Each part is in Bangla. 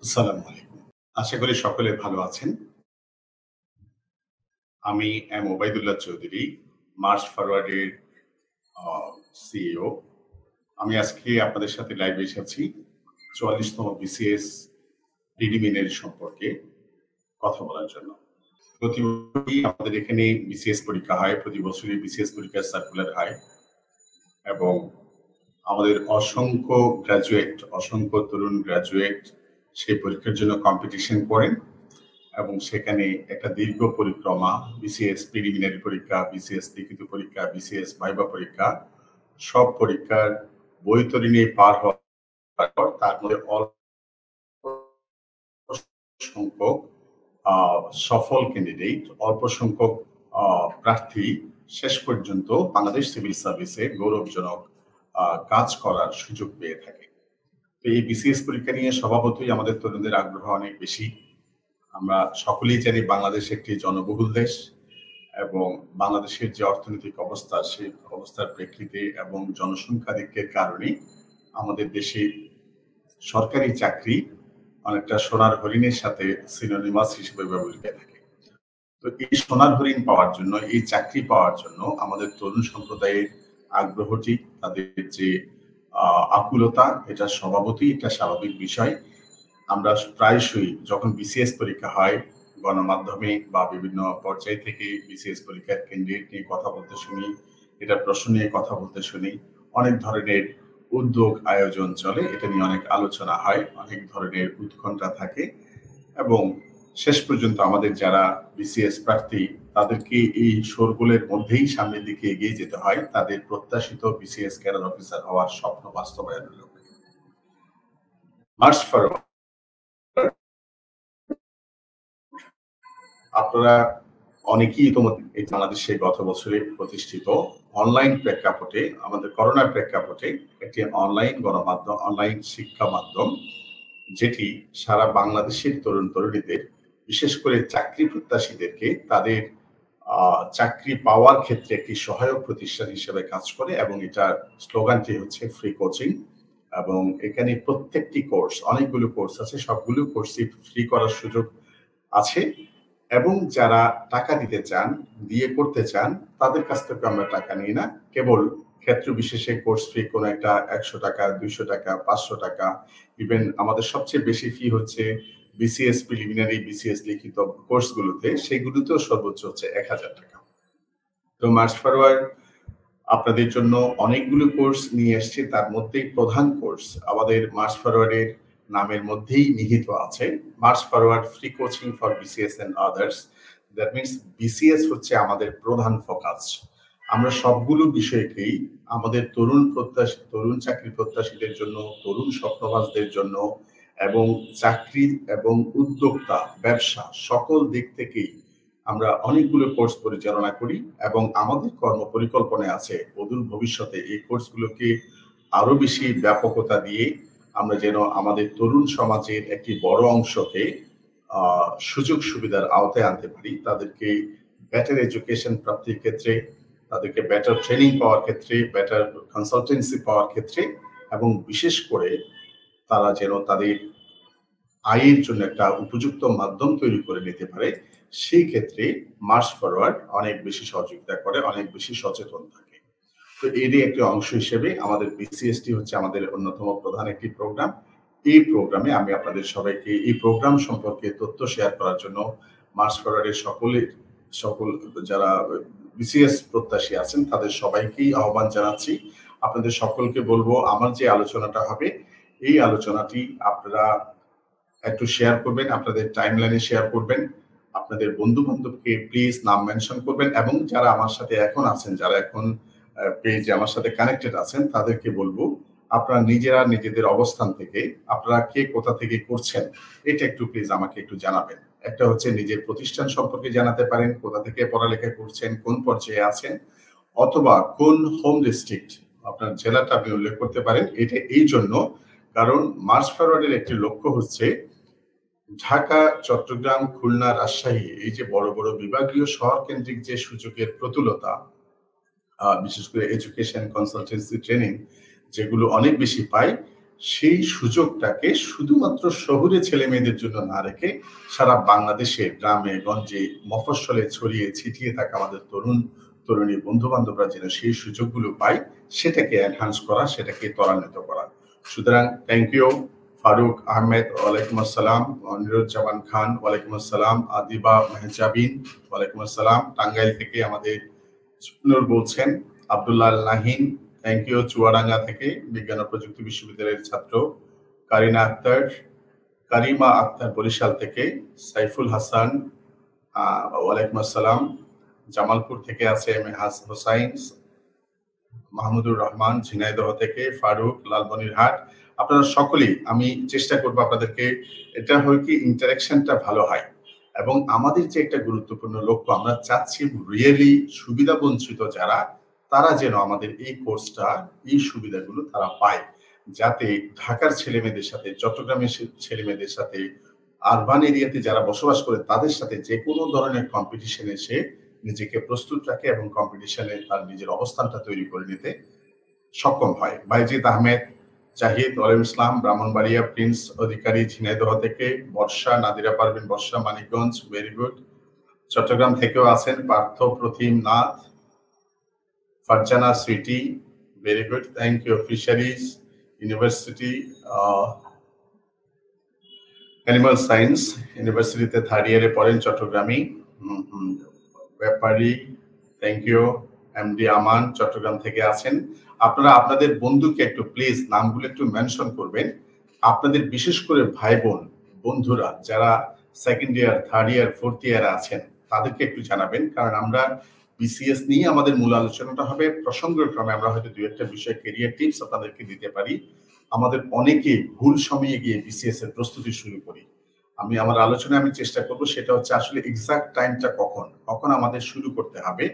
আসসালামু আলাইকুম। আশা করি সকলে ভালো আছেন। আমি ওবায়দুল্লাহ চৌধুরী, মার্চ ফরওয়ার্ডের আ সিইও। আমি আজকে আপনাদের সাথে লাইভে এসেছি ৪৪তম বিসিএস প্রিলিমিনারি সম্পর্কে কথা বলার জন্য। প্রতি বছরই আমাদের এখানে বিসিএস পরীক্ষা হয়। প্রতি বছরই বিসিএস পরীক্ষার সার্কুলার হয় এবং আমাদের অসংখ্য তরুণ গ্র্যাজুয়েট সেই পরীক্ষার জন্য কম্পিটিশন করেন এবং সেখানে একটা দীর্ঘ পরিক্রমা, বিসিএস প্রিলিমিনারি পরীক্ষা, বিসিএস লিখিত পরীক্ষা, বিসিএস ভাইভা পরীক্ষা, সব পরীক্ষার বৈতরণী পার হওয়ার পর তার মধ্যে অল্প সংখ্যক সফল ক্যান্ডিডেট, অল্প সংখ্যক প্রার্থী শেষ পর্যন্ত বাংলাদেশ সিভিল সার্ভিসে গৌরবজনক কাজ করার সুযোগ পেয়ে থাকে। তো এই বিসিএস পরীক্ষা নিয়ে স্বভাবতই আমাদের তরুণদের আগ্রহ অনেক বেশি। আমরা সকলেই জানি বাংলাদেশ একটি জনবহুল দেশ এবং বাংলাদেশের যে অর্থনৈতিক অবস্থা সেই অবস্থার প্রেক্ষিতে এবং জনসংখ্যাধিক্যের কারণে আমাদের দেশে সরকারি চাকরি অনেকটা সোনার হরিণের সাথে সিনোনিমাস হিসেবে ব্যবহৃত থাকে। তো এই সোনার হরিণ পাওয়ার জন্য, এই চাকরি পাওয়ার জন্য আমাদের তরুণ সম্প্রদায়ের আগ্রহটি, তাদের যে আকুলতা, এটা স্বভাবতই একটা স্বাভাবিক বিষয়। আমরা প্রায়শই যখন বিসিএস পরীক্ষা হয় গণমাধ্যমে বা বিভিন্ন পর্যায় থেকে বিসিএস পরীক্ষার ক্যান্ডিডেট নিয়ে কথা বলতে শুনি, এটা প্রশ্ন নিয়ে কথা বলতে শুনি, অনেক ধরনের উদ্যোগ আয়োজন চলে, এটা নিয়ে অনেক আলোচনা হয়, অনেক ধরনের উৎকণ্ঠা থাকে এবং শেষ পর্যন্ত আমাদের যারা বিসিএস প্রার্থী তাদেরকে এই শোরগোলের মধ্যেই সামনের দিকে এগিয়ে যেতে হয় তাদের প্রত্যাশিত বিসিএস ক্যাডার অফিসার হওয়ার স্বপ্ন বাস্তবায়নের লক্ষ্যে। মার্চ ফরওয়ার্ড, আপনারা অনেকেই ইতোমধ্যে এই বাংলাদেশে গত বছরে প্রতিষ্ঠিত অনলাইন প্রেক্ষাপটে, আমাদের করোনার প্রেক্ষাপটে একটি অনলাইন গণমাধ্যম, অনলাইন শিক্ষা মাধ্যম, যেটি সারা বাংলাদেশের তরুণ তরুণীদের, বিশেষ করে চাকরি প্রত্যাশীদেরকে তাদের চাকরি পাওয়ার ক্ষেত্রে একটি সহায়ক প্রতিষ্ঠান হিসেবে কাজ করে এবং এটার স্লোগানটি হচ্ছে ফ্রি কোচিং। এবং এখানে প্রত্যেকটি কোর্স, অনেকগুলো কোর্স আছে, সবগুলো কোর্সই ফ্রি করার সুযোগ আছে এবং যারা টাকা দিতে চান, দিয়ে করতে চান, তাদের কাছ থেকে আমরা টাকা নিই না। কেবল ক্ষেত্র বিশেষে কোর্স ফি কোনো একটা ১০০ টাকা, ২০০ টাকা, ৫০০ টাকা, ইভেন আমাদের সবচেয়ে বেশি ফি হচ্ছে বিসিএস প্রিলিমিনারি, বিসিএস লিখিত কোর্সগুলোতে, সেগুলোতেও সর্বোচ্চ হচ্ছে ১,০০০ টাকা। তো মার্চ ফরওয়ার্ড আপনাদের জন্য অনেকগুলো কোর্স নিয়ে এসছে, তার মধ্যেই প্রধান কোর্স আমাদের মার্চ ফরওয়ার্ডের নামের মধ্যেই নিহিত আছে, march forward free coaching for BCS and others. That means BCS হচ্ছে আমাদের প্রধান ফোকাস। আমরা সবগুলো বিষয়কেই আমাদের তরুণ চাকরি প্রত্যাশীদের জন্য, তরুণ স্বপ্নবাজদের জন্য এবং চাকরি এবং উদ্যোক্তা, ব্যবসা সকল দিক থেকেই আমরা অনেকগুলো কোর্স পরিচালনা করি এবং আমাদের কর্মপরিকল্পনায় আছে অদূর ভবিষ্যতে এই কোর্সগুলোকে আরো বেশি ব্যাপকতা দিয়ে আমরা যেন আমাদের তরুণ সমাজের একটি বড় অংশকে সুযোগ সুবিধার আওতায় আনতে পারি, তাদেরকে বেটার এডুকেশন প্রাপ্তির ক্ষেত্রে, তাদেরকে বেটার ট্রেনিং পাওয়ার ক্ষেত্রে, বেটার কনসালটেন্সি পাওয়ার ক্ষেত্রে এবং বিশেষ করে তারা যেন তাদের আয়ের জন্য একটা উপযুক্ত মাধ্যম তৈরি করে নিতে পারে, সেই ক্ষেত্রে মার্চ ফরওয়ার্ড অনেক বেশি সহযোগিতা করে, অনেক বেশি সচেতন থাকে। তো এরই একটি অংশ হিসেবে আমাদের বিসিএসটি হচ্ছে আমাদের অন্যতম প্রধান একটি প্রোগ্রাম। এই প্রোগ্রামে আমি আপনাদের সবাইকে এই প্রোগ্রাম সম্পর্কে তথ্য শেয়ার করার জন্য মার্চ ফরওয়ার্ডের সকল যারা বিসিএস প্রত্যাশী আছেন তাদের সবাইকেই আহ্বান জানাচ্ছি। আপনাদের সকলকে বলবো আমার যে আলোচনাটা হবে এই আলোচনাটি আপনারা একটু শেয়ার করবেন, আপনাদের টাইমলাইনে শেয়ার করবেন, আপনাদের বন্ধু বান্ধবকে প্লিজ নাম মেনশন করবেন এবং যারা আমার সাথে এখন আছেন, যারা এখন পেজে আমার সাথে কানেক্টেড আছেন, তাদেরকে বলবো আপনারা নিজেরা নিজেদের অবস্থান থেকে আপনারা কে কোথা থেকে করছেন এটা একটু প্লিজ আমাকে একটু জানাবেন। একটা হচ্ছে নিজের প্রতিষ্ঠান সম্পর্কে জানাতে পারেন, কোথা থেকে পড়ালেখা করছেন, কোন পর্যায়ে আছেন, অথবা কোন হোম ডিস্ট্রিক্ট আপনার জেলাটা আপনি উল্লেখ করতে পারেন। এটা এই জন্য কারণ মার্চ ফরওয়ার্ডের একটি লক্ষ্য হচ্ছে ঢাকা, চট্টগ্রাম, খুলনা, রাজশাহী, এই যে বড় বড় বিভাগীয় শহর কেন্দ্রিক যে সুযোগের প্রতুলতা, বিশেষ করে এডুকেশন, কনসালটেন্সি, ট্রেনিং যেগুলো অনেক বেশি পায়, সেই সুযোগটাকে শুধুমাত্র শহুরে ছেলে মেয়েদের জন্য না রেখে সারা বাংলাদেশে গ্রামে গঞ্জে মফস্বলে ছড়িয়ে ছিটিয়ে থাকা আমাদের তরুণী বন্ধু বান্ধবরা যেন সেই সুযোগগুলো পায়, সেটাকে এনহান্স করা, সেটাকে ত্বরান্বিত করা। সুতরাং থ্যাংক ইউ ফারুক আহমেদ, ওয়ালাইকুম আসসালাম। অনিরুজ্জামান খান, ওয়ালাইকুম আসসালাম। আদিবা মেহজাবিন, ওয়ালাইকুম আসসালাম। টাঙ্গাইল থেকে আমাদের নূর বলছেন। আব্দুল্লাহ আল নাহিন, থ্যাংক ইউ চুয়াডাঙ্গা থেকে বিজ্ঞান ও প্রযুক্তি বিশ্ববিদ্যালয়ের ছাত্র। কারিমা আক্তার বরিশাল থেকে। সাইফুল হাসান, ওয়ালাইকুম আসসালাম। জামালপুর থেকে আছে এম এ হোসাইন। মাহমুদুর রহমান ঝিনাইদহ থেকে। ফারুক লালমনিরহাট। আপনারা সকলেই, আমি চেষ্টা করবো আপনাদেরকে, এটা হয় কি ইন্টারাকশনটা ভালো হয় এবং আমাদের যে একটা গুরুত্বপূর্ণ লক্ষ্য, আমরা চাচ্ছি রিয়েলি সুবিধা বঞ্চিত যারা, তারা যেন আমাদের এই কোর্সটা, এই সুবিধাগুলো তারা পায়, যাতে ঢাকার ছেলেমেয়েদের সাথে, চট্টগ্রামের ছেলেমেয়েদের সাথে, আরবান এরিয়াতে যারা বসবাস করে তাদের সাথে যে কোনো ধরনের কম্পিটিশনে সে নিজেকে প্রস্তুত রাখে এবং কম্পিটিশনে তার নিজের অবস্থানটা তৈরি করে নিতে সক্ষম হয়। বাইজিদ আহমেদ, জাহিদ, ওয়ালাইকুম ইসলাম। ব্রাহ্মণবাড়িয়া প্রিন্স অধিকারী ঝিনাইদহ থেকে। Barsha, Nadira Parvin Barsha Manikganj, very good. চট্টগ্রাম থেকেও আছেন Partha Pratim Nath, Farzana Sweety, very good, thank you. Fisheries university, animal science ইউনিভার্সিটিতে 3rd ইয়ারে পড়েন চট্টগ্রামে। Bepari, thank you. MD Aman Chittagong থেকে আছেন। আপনারা আপনাদের বন্ধুকে একটু প্লিজ নামগুলো একটু মেনশন করবেন। আপনাদের বিশেষ করে ভাই বোন বন্ধুরা যারা 2nd ইয়ার 3rd ইয়ার 4th ইয়ারে আছেন তাদেরকে একটু জানাবেন, কারণ আমরা বিসিএস নিয়ে আমাদের মূল আলোচনাটা হবে। প্রসঙ্গক্রমে আমরা হয়তো 2-1টা বিষয় ক্যারিয়ার টিপস আপনাদেরকে দিতে পারি। আমাদের অনেকে ভুল সময়ে গিয়ে বিসিএস এর প্রস্তুতি শুরু করি। আমার আলোচনায় আমি চেষ্টা করব সেটা হচ্ছে আসলে এক্সাক্ট টাইমটা কখন আমাদের শুরু করতে হবে।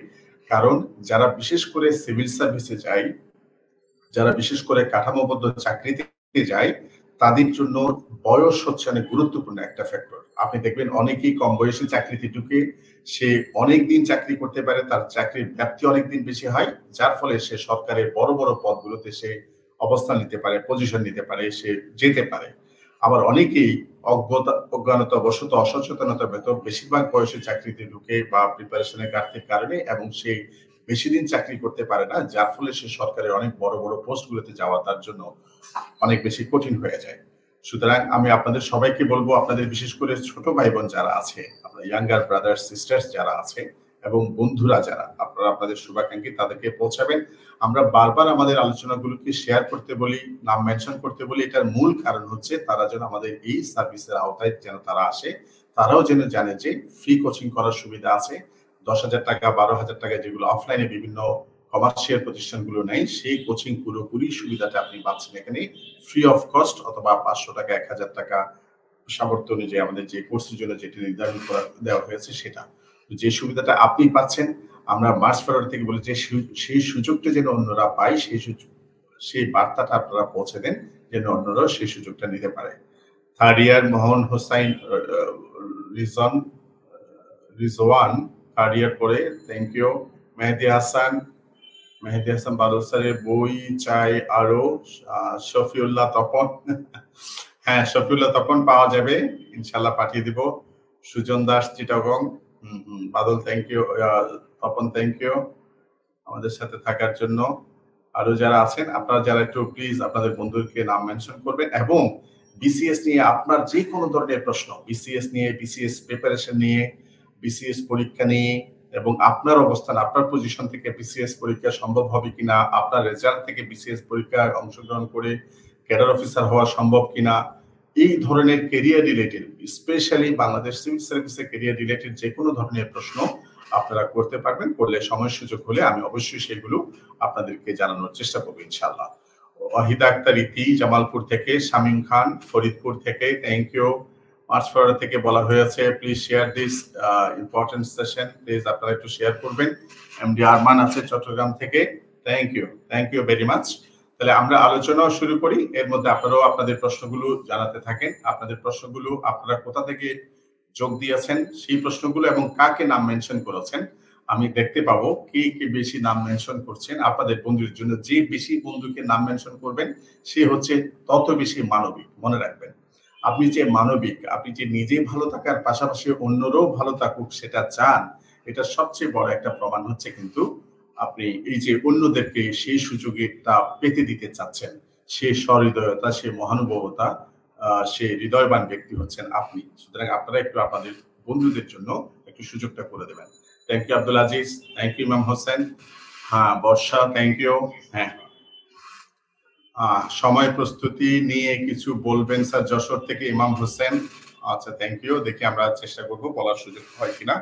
কারণ যারা বিশেষ করে সিভিল সার্ভিসে যায়, যারা বিশেষ করে কাঠামোবদ্ধ চাকরিতে যায়, তাদের জন্য বয়স হচ্ছে অনেক গুরুত্বপূর্ণ একটা ফ্যাক্টর। আপনি দেখবেন অনেকেই কম বয়সে চাকরিতে ঢুকে সে অনেকদিন চাকরি করতে পারে, তার চাকরির ব্যাপ্তি অনেকদিন বেশি হয়, যার ফলে সে সরকারের বড় বড় পদগুলোতে সে অবস্থান নিতে পারে, পজিশন নিতে পারে, সে যেতে পারে। আবার অনেকেই অজ্ঞানতা বশত, অসচেতনতা ভেতর বেশিরভাগ বয়সে চাকরিতে ঢুকে বা প্রিপারেশনের ঘাটতির কারণে এবং সে বেশি দিন চাকরি করতে পারে না, যার ফলে সে সরকারের অনেক বড় বড় পোস্টগুলোতে যাওয়া তার জন্য অনেক বেশি কঠিন হয়ে যায়। সুতরাং আমি আপনাদের সবাইকে বলবো, আপনাদের বিশেষ করে ছোট ভাই বোন যারা আছে, আপনার ইয়াঙ্গার ব্রাদার্স সিস্টার্স যারা আছে এবং বন্ধুরা যারা, আপনারা আপনাদের শুভাকাঙ্ক্ষী তাদেরকে পৌঁছাবেন। আমরা বারবার আমাদের আলোচনাগুলোকে শেয়ার করতে বলি, নাম মেনশন করতে বলি। এটার মূল কারণ হচ্ছে তারা যেন আমাদের এই সার্ভিসের আওতায় যেন তারা আসে, তারাও যেন জানে যে ফ্রি কোচিং করার সুবিধা আছে। 10,000 টাকা 12,000 টাকা যেগুলো অফলাইনে বিভিন্ন কমার্শিয়াল প্রতিষ্ঠানগুলো নেই, সেই কোচিং পুরোপুরি সুবিধাটা আপনি পাচ্ছেন এখানে ফ্রি অফ কস্ট, অথবা 500 টাকা 1,000 টাকা সামর্থ্য অনুযায়ী আমাদের যে কোর্সের জন্য যেটি নির্ধারণ করা দেওয়া হয়েছে সেটা, যে সুবিধাটা আপনি পাচ্ছেন। আমরা মার্চ ফেব্রুয়ারি থেকে বলি যে সেই সুযোগটা যেন অন্যরা পায়, সেই বার্তাটা আপনারা পৌঁছে দেন যেন অন্যরাও সেই সুযোগটা নিতে পারে। 3rd ইয়ার মোহন হোসাইন রিজওয়ান 3rd ইয়ার পরে, থ্যাংক ইউ। মেহেদি হাসান বাদল স্যারের বই চাই আরো। শফিউল্লাহ তপন, হ্যাঁ শফিউল্লাহ তপন পাওয়া যাবে, ইনশাল্লাহ পাঠিয়ে দিব। Sujan Das Chittagong, Badal thank you, Tapan thank you আমাদের সাথে থাকার জন্য। আরো যারা আছেন আপনারা যারা একটু প্লিজ আপনাদের বন্ধুকে নাম মেনশন করবেন এবং বিসিএস নিয়ে আপনার যে কোনো ধরনের প্রশ্ন, বিসিএস নিয়ে, বিসিএস প্রিপারেশন নিয়ে, বিসিএস পরীক্ষা নিয়ে এবং আপনার অবস্থান, আপনার পজিশন থেকে বিসিএস পরীক্ষা সম্ভব হবে কিনা, আপনার রেজাল্ট থেকে বিসিএস পরীক্ষায় অংশগ্রহণ করে ক্যাডার অফিসার হওয়া সম্ভব কিনা, এই ধরনের career related, specially Bangladesh civil সার্ভিসের ক্যারিয়ার রিলেটেড যে কোনো ধরনের প্রশ্ন আপনারা করতে পারবেন। করলে সময় সুযোগ হলে আমি অবশ্যই সেগুলো আপনাদেরকে জানানোর চেষ্টা করবো ইনশাআল্লাহ। ওয়াহিদা আক্তার ইতি জামালপুর থেকে। শামীম খান ফরিদপুর থেকে, থ্যাংক ইউ। মার্চ ফেব্রুয়ারি থেকে বলা হয়েছে please share this important session, please আপনারা একটু শেয়ার করবেন। এমডি আরমান আছে চট্টগ্রাম থেকে, থ্যাংক ইউ ভেরি মাচ। তাহলে আমরা আলোচনা শুরু করি, এর মধ্যে আপনারাও আপনাদের প্রশ্নগুলো জানাতে থাকেন। আপনাদের প্রশ্নগুলো আপনারা কোথা থেকে যোগ দিয়েছেন সেই প্রশ্নগুলো এবং কাকে নাম মেনশন করেছেন আমি দেখতে পাবো কে কে বেশি নাম মেনশন করছেন। আপনাদের বন্ধুদের জন্য যে বেশি বন্ধুকে নাম মেনশন করবেন সে হচ্ছে তত বেশি মানবিক। মনে রাখবেন, আপনি যে মানবিক, আপনি যে নিজে ভালো থাকার পাশাপাশি অন্যরাও ভালো থাকুক সেটা চান, এটা সবচেয়ে বড় একটা প্রমাণ হচ্ছে কিন্তু আপনি এই যে অন্যদেরকে সেই সুযোগটা পেতে দিতে চাচ্ছেন, সে সহৃদয়তা, সে মহানুভবতা, সে হৃদয়বান ব্যক্তি হচ্ছেন আপনি। সুতরাং আপনারা একটু আপনাদের বন্ধুদের জন্য একটু সুযোগটা করে দেবেন। Thank you Abdul Aziz, thank you Imam Hossain. হ্যাঁ বর্ষা, থ্যাংক ইউ। হ্যাঁ, সময় প্রস্তুতি নিয়ে কিছু বলবেন স্যার যশোর থেকে ইমাম হোসেন। আচ্ছা, থ্যাংক ইউ। দেখি আমরা চেষ্টা করব বলার সুযোগ হয় কিনা।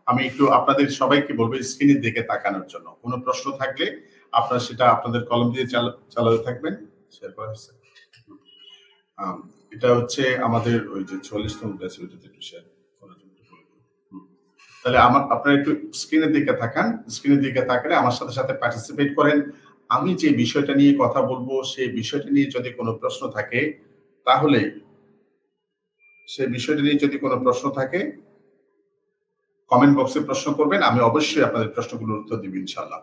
আমি একটু আপনাদের সবাইকে বলবো স্ক্রিনের দিকে তাকানোর জন্য। কোনো প্রশ্ন থাকলে আপনারা সেটা আপনাদের কলম দিয়ে চালাতে থাকবেন। এটা হচ্ছে আমাদের ওই যে 40তম ব্যাচ, ওইটাতে একটু শেয়ার করার জন্য। তাহলে আপনারা একটু স্ক্রিনের দিকে তাকান, স্ক্রিনের দিকে তাকালে আমার সাথে সাথে পার্টিসিপেট করেন। আমি যে বিষয়টা নিয়ে কথা বলবো সেই বিষয়টা নিয়ে যদি কোনো প্রশ্ন থাকে তাহলে সেই বিষয়টা নিয়ে যদি কোনো প্রশ্ন থাকে কমেন্ট বক্সে প্রশ্ন করবেন, আমি অবশ্যই আপনাদের প্রশ্নগুলোর উত্তর দিব ইনশাআল্লাহ।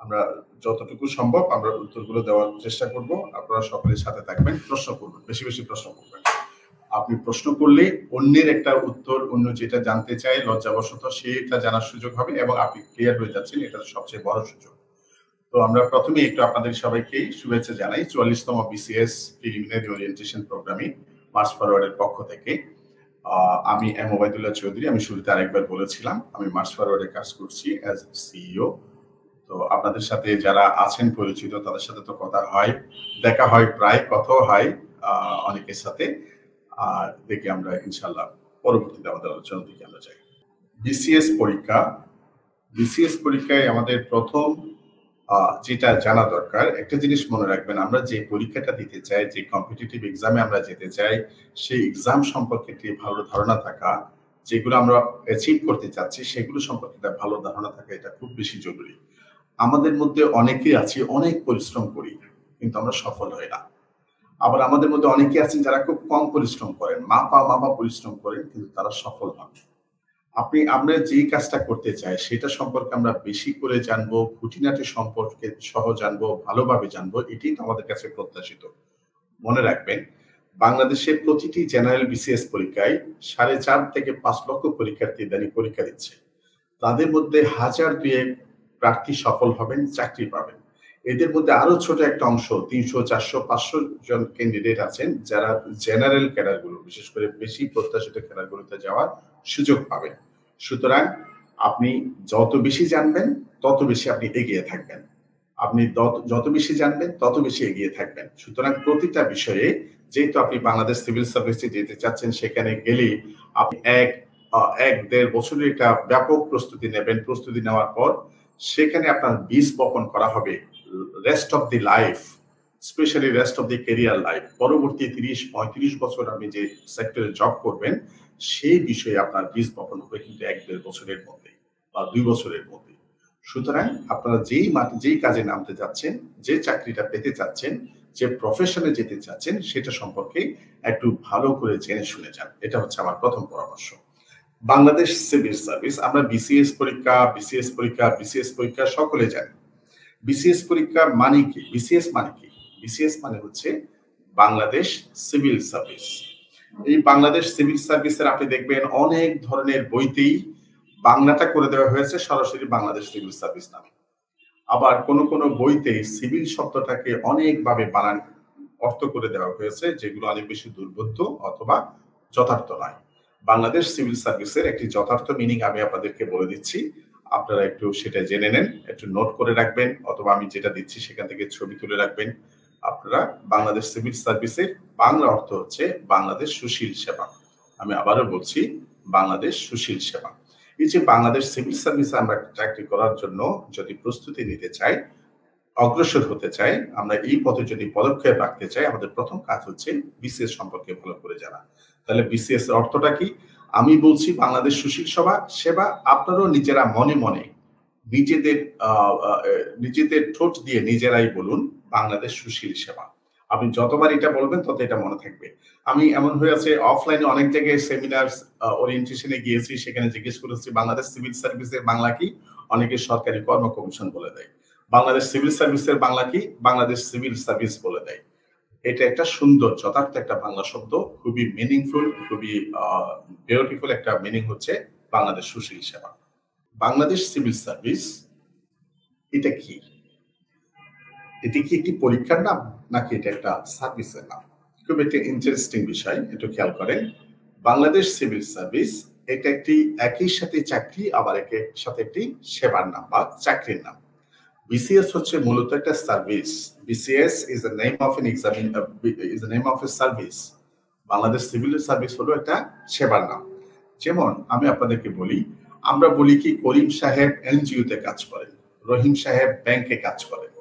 আমরা যতটুকু সম্ভব আমরা উত্তরগুলো দেওয়ার চেষ্টা করব। আপনারা সকলের সাথে থাকবেন, প্রশ্ন করবেন, বেশি বেশি প্রশ্ন করবেন। আপনি প্রশ্ন করলে অন্যের একটা উত্তর, অন্য যেটা জানতে চায় লজ্জাবশত সেটা জানার সুযোগ হবে এবং আপনি ক্লিয়ার হয়ে যাচ্ছেন, এটা সবচেয়ে বড় সুযোগ। তো আমরা প্রথমে একটু আপনাদের সবাইকে শুভেচ্ছা জানাই 44তম বিসিএস প্রিলিমিনারি ওরিয়েন্টেশন প্রোগ্রামে মার্চ ফরওয়ার্ডের পক্ষ থেকে। আমি এম ওবায়দুল্লাহ চৌধুরী। আমি শুরুতে আরেকবার বলেছিলাম আমি মার্চ ফরওয়ার্ডে কাজ করছি অ্যাজ সিইও। তো আপনাদের সাথে যারা আছেন পরিচিত তাদের সাথে তো কথা হয়, দেখা হয়, প্রায় কথাও হয় অনেকের সাথে। আর দেখি আমরা ইনশাল্লাহ পরবর্তীতে আমাদের আলোচনার দিকে আমরা যাই। বিসিএস পরীক্ষা, বিসিএস পরীক্ষায় আমাদের প্রথম যেটা জানা দরকার, একটা জিনিস মনে রাখবেন, আমরা যে পরীক্ষাটা দিতে চাই, যে কম্পিটিটিভ এক্সামে আমরা যেতে চাই, সেই এক্সাম সম্পর্কে একটি ভালো ধারণা থাকা, যেগুলো আমরা অ্যাচিভ করতে চাচ্ছি সেগুলো সম্পর্কে একটা ভালো ধারণা থাকা, এটা খুব বেশি জরুরি। আমাদের মধ্যে অনেকেই আছি অনেক পরিশ্রম করি কিন্তু আমরা সফল হই না। আবার আমাদের মধ্যে অনেকে আছেন যারা খুব কম পরিশ্রম করেন, মাপা পরিশ্রম করেন কিন্তু তারা সফল হন। আমরা যেই কাজটা করতে চাই সেটা সম্পর্কে আমরা বেশি করে জানবো, খুঁটিনাটি সম্পর্কে সহ জানবো, ভালোভাবে জানবো, এটাই তো আমাদের কাছে প্রত্যাশিত। মনে রাখবেন, বাংলাদেশের প্রতিটি জেনারেল বিসিএস পরীক্ষায় 4.5 থেকে 5 লক্ষ পরীক্ষার্থী ইদানিং পরীক্ষা দিচ্ছে। তাদের মধ্যে 1000-2 প্রার্থী সফল হবেন, চাকরি পাবেন। এদের মধ্যে আরো ছোট একটা অংশ 300, 400, 500 জন ক্যান্ডিডেট আছেন যারা জেনারেল ক্যাডারগুলো, বিশেষ করে বেশি প্রত্যাশিত ক্যাডারগুলোতে যাওয়ার সুযোগ পাবেন। সুতরাং আপনি যত বেশি জানবেন তত বেশি আপনি এগিয়ে থাকবেন, আপনি যত বেশি জানবেন তত বেশি এগিয়ে থাকবেন। সুতরাং প্রতিটা বিষয়ে, যেহেতু আপনি বাংলাদেশ সিভিল সার্ভিসে যেতে চাচ্ছেন, সেখানে গেলে আপনি 1-1.5 বছরের একটা ব্যাপক প্রস্তুতি নেবেন। প্রস্তুতি নেওয়ার পর সেখানে আপনার বীজ বপন করা হবে rest of the life, specially rest of the career life. পরবর্তী 30-35 বছর আপনি যে সেক্টরে জব করবেন সেই বিষয়ে আপনার বীজ বপন হবে কিন্তু 1-1.5 বছরের মধ্যে বা 2 বছরের মধ্যে। সুতরাং আপনারা যেই কাজে নামতে যাচ্ছেন, যে চাকরিটা পেতে চাচ্ছেন, যে প্রফেশনে যেতে চাচ্ছেন, সেটা সম্পর্কে একটু ভালো করে জেনে শুনে যান। এটা হচ্ছে আমার প্রথম পরামর্শ। বাংলাদেশ সিভিল সার্ভিস, আমরা বিসিএস পরীক্ষা সকলে জানি। বিসিএস পরীক্ষা মানে কি? বিসিএস মানে কি? বিসিএস মানে হচ্ছে বাংলাদেশ সিভিল সার্ভিস। এই বাংলাদেশ সিভিল সার্ভিসের আপনি দেখবেন অনেক ধরনের বইতেই বাংলাটা করে দেওয়া হয়েছে সরাসরি বাংলাদেশ সিভিল সার্ভিস নামে। আবার কোন কোন বইতে সিভিল শব্দটাকে অনেকভাবে বানান অর্থ করে দেওয়া হয়েছে, যেগুলো অনেক বেশি দুর্বোধ্য অথবা যথার্থ নয়। বাংলাদেশ সিভিল সার্ভিসের একটি যথার্থ মিনিং আমি আপনাদেরকে বলে দিচ্ছি, আপনারা একটু সেটা জেনে নেন, একটু নোট করে রাখবেন, অথবা আমি যেটা দিচ্ছি সেখান থেকে ছবি তুলে রাখবেন। আপনারা বাংলাদেশ সিভিল সার্ভিসের বাংলা অর্থ হচ্ছে বাংলাদেশ সুশীল সেবা। আমি আবারও বলছি, বাংলাদেশ সুশীল সেবা। এই যে বাংলাদেশ সিভিল সার্ভিসে আমরা চাকরি করার জন্য যদি প্রস্তুতি নিতে চাই, অগ্রসর হতে চাই, আমরা এই পথে যদি পদক্ষেপ রাখতে চাই, আমাদের প্রথম কাজ হচ্ছে বিসিএস সম্পর্কে ভালো করে জানা। তাহলে বিসিএস এর অর্থটা কি? আমি বলছি বাংলাদেশ সুশীল সেবা। আপনারাও নিজেরা মনে মনে নিজেদের ঠোঁট দিয়ে নিজেরাই বলুন বাংলাদেশ সুশীল সেবা। আপনি যতবার এটা বলবেন তত এটা মনে থাকবে। আমি এমন হয়েছে অফলাইনে অনেক জায়গায় সেমিনার ওরিয়েন্টেশনে গিয়েছি, সেখানে জিজ্ঞেস করেছি বাংলাদেশ সিভিল সার্ভিসের বাংলা কি? অনেকে সরকারি কর্ম কমিশন বলে দেয়। বাংলাদেশ সিভিল সার্ভিসের বাংলা কি? বাংলাদেশ সিভিল সার্ভিস বলে দেয়। এটা একটা সুন্দর যথার্থ একটা বাংলা শব্দ, খুবই মিনিংফুল, খুবই বিউটিফুল একটা মিনিং হচ্ছে বাংলাদেশ সুশীল সেবা। বাংলাদেশ সিভিল সার্ভিস এটা কি? এটি কি একটি পরীক্ষার নাম নাকি এটা একটা সার্ভিসের নাম? খুব একটা ইন্টারেস্টিং বিষয়, একটু খেয়াল করেন। বাংলাদেশ সিভিল সার্ভিস এটা একটি একই সাথে চাকরি, আবার একই সাথে একটি সেবার নাম বা চাকরির নাম। বিসিএস হচ্ছে মূলত একটা service. BCS is the name of N examine, is the name of a service. Bangladesh civil service হলো একটা সেবার নাম। যেমন আমি আপনাদেরকে বলি, আমরা বলি কি করিম সাহেব এনজিওতে কাজ করেন, রহিম সাহেব ব্যাংকে কাজ করেন,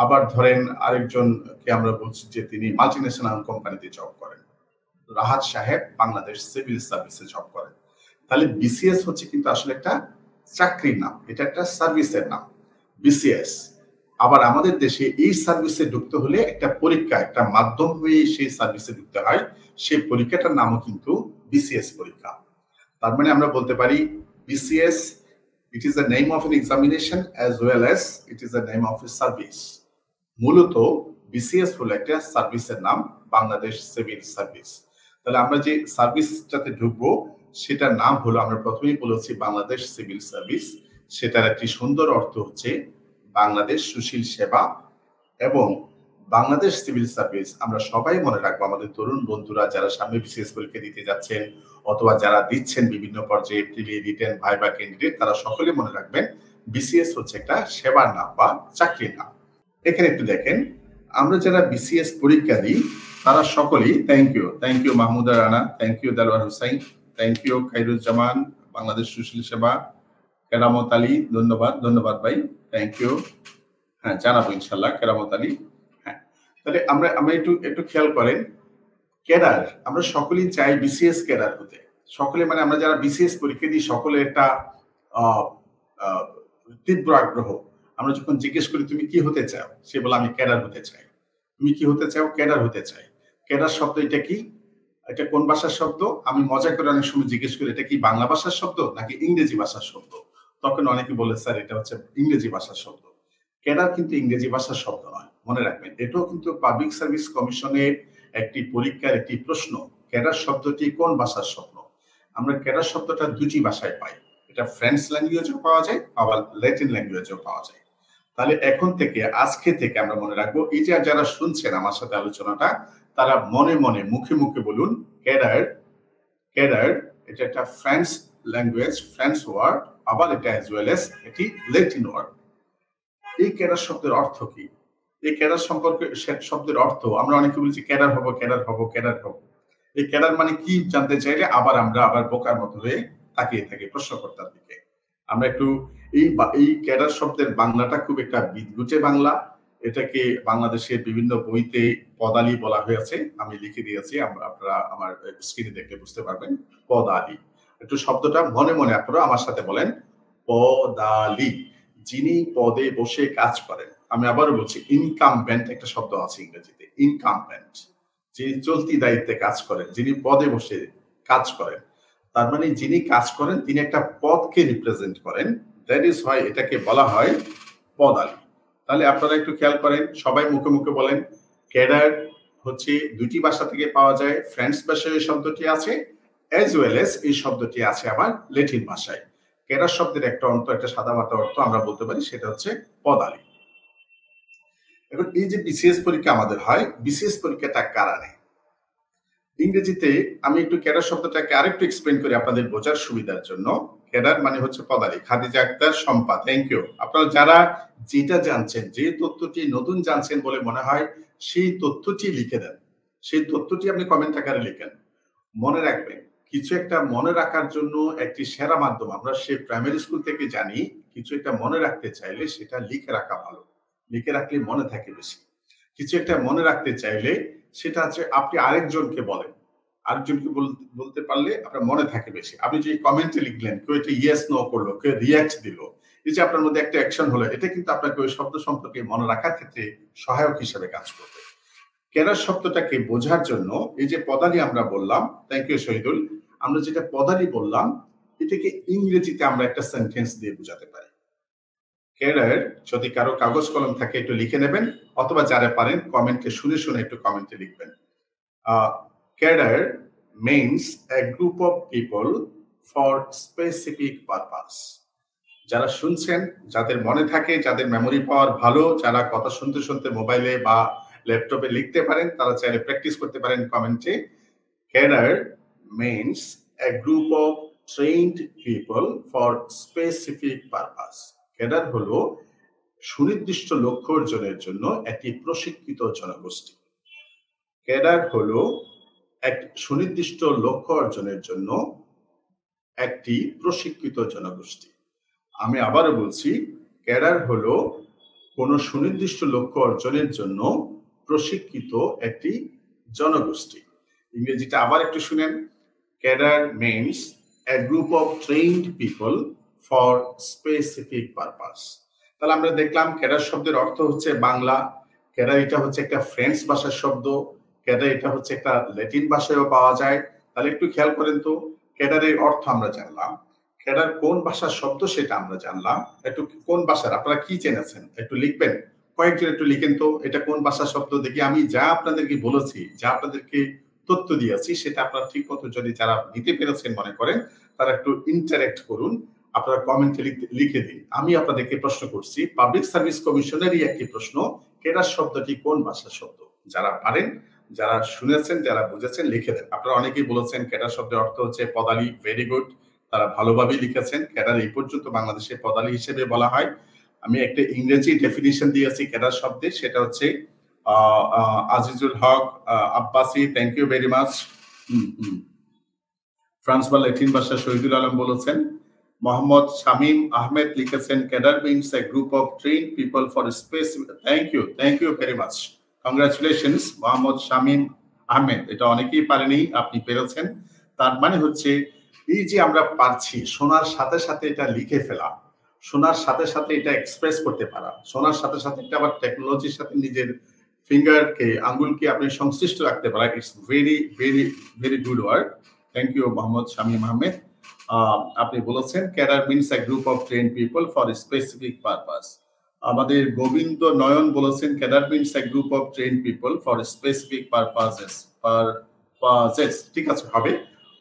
আবার ধরেন আরেকজনকে আমরা বলছি যে তিনি মাল্টিন্যাশনাল কোম্পানিতে জব করেন, রাহাত সাহেব বাংলাদেশ সিভিল সার্ভিসে জব করেন। তাহলে বিসিএস হচ্ছে কিন্তু আসলে একটা চাকরির নাম, এটা একটা সার্ভিসের নাম বিসিএস। আবার আমাদের দেশে এই সার্ভিসে ঢুকতে হলে একটা পরীক্ষা, একটা মাধ্যম হয়ে সেই সার্ভিসে ঢুকতে হয়, সেই পরীক্ষাটার নামও কিন্তু বিসিএস পরীক্ষা। তার মানে আমরা বলতে পারি BCS it is the name of an examination as well as it is the name of a service. মূলত বিসিএস হলো একটা সার্ভিসের নাম, বাংলাদেশ সিভিল সার্ভিস। তাহলে আমরা যে সার্ভিসটাতে ঢুকবো সেটার নাম হলো, আমরা প্রথমেই বলেছি বাংলাদেশ সিভিল সার্ভিস, সেটার একটি সুন্দর অর্থ হচ্ছে বাংলাদেশ সুশীল সেবা। এবং বাংলাদেশ সিভিল সার্ভিস আমরা সবাই মনে রাখবো, আমাদের তরুণ বন্ধুরা যারা সামনে বিসিএস পরীক্ষা দিতে যাচ্ছেন অথবা যারা দিচ্ছেন বিভিন্ন পর্যায়ে প্রিলি, রিটেন, ভাইভা ক্যান্ডিডেট, তারা সকলে মনে রাখবেন বিসিএস হচ্ছে একটা সেবার নাম বা চাকরির নাম। এখানে একটু দেখেন, আমরা যারা বিসিএস পরীক্ষা দিই তারা সকলেই, thank you Mahmuda Rana, thank you Delwar Hossain, thank you Khairuzzaman, Bangladesh Sushil Seba, Keramat Ali, ধন্যবাদ ভাই, থ্যাংক ইউ। হ্যাঁ, জানাবো ইনশাল্লাহ কেরামত আলী। হ্যাঁ, তাহলে আমরা একটু খেয়াল করেন, ক্যাডার, আমরা সকলেই চাই বিসিএস ক্যাডার হতে। সকলে মানে আমরা যারা বিসিএস পরীক্ষা দিই সকলে একটা তীব্র আগ্রহ। আমরা যখন জিজ্ঞেস করি তুমি কি হতে চাও, সে বলে আমি ক্যাডার হতে চাই। তুমি কি হতে চাও? ক্যাডার হতে চাই। ক্যাডার শব্দ এটা কি? এটা কোন ভাষার শব্দ? আমি মজা করে অনেক সময় জিজ্ঞেস করি এটা কি বাংলা ভাষার শব্দ নাকি ইংরেজি ভাষার শব্দ? তখন অনেকে বলে স্যার এটা হচ্ছে ইংরেজি ভাষার শব্দ। ক্যাডার কিন্তু ইংরেজি ভাষার শব্দ নয়, মনে রাখবেন। এটাও কিন্তু পাবলিক সার্ভিস কমিশনের একটি পরীক্ষার একটি প্রশ্ন। ক্যাডার শব্দটি কোন ভাষার শব্দ? আমরা ক্যাডার শব্দটা দুটি ভাষায় পাই, এটা ফ্রেঞ্চ ল্যাঙ্গুয়েজেও পাওয়া যায়, আবার ল্যাটিন ল্যাঙ্গুয়েজেও পাওয়া যায়। তাহলে এখন থেকে, আজকে থেকে আমরা মনে রাখবো, এই যে যারা শুনছেন আমার সাথে আলোচনাটা, তারা মনে মনে মুখে মুখে বলুন ক্যাডার। ক্যাডার এটা একটা ফ্রেঞ্চ ল্যাঙ্গুয়েজ, ফ্রেঞ্চ ওয়ার্ড, আবার এটা অ্যাজ ওয়েল এস এটি ল্যাটিন ওয়ার্ড। এই ক্যাডার শব্দের অর্থ কি? এই ক্যাডার সম্পর্কে শব্দের অর্থ আমরা অনেকে বলছি ক্যাডার হবো। এই ক্যাডার মানে কি জানতে চাইলে আবার বোকার মতো হয়ে তাকিয়ে থাকি প্রশ্নকর্তার দিকে। আমরা একটু এই ক্যাডার শব্দের বাংলাটা খুব একটা বিদঘুটে বাংলা। এটাকে বাংলাদেশের বিভিন্ন বইতে পদালি বলা হয়েছে, আমি লিখে দিয়েছি, আপনারা আমার স্ক্রিনে দেখলে বুঝতে পারবেন। পদালি, একটু শব্দটা মনে মনে আপনারা আমার সাথে বলেন, পদালি, যিনি পদে বসে কাজ করেন। আমি আবারও বলছি, ইনকামবেন্ট একটা শব্দ আছে ইংরেজিতে, ইনকামবেন্ট, যিনি চলতি দায়িত্বে কাজ করেন, যিনি পদে বসে কাজ করেন। তার মানে যিনি কাজ করেন তিনি একটা পদকে রিপ্রেজেন্ট করেন, দ্যাট ইজ হোয়াই এটাকে বলা হয় পদালি। তাহলে আপনারা একটু খেয়াল করেন, সবাই মুখে মুখে বলেন ক্যাডার হচ্ছে দুটি ভাষা থেকে পাওয়া যায়। ফ্রেঞ্চ ভাষায় এই শব্দটি আছে, অ্যাজ ওয়েল এস এই শব্দটি আছে আবার ল্যাটিন ভাষায়। ক্যাডার শব্দের একটা অর্থ, একটা সাদামাটা অর্থ আমরা বলতে পারি, সেটা হচ্ছে পদালি। এখন এই যে বিসিএস পরীক্ষা আমাদের হয়, বিসিএস পরীক্ষাটা কারা নেয়? ইংরেজিতে আমি একটু ক্যাডার শব্দটাকে আরেকটু এক্সপ্লেন করি আপনাদের বোঝার সুবিধার জন্য। ক্যাডার মানে হচ্ছে পদালি। Khadija Akter, Shampa, thank you. আপনারা যারা যেটা জানছেন, যে তথ্যটি নতুন জানছেন বলে মনে হয়, সেই তথ্যটি লিখে দেন, সেই তথ্যটি আপনি কমেন্ট আকারে লিখেন। মনে রাখবেন, কিছু একটা মনে রাখার জন্য একটি সেরা মাধ্যম, আমরা সে প্রাইমারি স্কুল থেকে জানি, কিছু একটা মনে রাখতে চাইলে সেটা লিখে রাখা ভালো, লিখে রাখলে মনে থাকে বেশি। কিছু একটা মনে রাখতে চাইলে সেটা হচ্ছে আপনি আরেকজনকে বলেন, আরেকজনকে বলতে পারলে আপনার মনে থাকে বেশি। আপনি যে কমেন্টে লিখলেন, কেউ এটা ইয়েস নো করলো, কেউ রিয়াক্ট দিল, এই যে আপনার মধ্যে একটা অ্যাকশন হলো, এটা কিন্তু আপনাকে ওই শব্দ সম্পর্কে মনে রাখার ক্ষেত্রে সহায়ক হিসেবে কাজ করবে। ক্যাডার শব্দটাকে বোঝার জন্য এই যে পদালি আমরা বললাম, থ্যাংক ইউ শহীদুল, আমরা যেটা পদালি বললাম এটাকে ইংরেজিতে আমরা একটা সেন্টেন্স দিয়ে বোঝাতে পারি। ক্যাডার, যদি কারো কাগজ কলম থাকে একটু লিখে নেবেন, অথবা যারা পারেন কমেন্টে শুনে শুনে একটু কমেন্টে লিখবেন। Cadre means a group of people for specific purpose. যারা শুনছেন, যাদের মনে থাকে, যাদের মেমোরি পাওয়ার ভালো, যারা কথা শুনতে শুনতে মোবাইলে বা ল্যাপটপে লিখতে পারেন, তারা চাইলে প্র্যাকটিস করতে পারেন কমেন্টে। Cadre means a group of trained people for specific purpose. Cadre হলো সুনির্দিষ্ট লক্ষ্য অর্জনের জন্য একটি প্রশিক্ষিত জনগোষ্ঠী। ক্যাডার হলো এক সুনির্দিষ্ট লক্ষ্য অর্জনের জন্য একটি প্রশিক্ষিত জনগোষ্ঠী। আমি আবারও বলছি, ক্যাডার হলো কোনো সুনির্দিষ্ট লক্ষ্য অর্জনের জন্য প্রশিক্ষিত একটি জনগোষ্ঠী। ইংরেজিটা আবার একটু শুনেন। Cadre means a group of trained people for specific purpose. তাহলে আমরা দেখলাম ক্যাডার শব্দের অর্থ হচ্ছে বাংলা। ক্যাডার এটা হচ্ছে একটা ফ্রেঞ্চ ভাষার শব্দ। ক্যাডার এটা হচ্ছে একটা ল্যাটিন ভাষায়ও পাওয়া যায়। তাহলে একটু খেয়াল করেন তো, ক্যাডারের অর্থ আমরা জানলাম, ক্যাডার কোন ভাষার শব্দ সেটা আমরা জানলাম। একটু কোন ভাষার আপনারা কি জেনেছেন একটু লিখবেন, কয়েকজন একটু লিখেন তো এটা কোন ভাষার শব্দ দেখি। আমি যা আপনাদেরকে বলেছি, যা আপনাদেরকে তথ্য দিয়েছি, সেটা আপনারা ঠিক মতো যদি যারা নিতে পেরেছেন মনে করেন, তারা একটু ইন্টারেক্ট করুন, আপনারা কমেন্টে লিখে দিন। আমি আপনাদেরকে প্রশ্ন করছি, পাবলিক সার্ভিস কমিশনেরই একটি প্রশ্ন, ক্যাডার শব্দটি কোন ভাষার শব্দ? যারা পারেন, যারা শুনেছেন, যারা বুঝেছেন লিখে দেন। আপনারা অনেকেই বলেছেন ক্যাডার শব্দের অর্থ হচ্ছে পদালি, ভেরি গুড, তারা ভালোভাবেই লিখেছেন। ক্যাডার এই পর্যন্ত বাংলাদেশে পদালি হিসেবে বলা হয়। আমি একটা ইংরেজি ডেফিনিশন দিয়েছি ক্যাডার শব্দের, সেটা হচ্ছে Azizul Haque Abbasi, thank you very much. France বা ল্যাটিন ভাষা শহীদুল আলম বলেছেন। মোহাম্মদ শামীম আহমেদ লিখেছেন cadre means a group of trained people for specific. Thank you very much, congratulations Mohammad Shamim Ahmed. এটা অনেকেই পারেনি, আপনি পেরেছেন। তার মানে হচ্ছে এই যে আমরা পারছি, শোনার সাথে সাথে এটা লিখে ফেলা, শোনার সাথে সাথে এটা এক্সপ্রেস করতে পারা, শোনার সাথে সাথে এটা আবার টেকনোলজির সাথে নিজের ফিঙ্গারকে, আঙ্গুলকে আপনি সংশ্লিষ্ট রাখতে পারা। It's very very very good word. Thank you Mohammad Shamim Ahmed. আপনি বলেছেন cadre means a group of trained people for specific purpose. আমাদের গোবিন্দ নয়ন বলেছেন cadre means a group of trained people for specific purposes. ঠিক আছে, হবে।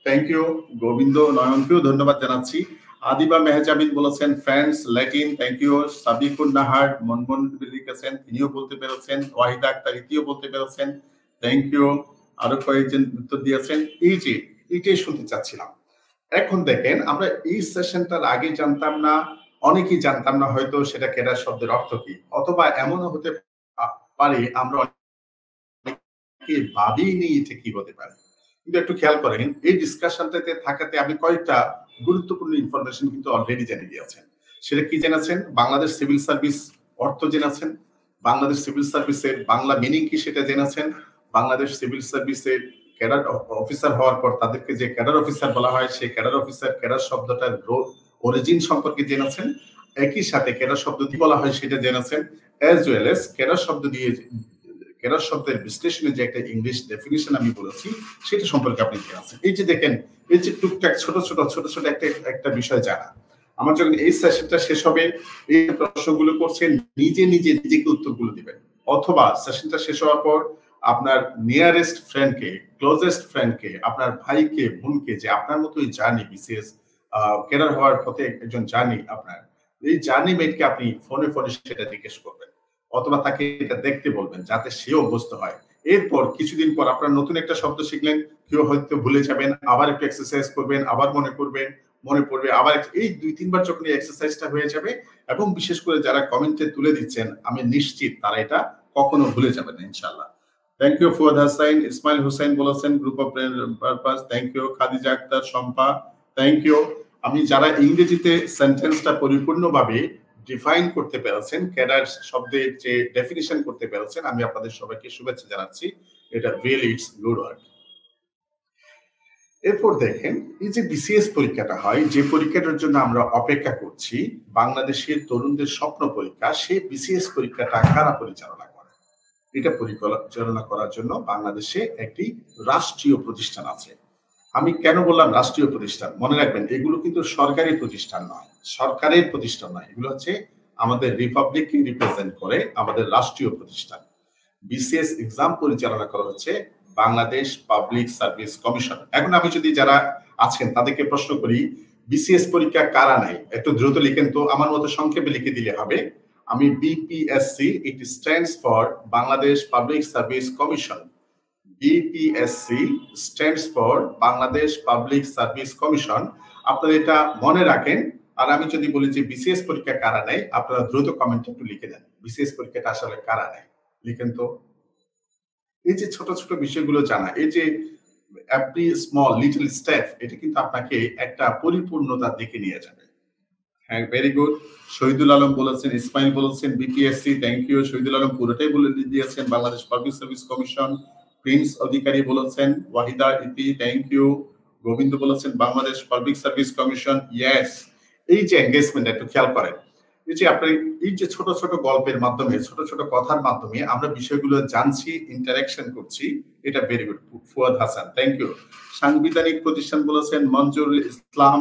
থ্যাংক ইউ গোবিন্দ নয়নকেও ধন্যবাদ জানাচ্ছি। আদিবা মেহজাবিন বলেছেন friends Latin, thank you. Sabikun Nahar Monmon লিখেছেন, তিনিও বলতে পেরেছেন। ওয়াহিদা আক্তার ইতিও বলতে পেরেছেন, থ্যাংক ইউ। আরো কয়েকজন উত্তর দিয়েছেন। এইটাই শুনতে চাচ্ছিলাম। এখন দেখেন, আমরা এই সেশনটার আগে জানতাম না, অনেকেই জানতাম না হয়তো সেটা ক্যাডার শব্দের অর্থ কি, অথবা এমনও হতে পারে আমরা অনেকে ভাবিনি এটা কি হতে পারে। কিন্তু একটু খেয়াল করেন, এই ডিসকাশনটাতে থাকাতে আপনি কয়েকটা গুরুত্বপূর্ণ ইনফরমেশন কিন্তু অলরেডি জেনে গিয়েছেন। সেটা কি জেনেছেন? বাংলাদেশ সিভিল সার্ভিস অর্থ জেনেছেন, বাংলাদেশ সিভিল সার্ভিসের বাংলা মিনিং কি সেটা জেনেছেন, বাংলাদেশ সিভিল সার্ভিসের ক্যাডার অফিসার হওয়ার পর তাদেরকে যে ক্যাডার অফিসার বলা হয়, সেই ক্যাডার অফিসার ক্যাডার শব্দটার অরিজিন সম্পর্কে জেনেছেন। একই সাথে ক্যাডার শব্দ কি বলা হয় সেটা জেনেছেন, অ্যাজ ওয়েল এজ ক্যাডার শব্দ দিয়ে ক্যাডার শব্দের বিশ্লেষণে যে একটা ইংলিশ ডেফিনিশন আমি বলেছি সেটা সম্পর্কে আপনি জেনেছেন। এই যে দেখেন, এই যে টুকটাক ছোট ছোট একটা বিষয় জানা। আমার যখন এই সেশনটা শেষ হবে, এই প্রশ্নগুলো করছেন, নিজেকে উত্তরগুলো দিবেন, অথবা সেশনটা শেষ হওয়ার পর আপনার নিয়ারেস্ট ফ্রেন্ডকে, ক্লোজেস্ট ফ্রেন্ডকে, আপনার ভাইকে, বোনকে, যে আপনার মতোই জার্নি বিসিএস ক্যাডার হওয়ার পথে একজন জার্নি, আপনার এই জার্নি মেটকে আপনি ফোনে সেটা জিজ্ঞেস করবেন, অথবা তাকে এটা দেখতে বলবেন, যাতে সে অভ্যস্ত হয়। এরপর কিছুদিন পর আপনার নতুন একটা শব্দ শিখলেন, কেউ হয়তো ভুলে যাবেন, আবার একটু এক্সারসাইজ করবেন, আবার মনে করবেন, মনে পড়বে, আবার এই 2-3 বার যখন এই এক্সারসাইজটা হয়ে যাবে, এবং বিশেষ করে যারা কমেন্টে তুলে দিচ্ছেন, আমি নিশ্চিত তারা এটা কখনো ভুলে যাবেন না ইনশাআল্লাহ। Thank you Fuad Hasan. ইসমাইল হোসেন বলেছেন group of purpose, thank you. Khadija Akter, Shampa, thank you. আমি যারা ইংরেজিতে সেন্টেন্সটা পরিপূর্ণভাবে ডিফাইন করতে পেরেছেন, ক্যাডার শব্দের যে ডেফিনিশন করতে পেরেছেন, আমি আপনাদের সবাইকে শুভেচ্ছা জানাচ্ছি। এটা রিয়েলি ইটস গুড ওয়ার্ক। এরপর দেখেন, এই যে বিসিএস পরীক্ষাটা হয়, যে পরীক্ষাটার জন্য আমরা অপেক্ষা করছি, বাংলাদেশের তরুণদের স্বপ্ন পরীক্ষা, সেই বিসিএস পরীক্ষাটা কারা পরিচালনা করে? এটা পরিচালনা করার জন্য বাংলাদেশে একটি রাষ্ট্রীয় প্রতিষ্ঠান আছে। আমি কেন বললাম রাষ্ট্রীয় প্রতিষ্ঠান? মনে রাখবেন, এগুলো কিন্তু সরকারি প্রতিষ্ঠান নয়, সরকারের প্রতিষ্ঠান নয়, এগুলো হচ্ছে আমাদের রিপাবলিককে রিপ্রেজেন্ট করে আমাদের রাষ্ট্রীয় প্রতিষ্ঠান। বিসিএস এক্সাম পরিচালনা করা হচ্ছে বাংলাদেশ পাবলিক সার্ভিস কমিশন। এখন আমি যদি যারা আছেন তাদেরকে প্রশ্ন করি, বিসিএস পরীক্ষা কারা নাই, একটু দ্রুত লিখেন তো, আমার মতো সংক্ষেপে লিখে দিলে হবে। আমি BPSC, it stands for Bangladesh public service commission. BPSC stands for Bangladesh public service commission. আপনারা এটা মনে রাখেন। আর আমি যদি বলি যে বিসিএস পরীক্ষা কারা নেয়, আপনারা দ্রুত কমেন্টে একটু লিখে দেন বিসিএস পরীক্ষাটা আসলে কারা নেয়, লিখেন তো। এই যে ছোট ছোট বিষয়গুলো জানা, এই যে এভরি স্মল লিটল স্টেপ, এটা কিন্তু আপনাকে একটা পরিপূর্ণতার দিকে নিয়ে যাবে। হ্যাঁ, ভেরি গুড। শহীদুল আলম বলেছেন, ইসমাইল বলেছেন BPSC, thank you. Shahidul Alam পুরোটাই বলে দিয়েছেন Bangladesh public service commission. Prince Adhikari বলেছেন, ওয়াহিদা ইতি, থ্যাংক ইউ। গোবিন্দ বলেছেন Bangladesh public service commission, yes. এই যে এঙ্গেজমেন্ট একটু খেয়াল করেন, এই যে আপনি এই যে ছোট ছোট গল্পের মাধ্যমে, ছোট ছোট কথার মাধ্যমে আমরা বিষয়গুলো জানছি, ইন্টারাকশন করছি, এটা very good. Fuad Hasan, thank you. সাংবিধানিক প্রতিষ্ঠান বলেছেন মঞ্জুরুল ইসলাম,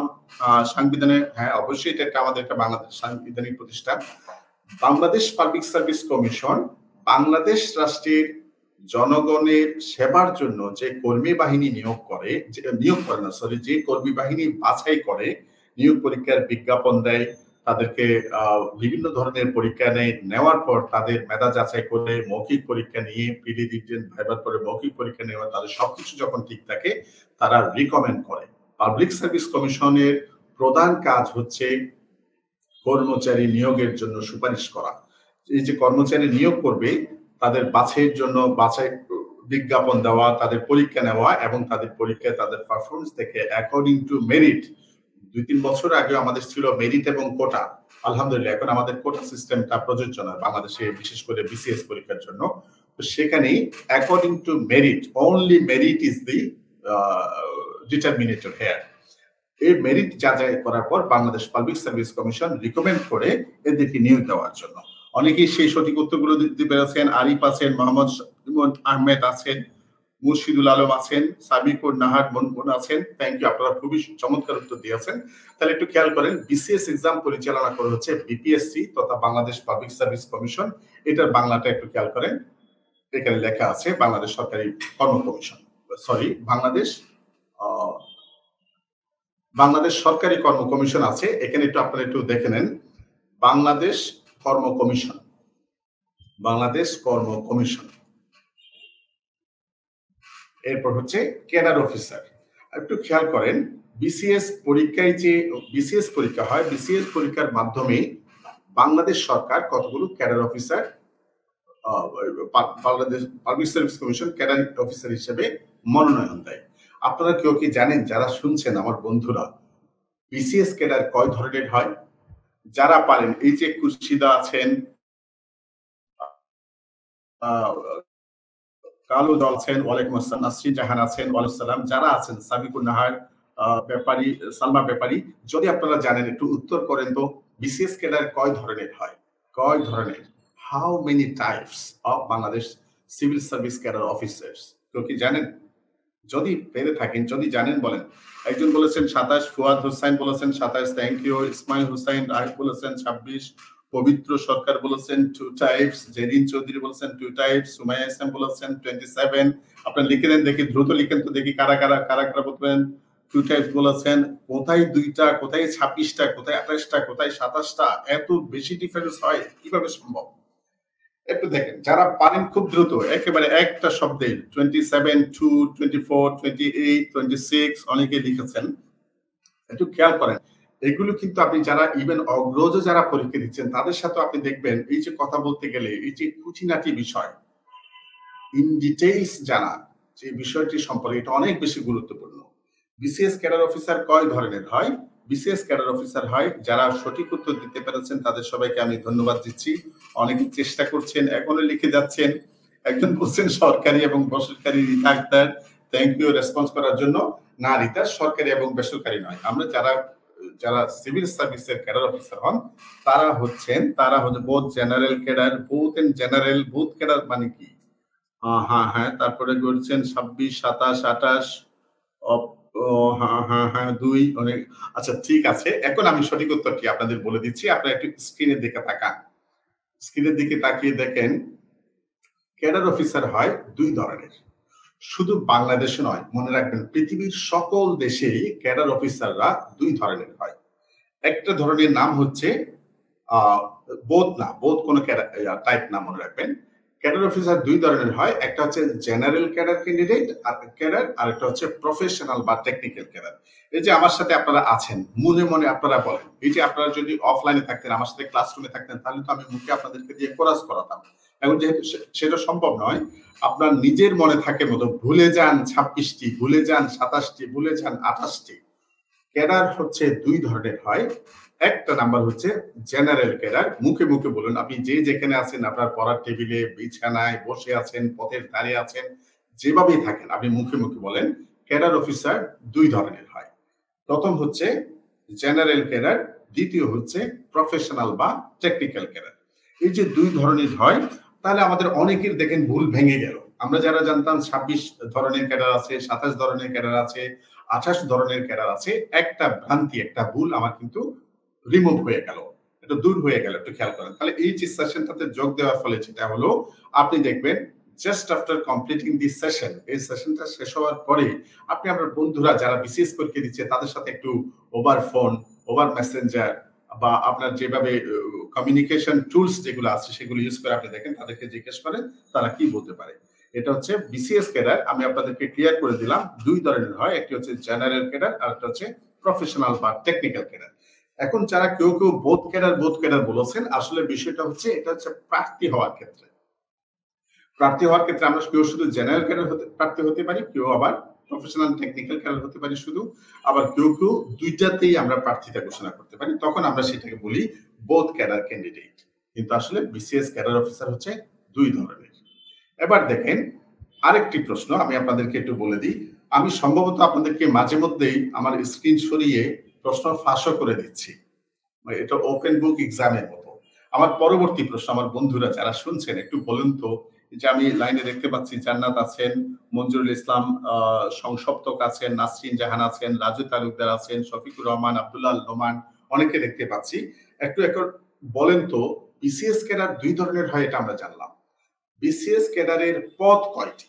সাংবিধানিক, হ্যাঁ অবশ্যই এটা আমাদের একটা বাংলাদেশ সাংবিধানিক প্রতিষ্ঠান। Bangladesh public service commission Bangladesh রাষ্ট্রের জনগণের সেবার জন্য যে কর্মী বাহিনী নিয়োগ করে, যে কর্মী বাহিনী বাছাই করে, নিয়োগ পরীক্ষার বিজ্ঞাপন দেয়, তাদেরকে বিভিন্ন ধরনের পরীক্ষা নেওয়ার পর তাদের মেধা যাচাই করে মৌখিক পরীক্ষা নিয়ে, প্রিলিমিনারি ভাইবার পরে মৌখিক পরীক্ষা নেওয়া, তাদের সবকিছু যখন ঠিক থাকে তারা রিকমেন্ড করে। পাবলিক সার্ভিস কমিশনের প্রধান কাজ হচ্ছে কর্মচারী নিয়োগের জন্য সুপারিশ করা। এই যে কর্মচারী নিয়োগ করবে তাদের বাছাইয়ের জন্য বিজ্ঞাপন দেওয়া, তাদের পরীক্ষা নেওয়া এবং তাদের পরীক্ষায় তাদের পারফরমেন্স দেখে অ্যাকর্ডিং টু মেরিট। 2-3 বছর আগে আমাদের ছিল মেরিট এবং কোটা, আলহামদুলিল্লাহ এখন আমাদের কোটা সিস্টেমটা প্রযোজ্য নয় বাংলাদেশে, বিশেষ করে বিসিএস পরীক্ষার জন্য। তো সেখানে according to merit, only merit is the determiner here. এই মেরিট যাচাই করার পর Bangladesh public service commission recommend করে এদেরকে নিয়োগ দেওয়ার জন্য। অনেকেই সেই সঠিক উত্তরগুলো দিতে পেরেছেন। আরিফ আছেন, মোহাম্মদ আহমেদ আছেন, মুর্শিদুল আলম আছেন, সাবিকুর নাহার মনমুন আছেন, থ্যাংক ইউ। আপনারা খুবই চমৎকার উত্তর দিয়েছেন। তাহলে একটু খেয়াল করেন, বিসিএস এক্সাম পরিচালনা করা হচ্ছে বিপিএসসি তথা বাংলাদেশ পাবলিক সার্ভিস কমিশন। এটার বাংলাটা একটু খেয়াল করেন, এখানে লেখা আছে বাংলাদেশ সরকারি কর্ম কমিশন, সরি বাংলাদেশ সরকারি কর্ম কমিশন আছে এখানে, একটু আপনারা একটু দেখে নেন। বাংলাদেশ কর্ম কমিশন, বাংলাদেশ কর্ম কমিশন। এরপর হচ্ছে ক্যাডার অফিসার। একটু খেয়াল করেন, বিসিএস পরীক্ষায় যে বিসিএস পরীক্ষা হয়, বিসিএস পরীক্ষার মাধ্যমে বাংলাদেশ সরকার কতগুলো cadre officer, Bangladesh public service commission cadre officer হিসেবে মনোনয়ন দেয়। আপনারা কেউ কি জানেন, যারা শুনছেন আমার বন্ধুরা, বিসিএস ক্যাডার কয় ধরনের হয়? যারা পারেন, এই যে খুরশিদা আছেন, কালো দল আছেন, ওয়ালাইকুম আসসালাম, নাসরিন জাহান আছেন, ওয়ালাইকুম আসসালাম, যারা আছেন, সাবিকুর নাহার, ব্যাপারী, সালমা ব্যাপারী, যদি আপনারা জানেন একটু উত্তর করেন তো, বিসিএস ক্যাডার কয় ধরনের হয়? কয় ধরনের? How many types of Bangladesh civil service cadre officers? কেউ কি জানেন? যদি পেরে থাকেন, যদি জানেন বলেন। একজন বলেছেন 27, ফুয়াদ হোসাইন বলেছেন 27, থ্যাংক ইউ। ইসমাইল হোসাইন আরিফ বলেছেন 26, পবিত্র সরকার বলেছেন 2 টাইপস, জেরিন চৌধুরী বলেছেন 2 টাইপস, সুমাইয়া ইসলাম বলেছেন 27। আপনারা লিখে দেন দেখি, দ্রুত লিখেন তো দেখি কারা বলবেন 2 টাইপস বলেছেন। কোথায় 2টা, কোথায় 26টা, কোথায় 28টা, কোথায় 27টা? এত বেশি ডিফারেন্স হয় কিভাবে সম্ভব? একটু দেখেন, যারা পারেন খুব দ্রুত একেবারে একটা শব্দে 27, 2, 24, 28, 26 অনেকে লিখেছেন। একটু খেয়াল করেন, এগুলো কিন্তু আপনি যারা ইভেন অগ্রজ যারা পরীক্ষা দিচ্ছেন তাদের সাথে আপনি দেখবেন, এই যে কথা বলতে গেলে এই যে খুঁটিনাটি বিষয় ইন ডিটেইলস জানা, যে বিষয়টি সম্পর্কে, এটা অনেক বেশি গুরুত্বপূর্ণ। বিসিএস ক্যাডার অফিসার কয় ধরনের হয়? বিসিএস ক্যাডার অফিসার হয়, যারা সঠিক উত্তর দিতে পেরেছেন তাদের সবাইকে আমি ধন্যবাদ দিচ্ছি। অনেকে চেষ্টা করছেন, এখনো লিখে যাচ্ছেন। একজন বলছেন সরকারি এবং বেসরকারি, Rita Akter, thank you response করার জন্য। না রিতা, সরকারি এবং বেসরকারি নয়, আমরা যারা সিভিল সার্ভিসের ক্যাডার অফিসার হন তারা হচ্ছে both general cadre, both and general, both cadre মানে কি? হ্যাঁ, তারপরে বলছেন 26, 27, 28, ও হ্যাঁ, হ্যাঁ, হ্যাঁ, ২ অনেক আচ্ছা ঠিক আছে। এখন আমি সঠিক উত্তরটি আপনাদের বলে দিচ্ছি। আপনারা একটু স্ক্রিনের দিকে তাকান। স্ক্রিনের দিকে তাকিয়ে দেখেন ক্যাডার অফিসার হয় ২ ধরনের। শুধু বাংলাদেশে নয়, মনে রাখবেন পৃথিবীর সকল দেশেই ক্যাডার অফিসাররা ২ ধরনের হয়। একটা ধরনের নাম হচ্ছে আ বোথ না, বোথ কোন টাইপ না মনে রাখবেন। ক্যাডার অফিসার ২ ধরনের হয়। একটা হচ্ছে জেনারেল ক্যাডার ক্যান্ডিডেট আরেকটা হচ্ছে প্রফেশনাল বা টেকনিক্যাল ক্যাডার। এই যে আমার সাথে আপনারা আছেন, মনে, মনে আপনারা বলেন। এই যে আপনারা যদি অফলাইনে থাকতেন, আমার সাথে ক্লাসরুমে থাকতেন, তাহলে তো আমি মুখে আপনাদেরকে দিয়ে কোরাস করাতাম। এখন যেহেতু সেটা সম্ভব নয়, আপনার নিজের মনে থাকে মতো ভুলে যান ২৬ টি, ভুলে যান ২৭ টি, ভুলে যান ২৮ টি। ক্যাডার হচ্ছে ২ ধরনের হয়। একটা নাম্বার হচ্ছে জেনারেল ক্যাডার। মুখে, মুখে বলুন। আপনি যে যেখানে আছেন, আপনার পড়ার টেবিলে, বিছানায় বসে আছেন, পথের ধারে আছেন, যেভাবেই থাকেন আপনি মুখে, মুখে বলেন। ক্যাডার অফিসার ২ ধরনের হয়। প্রথম হচ্ছে জেনারেল ক্যাডার, দ্বিতীয় হচ্ছে প্রফেশনাল বা টেকনিক্যাল ক্যাডার। এই যে ২ ধরনের হয়, তাহলে আমাদের অনেকের দেখেন ভুল ভেঙে গেল। আমরা যারা জানতাম ২৬ ধরনের ক্যাডার আছে, ২৭ ধরনের ক্যাডার আছে, ২৮ ধরনের ক্যাডার আছে, একটা ভ্রান্তি, একটা ভুল আমার কিন্তু রিমুভ হয়ে গেল। এটা দূর হয়ে গেল। একটু খেয়াল করেন। তাহলে এই যে সেশনটাতে যোগ দেওয়ার ফলে যেটা হলো, আপনি দেখবেন just after completing this session, এই সেশনটা শেষ হওয়ার পরে আপনি আপনার বন্ধুরা যারা বিসিএস পরীক্ষা দিচ্ছে তাদের সাথে একটু ওভার ফোন, ওভার মেসেঞ্জার বা আপনার যেভাবে কমিউনিকেশন টুলস যেগুলো আছে সেগুলো ইউজ করে আপনি দেখেন তাদেরকে জিজ্ঞেস করেন তারা কি বলতে পারে। এটা হচ্ছে বিসিএস ক্যাডার। আমি আপনাদেরকে ক্লিয়ার করে দিলাম ২ ধরনের হয়। একটি হচ্ছে জেনারেল ক্যাডার আর একটা হচ্ছে প্রফেশনাল বা টেকনিক্যাল ক্যাডার। এখন যারা কেউ, কেউ বোথ ক্যাডার বলেছেন, আসলে বিষয়টা হচ্ছে এটা হচ্ছে প্রার্থী হওয়ার ক্ষেত্রে। প্রার্থী হওয়ার ক্ষেত্রে আমরা কেউ শুধু জেনারেল ক্যাডার প্রার্থী হতে পারি, কেউ আবার প্রফেশনাল টেকনিক্যাল ক্যাডার হতে পারি শুধু। আবার কেউ, কেউ ২ টাতেই আমরা প্রার্থিতা ঘোষণা করতে পারি। তখন আমরা সেটাকে বলি বোথ ক্যাডার ক্যান্ডিডেট। কিন্তু আসলে বিসিএস ক্যাডার অফিসার হচ্ছে ২ ধরনের। এবার দেখেন আরেকটি প্রশ্ন আমি আপনাদেরকে একটু বলে দিই। আমি সম্ভবত আপনাদেরকে মাঝে মধ্যেই আমার স্ক্রিন সরিয়ে প্রশ্ন ফাঁসও করে দিচ্ছি। এটা ওপেন বুক এক্সামের মতো। আমার পরবর্তী প্রশ্ন আমার বন্ধুরা যারা শুনছেন একটু বলুন তো যে আমি লাইনে দেখতে পাচ্ছি জান্নাত আছেন, মঞ্জুরুল ইসলাম সংসপ্তক আছেন, নাসরিন জাহান আছেন, রাজু তালুকদার আছেন, শফিকুর রহমান, আব্দুল্লাহ নোমান অনেকে দেখতে পাচ্ছি। একটু বলেন তো বিসিএস ক্যাডার ২ ধরনের হয় এটা আমরা জানলাম। বিসিএস ক্যাডারের পদ কয়টি?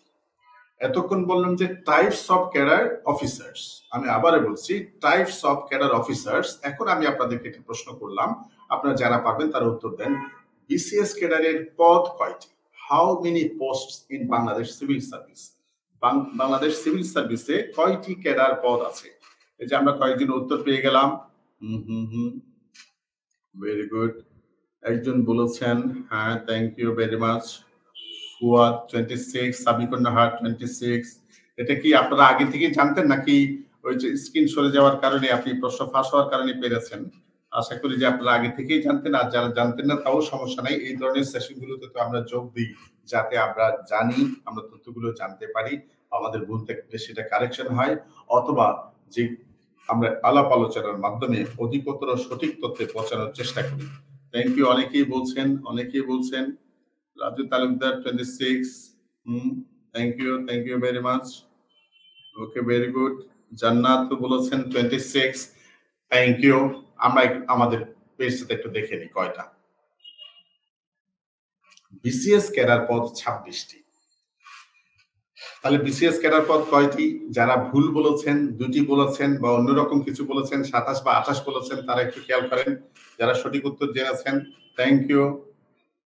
এতক্ষণ বললাম যে টাইপস অফ ক্যাডার অফিসার্স। আমি আবারও বলছি টাইপস অফ ক্যাডার অফিসার্স। এখন আমি আপনাদেরকে একটা প্রশ্ন করলাম, আপনারা যারা পারবেন তারা উত্তর দেন। বিসিএস ক্যাডারের পদ কয়টি? How many posts in Bangladesh civil service? Bangladesh civil সার্ভিসে কয়টি ক্যাডার পদ আছে? এই যে আমরা কয়েকজন উত্তর পেয়ে গেলাম। Very good. একজন বলেছেন হ্যাঁ, thank you very much. Fuad 26, Sabikun Nahar 26। এটা কি আপনারা আগে থেকেই জানতেন নাকি ওই যে স্ক্রিন সরে যাওয়ার কারণে আপনি প্রশ্ন ফাঁস হওয়ার কারণে পেরেছেন? আশা করি যে আপনারা আগে থেকেই জানতেন। আর যারা জানতেন না তাও সমস্যা নাই। এই ধরনের সেশনগুলোতে তো আমরা যোগ দিই যাতে আমরা জানি, আমরা তথ্যগুলো জানতে পারি। আমাদের ভুল থাকলে সেটা কারেকশন হয় অথবা যে আমরা আলাপ আলোচনার মাধ্যমে অধিকতর সঠিক তথ্যে পৌঁছানোর চেষ্টা করি। Thank you. অনেকেই বলছেন Raju Talukdar 26. Thank you very much. Okay, very good. Jannat বলেছেন 26। Thank you. আমরা আমাদের পেজটাতে একটু দেখে নিই কয়টা। বিসিএস ক্যাডার পদ 26টি। তাহলে বিসিএস ক্যাডার পদ কয়টি? যারা ভুল বলেছেন, 2টি বলেছেন বা অন্যরকম কিছু বলেছেন, 27 বা 28 বলেছেন তারা একটু খেয়াল করেন। যারা সঠিক উত্তর জেনেছেন থ্যাংক ইউ।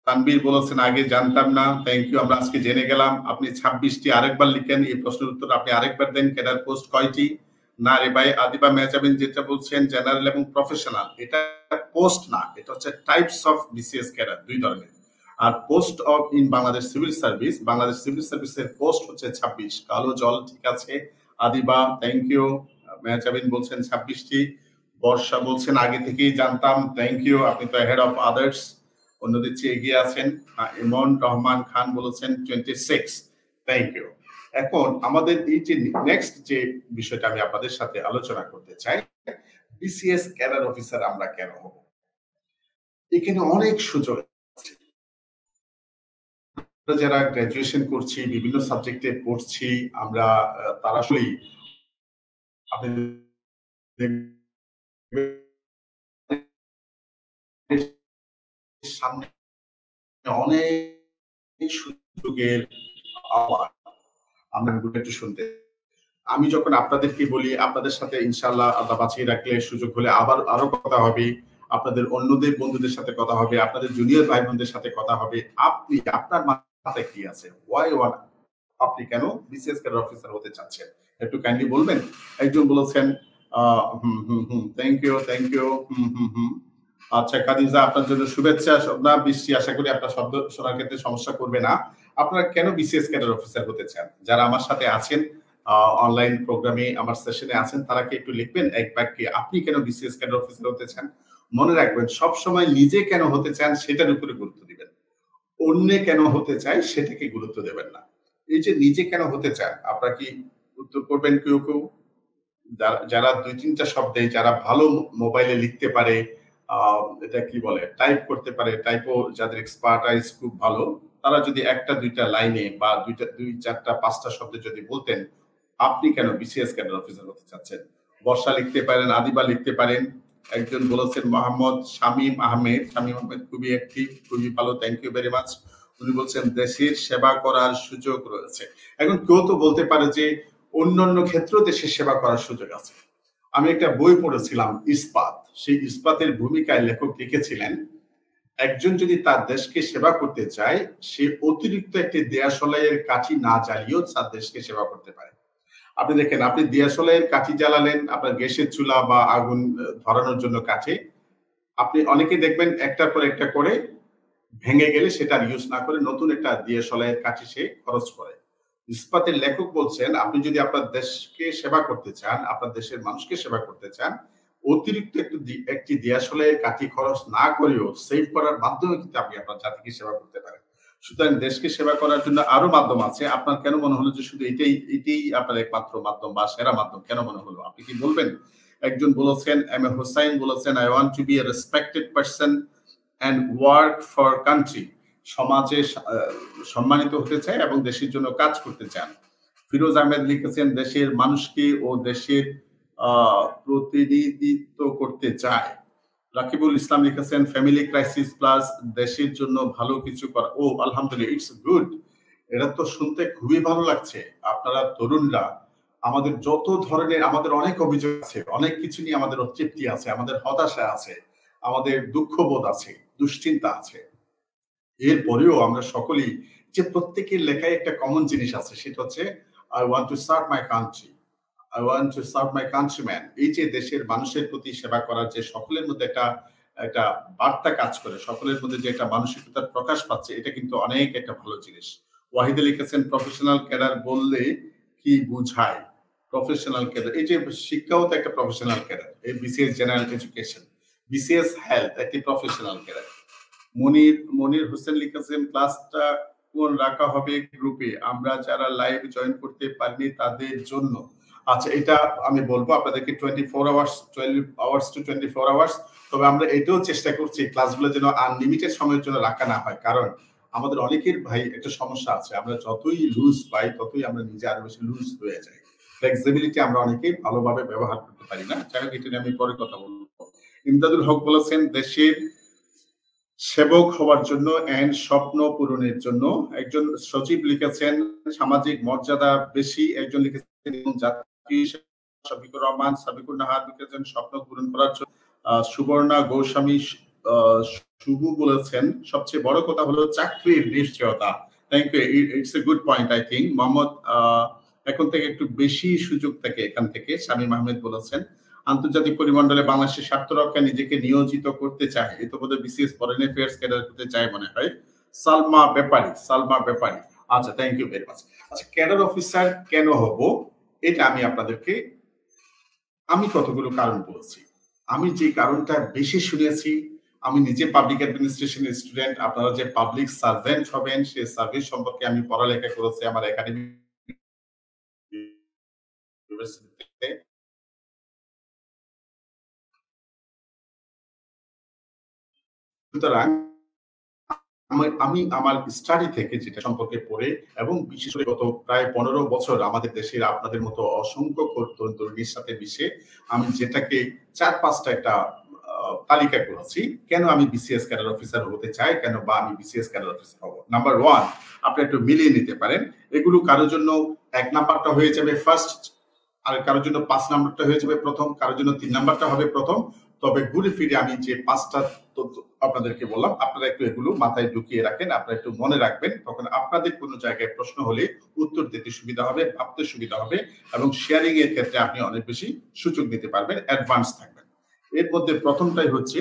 তানবীর বলেছেন আগে জানতাম না, থ্যাংক ইউ। আমরা আজকে জেনে গেলাম। আপনি 26টি আরেকবার লিখেন, এই প্রশ্নের উত্তর আপনি আরেকবার দেন। ক্যাডার পোস্ট কয়টি? না রে ভাই, আদিবা মেহজাবিন যেটা বলছেন জেনারেল এবং প্রফেশনাল, এটা পোস্ট না, এটা হচ্ছে টাইপস অফ বিসিএস ক্যাডার 2 ধরনের। আর post of in Bangladesh civil service, Bangladesh civil সার্ভিসের পোস্ট হচ্ছে 26। কালো জল ঠিক আছে। Adiba thank you. মেহজাবিন বলছেন 26টি। বর্ষা বলছেন আগে থেকেই জানতাম, থ্যাংক ইউ। আপনি তো হেড অফ আদার্স, অন্যদের চেয়ে এগিয়ে আছেন। ইমন রহমান খান বলেছেন 26। Thank you. এখন আমাদের এই যে নেক্সট যে বিষয়টা আমি আপনাদের সাথে আলোচনা করতে চাই, বিসিএস ক্যাডার অফিসার আমরা কেন হব? এখানে অনেক সুযোগ আছে। যারা গ্রাজুয়েশন করছি, বিভিন্ন সাবজেক্টে পড়ছি, আমরা তারা আসলেই আপনি সামনে অনেক সুযোগের আহ্বান। আমরা একটু শুনতে। আমি যখন আপনাদেরকে বলি আপনাদের সাথে ইনশাআল্লাহ আল্লাহ বাঁচিয়ে রাখলে সুযোগ হলে আবার আরো কথা হবে। আপনাদের অন্যদের বন্ধুদের সাথে কথা হবে, আপনাদের জুনিয়র ভাই বোনদের সাথে কথা হবে। আপনি আপনার মাথায় কি আছে? Why wanna আপনি কেন বিসিএস ক্যাডার অফিসার হতে চাচ্ছেন? একটু কাইন্ডলি বলবেন? একজন বলেছেন থ্যাংক ইউ, থ্যাংক ইউ। আচ্ছা কাদিজা আপনার জন্য শুভেচ্ছা না বৃষ্টি আশা করি আপনার শব্দ শোনার ক্ষেত্রে সমস্যা করবে না। আপনারা কেন বিসিএস ক্যাডার অফিসার হতে চান? যারা আমার সাথে আছেন অনলাইন প্রোগ্রামে আমার সেশনে আছেন তারা কি একটু লিখবেন এক বাক্যে আপনি কেন বিসিএস ক্যাডার অফিসার হতে চান? মনে রাখবেন সবসময় নিজে কেন হতে চান সেটার উপরে গুরুত্ব দিবেন। অন্যে কেন হতে চায় সেটাকে গুরুত্ব দেবেন না। এই যে নিজে কেন হতে চান আপনারা কি উত্তর করবেন কেউ? যারা ২-৩ টা শব্দে যারা ভালো মোবাইলে লিখতে পারে, এটা কি বলে? টাইপ করতে পারে, টাইপও যাদের এক্সপার্টাইজ খুব ভালো, তারা যদি ১টা-২টা লাইনে বা ২-৪টা-৫টা শব্দে যদি বলতেন, আপনি কেন বিসিএস ক্যাডার অফিসার হতে চাচ্ছেন? বর্ষা লিখতে পারেন, আদিবা লিখতে পারেন। একজন বলেছেন মোহাম্মদ শামীম আহমেদ। শামীম আহমেদ খুবই অ্যাক্টিভ, খুবই ভালো। Thank you very much. উনি বলছেন দেশের সেবা করার সুযোগ রয়েছে। এখন কেউ তো বলতে পারে যে অন্যান্য ক্ষেত্রেও দেশের সেবা করার সুযোগ আছে। আমি একটা বই পড়েছিলাম ইস্পাত। সেই ইস্পাতের ভূমিকায় লেখক লিখেছিলেন একজন যদি তার দেশকে সেবা করতে চায় সে অতিরিক্ত একটি দেয়াশলাইয়ের কাঠি না জ্বালিয়েও তার দেশকে সেবা করতে পারে। আপনি দেখেন আপনি দেয়াশলাইয়ের কাঠি জ্বালালেন আপনার গ্যাসের চুলা বা আগুন ধরানোর জন্য কাঠে। আপনি অনেকে দেখবেন একটার পর একটা করে ভেঙে গেলে সেটা ইউজ না করে নতুন একটা দেয়াশলাইয়ের কাঠি সে খরচ করে। ইস্পাতের লেখক বলছেন আপনি যদি আপনার দেশকে সেবা করতে চান, আপনার দেশের মানুষকে সেবা করতে চান, অতিরিক্ত একটি দেয়াশলাইয়ের কাঠি খরচ না করেও সেভ করার মাধ্যমে কিন্তু আপনি আপনার জাতিকে সেবা করতে পারেন। সুতরাং দেশকে সেবা করার জন্য আরো মাধ্যম আছে। আপনার কেন মনে হলো যে শুধু এটাই আপনার একমাত্র মাধ্যম বা সেরা মাধ্যম কেন মনে হলো? আপনি কি বলবেন? একজন বলেছেন এম এ হোসাইন বলেছেন I want to be a respected person and work for country. সমাজে সম্মানিত হতে চায় এবং দেশের জন্য কাজ করতে চান। ফিরোজ আহমেদ লিখেছেন দেশের মানুষকে ও দেশের প্রতিনিধিত্ব করতে চায়। রাকিবুল ইসলাম লিখেছেন ফ্যামিলি ক্রাইসিস প্লাস দেশের জন্য ভালো কিছু করা। ও আলহামদুলিল্লাহ ইটস গুড। এটা তো শুনতে খুবই ভালো লাগছে। আপনারা তরুণরা আমাদের যত ধরনের আমাদের অনেক অভিযোগ আছে, অনেক কিছু নিয়ে আমাদের অতৃপ্তি আছে, আমাদের হতাশা আছে, আমাদের দুঃখবোধ আছে, দুশ্চিন্তা আছে। এরপরেও আমরা সকলেই যে প্রত্যেকের লেখায় একটা কমন জিনিস আছে সেটা হচ্ছে I want to serve my country, I want to serve my countryman. এই যে দেশের মানুষের প্রতি সেবা করার যে সকলের মধ্যে একটা একটা বার্তা কাজ করে, সকলের মধ্যে যে একটা মানসিকতার প্রকাশ পাচ্ছে এটা কিন্তু অনেক একটা ভালো জিনিস। ওয়াহিদে লিখেছেন প্রফেশনাল ক্যাডার বললে কি বুঝায়? প্রফেশনাল ক্যাডার এই যে শিক্ষাও তো একটা প্রফেশনাল ক্যাডার। এই BCS general education, BCS health একটি প্রফেশনাল ক্যাডার। মনির হোসেন লিখেছেন ক্লাসটা কোন রাখা হবে গ্রুপে আমরা যারা লাইভ জয়েন করতে পারিনি তাদের জন্য। আচ্ছা এটা আমি বলবো আপনাদেরকে 24 আওয়ার্স 12 আওয়ার্স টু 24 আওয়ার্স। তবে আমরা এটাও চেষ্টা করছি ক্লাসগুলো যেন আনলিমিটেড সময়ের জন্য রাখা না হয় কারণ আমাদের অনেকের ভাই একটা সমস্যা আছে আমরা যতই লুজ পাই ততই আমরা নিজে আরো বেশি লুজ হয়ে যাই। ফ্লেক্সিবিলিটি আমরা অনেকেই ভালোভাবে ব্যবহার করতে পারি না। যাই হোক এটা নিয়ে আমি পরে কথা বলবো। ইমদাদুল হক বলেছেন দেশের সেবক হওয়ার জন্য এন্ড স্বপ্ন পূরণের জন্য। একজন সচিব লিখেছেন সামাজিক মর্যাদা বেশি। একজন লিখেছেন জাতি শফিকুর রহমান সাবিকুর নাহার লিখেছেন স্বপ্ন পূরণ করার জন্য। সুবর্ণা গোস্বামী শুভু বলেছেন সবচেয়ে বড় কথা হলো চাকরির নিশ্চয়তা। Thank you it's a good point I think. Mohammad এখন থেকে একটু বেশি সুযোগ থাকে এখান থেকে শামীম আহমেদ বলেছেন আন্তর্জাতিক পরিমণ্ডলে বাংলাদেশের স্বার্থ রক্ষায় নিজেকে নিয়োজিত করতে চায় এ তো বোধহয় বিসিএস ফরেন অ্যাফেয়ার্স ক্যাডার করতে চায় মনে হয়। সালমা ব্যাপারী আচ্ছা থ্যাংক ইউ ভেরি মাচ। আচ্ছা ক্যাডার অফিসার কেন হব এটা আমি আপনাদেরকে আমি কতগুলো কারণ বলেছি। আমি যে কারণটা বেশি শুনেছি আমি নিজে পাবলিক অ্যাডমিনিস্ট্রেশনের স্টুডেন্ট। আপনারা যে পাবলিক সার্ভেন্ট হবেন সেই সার্ভিস সম্পর্কে আমি পড়ালেখা করেছি আমার একাডেমিক ইউনিভার্সিটিতে। সুতরাং আমি আমার স্টাডি থেকে যেটা সম্পর্কে পড়ে এবং বিশেষ করে গত প্রায় 15 বছর আমাদের দেশের আপনাদের মতো অসংখ্য তরুণীর সাথে মিশে আমি যেটাকে 4-5টা একটা তালিকা করেছি কেন আমি বিসিএস ক্যাডার অফিসার হতে চাই, কেন বা আমি বিসিএস ক্যাডার অফিসার হব। নাম্বার 1 আপনি একটু মিলিয়ে নিতে পারেন। এগুলো কারোর জন্য 1 নাম্বারটা হয়ে যাবে ফার্স্ট, আর কারোর জন্য 5 নাম্বারটা হয়ে যাবে প্রথম, কারোর জন্য 3 নাম্বারটা হবে প্রথম। তবে ঘুরে ফিরে আমি যে 5টা আপনাদেরকে বললাম, আপনারা একটু এগুলো মাথায় ঢুকিয়ে রাখেন, আপনারা একটু মনে রাখবেন। তখন আপনাদের কোনো জায়গায় প্রশ্ন হলে উত্তর দিতে সুবিধা হবে, ভাবতে সুবিধা হবে এবং শেয়ারিং এর ক্ষেত্রে আপনি অনেক বেশি সুযোগ নিতে পারবেন, অ্যাডভান্স থাকবেন। এর মধ্যে প্রথমটাই হচ্ছে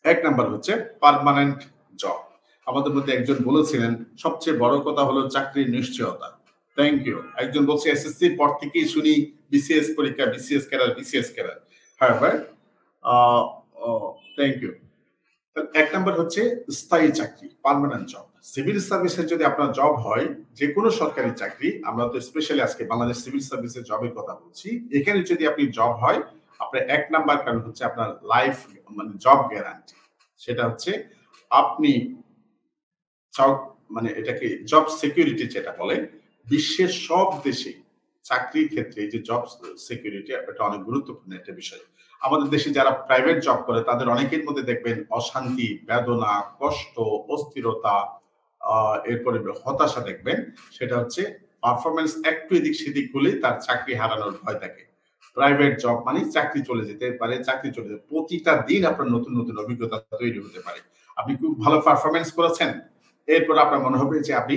1 নাম্বার হচ্ছে পার্মানেন্ট জব। আমাদের মধ্যে একজন বলেছিলেন সবচেয়ে বড় কথা হলো চাকরির নিশ্চয়তা। Thank you. একজন বলছে এসএসসির পর থেকেই শুনি বিসিএস পরীক্ষা, বিসিএস ক্যাডার, বিসিএস ক্যাডার। হ্যাঁ ভাই, থ্যাংক ইউ। 1 নাম্বার হচ্ছে স্থায়ী চাকরি, পার্মানেন্ট জব। সিভিল সার্ভিসে যদি আপনার জব হয়, যে কোনো সরকারি চাকরি, আমরা তো স্পেশালি আজকে বাংলাদেশ সিভিল সার্ভিসের জবের কথা বলছি, এখানে যদি আপনি জব হয়, আপনার 1 নাম্বার কারণ হচ্ছে আপনার লাইফ মানে জব গ্যারান্টি। সেটা হচ্ছে আপনি মানে এটাকে জব সিকিউরিটি যেটা বলে, বিশ্বের সব দেশে চাকরির ক্ষেত্রে এই যে জব সিকিউরিটি এটা অনেক গুরুত্বপূর্ণ একটা বিষয়। আমাদের দেশে যারা প্রাইভেট জব করে তাদের অনেকের মধ্যে দেখবেন অশান্তি, বেদনা, কষ্ট, অস্থিরতা, এরপরে হতাশা দেখবেন। সেটা হচ্ছে পারফরমেন্স একটু এদিক সেদিক হলেই তার চাকরি হারানোর ভয় থাকে। প্রাইভেট জব মানে চাকরি চলে যেতে পারে, চাকরি চলে যেতে প্রতিটা দিন আপনার নতুন নতুন অভিজ্ঞতা তৈরি হতে পারে। আপনি খুব ভালো পারফরমেন্স করেছেন, এরপর আপনার মনে হবে যে আপনি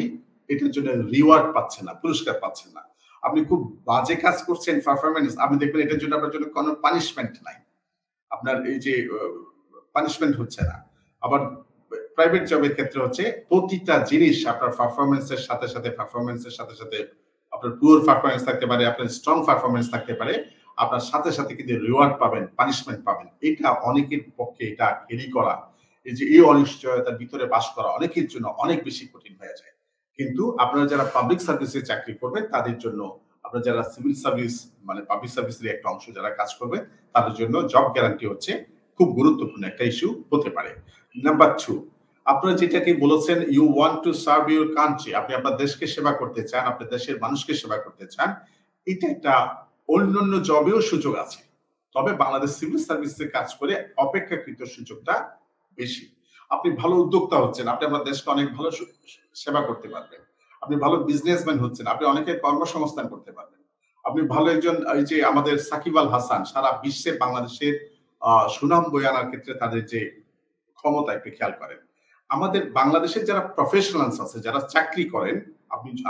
এটার জন্য রিওয়ার্ড পাচ্ছেন না, পুরস্কার পাচ্ছেন না। আপনি খুব বাজে কাজ করছেন, পারফরমেন্স, আপনি দেখবেন এটার জন্য আপনার জন্য কোনো পানিশমেন্ট নাই, আপনার এই যে পানিশমেন্ট হচ্ছে না। আবার প্রাইভেট জবের ক্ষেত্রে হচ্ছে প্রতিটা জিনিস আপনার পারফরমেন্সের সাথে সাথে আপনার পুয়ার পারফরমেন্স থাকতে পারে, আপনার স্ট্রং পারফরমেন্স থাকতে পারে, আপনার সাথে সাথে কিন্তু রিওয়ার্ড পাবেন, পানিশমেন্ট পাবেন। এটা অনেকের পক্ষে এটা ক্যারি করা, এই যে এই অনিশ্চয়তার ভিতরে বাস করা অনেকের জন্য অনেক বেশি কঠিন হয়ে যায়। কিন্তু আপনারা যারা পাবলিক সার্ভিসে চাকরি করবেন তাদের জন্য, আপনারা যারা সিভিল সার্ভিস মানে পাবলিক সার্ভিসের একটা অংশ যারা কাজ করবে তাদের জন্য জব গ্যারান্টি হচ্ছে খুব গুরুত্বপূর্ণ একটা ইস্যু হতে পারে। নাম্বার 2, আপনারা যেটাকে বলেছেন you want to serve your country, আপনি আপনার দেশকে সেবা করতে চান, আপনার দেশের মানুষকে সেবা করতে চান। এটা একটা অন্যান্য জবেও সুযোগ আছে, তবে বাংলাদেশ সিভিল সার্ভিসে কাজ করে অপেক্ষাকৃত সুযোগটা বেশি। আপনি ভালো উদ্যোক্তা হচ্ছেন, আপনি আপনার দেশকে অনেক ভালো সেবা করতে পারবেন। আপনি ভালো বিজনেসম্যান হচ্ছেন, আপনি অনেকের কর্মসংস্থান করতে পারবেন। আপনি ভালো একজন, এই যে আমাদের সাকিব আল হাসান সারা বিশ্বে বাংলাদেশের সুনাম বয়ে আনার ক্ষেত্রে তাদের যে ক্ষমতা একটু খেয়াল করেন। আমাদের বাংলাদেশের যারা প্রফেশনালস আছে, যারা চাকরি করেন,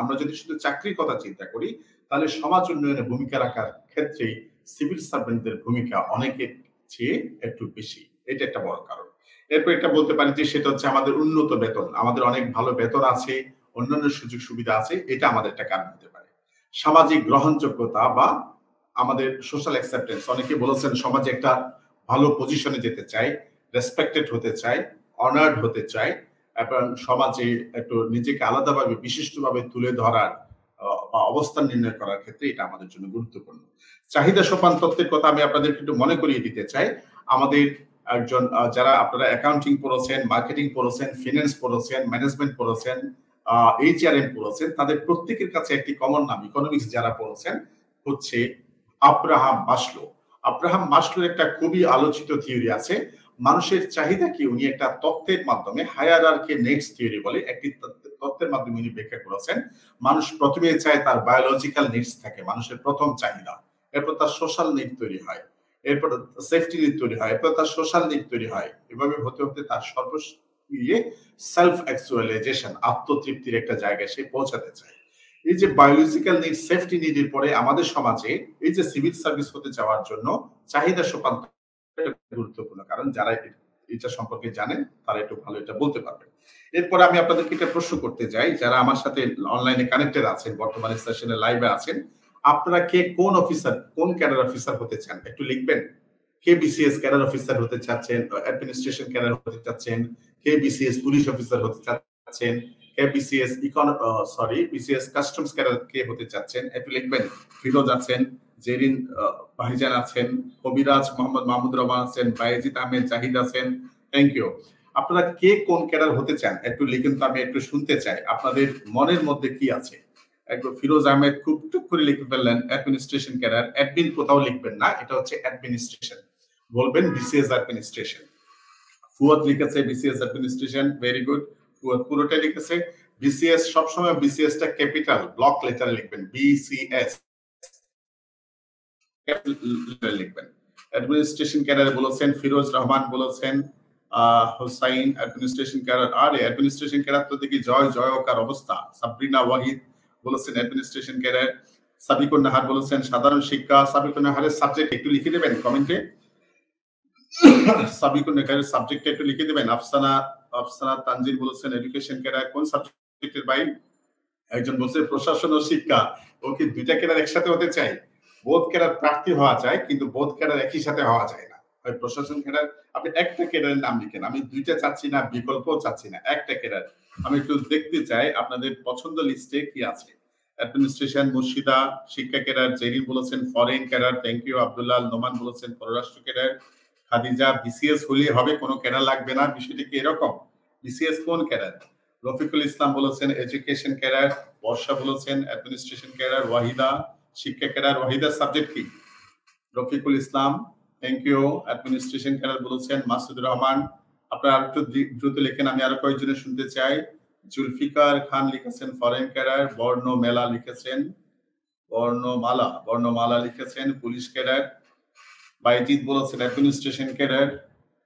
আমরা যদি শুধু চাকরির কথা চিন্তা করি তাহলে সমাজ উন্নয়নে ভূমিকা রাখার ক্ষেত্রে সিভিল সার্ভেন্টদের ভূমিকা অনেকের চেয়ে একটু বেশি। এটা একটা বড় কারণ। এরপর এটা বলতে পারি যে সেটা হচ্ছে আমাদের উন্নত বেতন, আমাদের অনেক ভালো বেতন আছে, অন্যান্য সুযোগ সুবিধা আছে, এটা আমাদের একটা কারণ হতে পারে। সামাজিক গ্রহণযোগ্যতা বা আমাদের সোশ্যাল অ্যাকসেপ্টেন্স, অনেকে বলেছেন সমাজে একটা ভালো পজিশনে যেতে চাই, রেসপেক্টেড হতে চাই, অনার্ড হতে চাই এবং সমাজে একটু নিজেকে আলাদাভাবে বিশিষ্টভাবে তুলে ধরার বা অবস্থান নির্ণয় করার ক্ষেত্রে এটা আমাদের জন্য গুরুত্বপূর্ণ। চাহিদা সোপান তত্ত্বের কথা আমি আপনাদেরকে একটু মনে করিয়ে দিতে চাই। আমাদের একজন যারা আপনারা অ্যাকাউন্টিং পড়েছেন, মার্কেটিং পড়েছেন, ফিন্যান্স পড়েছেন, ম্যানেজমেন্ট পড়েছেন, এইচআরএম পড়েছেন, তাদের প্রত্যেকের কাছে একটি কমন নাম ইকোনমিক্স যারা পড়েছেন হচ্ছে আব্রাহাম মাসলো। আব্রাহাম মাসলোর একটা খুবই আলোচিত থিওরি আছে, মানুষের চাহিদা কি উনি একটা তত্ত্বের মাধ্যমে, হায়ারার্কি নেক্সট থিওরি বলে একটি তত্ত্বের মাধ্যমে উনি ব্যাখ্যা করেছেন। মানুষ প্রথমে চায় তার বায়োলজিক্যাল নিডস থাকে, মানুষের প্রথম চাহিদা, এরপর তার সোশ্যাল নিড তৈরি হয়, এরপর সেফটি নিড তৈরি হয়, এরপর তার সোশ্যাল নিড তৈরি হয়, এভাবে হতে হতে তার সর্বশেষ সেলফ অ্যাকচুয়ালাইজেশন, আত্মতৃপ্তির একটা জায়গায় সে পৌঁছাতে চায়। এই যে বায়োলজিক্যাল নিড, সেফটি নিডের পরে আমাদের সমাজে এই যে সিভিল সার্ভিস হতে যাওয়ার জন্য চাহিদা সোপান গুরুত্বপূর্ণ, কারণ যারা এটা সম্পর্কে জানেন তারা একটু ভালো এটা বলতে পারবেন। এরপর আমি আপনাদেরকে একটা প্রশ্ন করতে চাই, যারা আমার সাথে অনলাইনে কানেক্টেড আছেন, বর্তমানে সেশনে লাইভে আছেন, আপনারা কে কোন অফিসার, কোন ক্যাডার অফিসার হতে চান একটু লিখবেন। কে বিসিএস ক্যাডার অফিসার হতে চাচ্ছেন, অ্যাডমিনিস্ট্রেশন ক্যাডার হতে চাচ্ছেন, কে বিসিএস পুলিশ অফিসার হতে চাচ্ছেন, কে বিসিএস বিসিএস কাস্টমস ক্যাডার কে হতে চাচ্ছেন একটু লিখবেন। ফিরোজ আছেন, জেরিন ভাইজান আছেন, কবিরাজ মোহাম্মদ মাহমুদ রহমান আছেন, বায়েজিদ আহমেদ জাহিদ আছেন, থ্যাংক ইউ। আপনারা কে কোন ক্যাডার হতে চান একটু লিখুন তো, আমি একটু শুনতে চাই আপনাদের মনের মধ্যে কি আছে। একটু ফিরোজ আহমেদ খুব টুক করে লিখে ফেললেন অ্যাডমিনিস্ট্রেশন ক্যাডার। অ্যাডমিন কোথাও লিখবেন না, এটা হচ্ছে অ্যাডমিনিস্ট্রেশন, বলবেন বিসিএস অ্যাডমিনিস্ট্রেশন। ফুয়াদ লিখেছে BCS administration, very good. Fuad পুরোটা লিখেছে। বিসিএস সবসময় বিসিএসটা ক্যাপিটাল ব্লক লেটারে লিখবেন, বিসিএস লিখবেন। অ্যাডমিনিস্ট্রেশন ক্যাডার বলেছেন ফিরোজ রহমান, বলেছেন হুসাইন অ্যাডমিনিস্ট্রেশন ক্যাডার। আরে অ্যাডমিনিস্ট্রেশন ক্যাডার তো দেখি জয় জয়কার অবস্থা। সাবরিনা ওয়াহিদ বলেছেন অ্যাডমিনিস্ট্রেশন ক্যাডার। সাবিকুন নাহার বলেছেন সাধারণ শিক্ষা। সাবিকুন নাহারের সাবজেক্ট একটু লিখে দেবেন কমেন্টে। সাবিকুন নাহারের সাবজেক্ট একটু লিখে দেবেন। আফসানা তানজিল বলেছেন এডুকেশন ক্যাডার। কোন সাবজেক্টের ভাই? একজন বলছে প্রশাসন ও শিক্ষা। ওকে দুইটা ক্যাডার একসাথে হতে চাই? বোধ ক্যাডার প্রার্থী হওয়া যায়, কিন্তু বোধ ক্যাডার একই সাথে হওয়া যায় না। প্রশাসন ক্যাডার আপনি একটা ক্যাডারের নাম লিখেন, আমি দুইটা চাচ্ছি না, বিকল্পও চাচ্ছি না, একটা ক্যাডার। আমি একটু দেখতে চাই আপনাদের পছন্দ লিস্টে কি আছে। অ্যাডমিনিস্ট্রেশন মুর্শিদা। শিক্ষা ক্যাডার জেরিন বলেছেন foreign cadre, thank you. Abdullah Noman বলেছেন পররাষ্ট্র ক্যাডার। খাদিজা বিসিএস হলে হবে, কোনো ক্যাডার লাগবে না, বিষয়টি কি এরকম? বিসিএস কোন ক্যাডার? রফিকুল ইসলাম বলেছেন এডুকেশন ক্যাডার। বর্ষা বলেছেন অ্যাডমিনিস্ট্রেশন ক্যাডার। ওয়াহিদা শিক্ষা ক্যাডার। ওয়াহিদার সাবজেক্ট কি? Rafiqul Islam, thank you. Administration cadre বলেছেন মাসুদুর রহমান। আপনারা আরেকটু দ্রুত লেখেন, আমি আরো কয়েকজনের শুনতে চাই। জুলফিকার খান লিখেছেন ফরেন ক্যাডার। বর্ণমেলা লিখেছেন, বর্ণমালা লিখেছেন পুলিশ ক্যাডার। বাইজিৎ বলেছেন অ্যাডমিনিস্ট্রেশন ক্যাডার।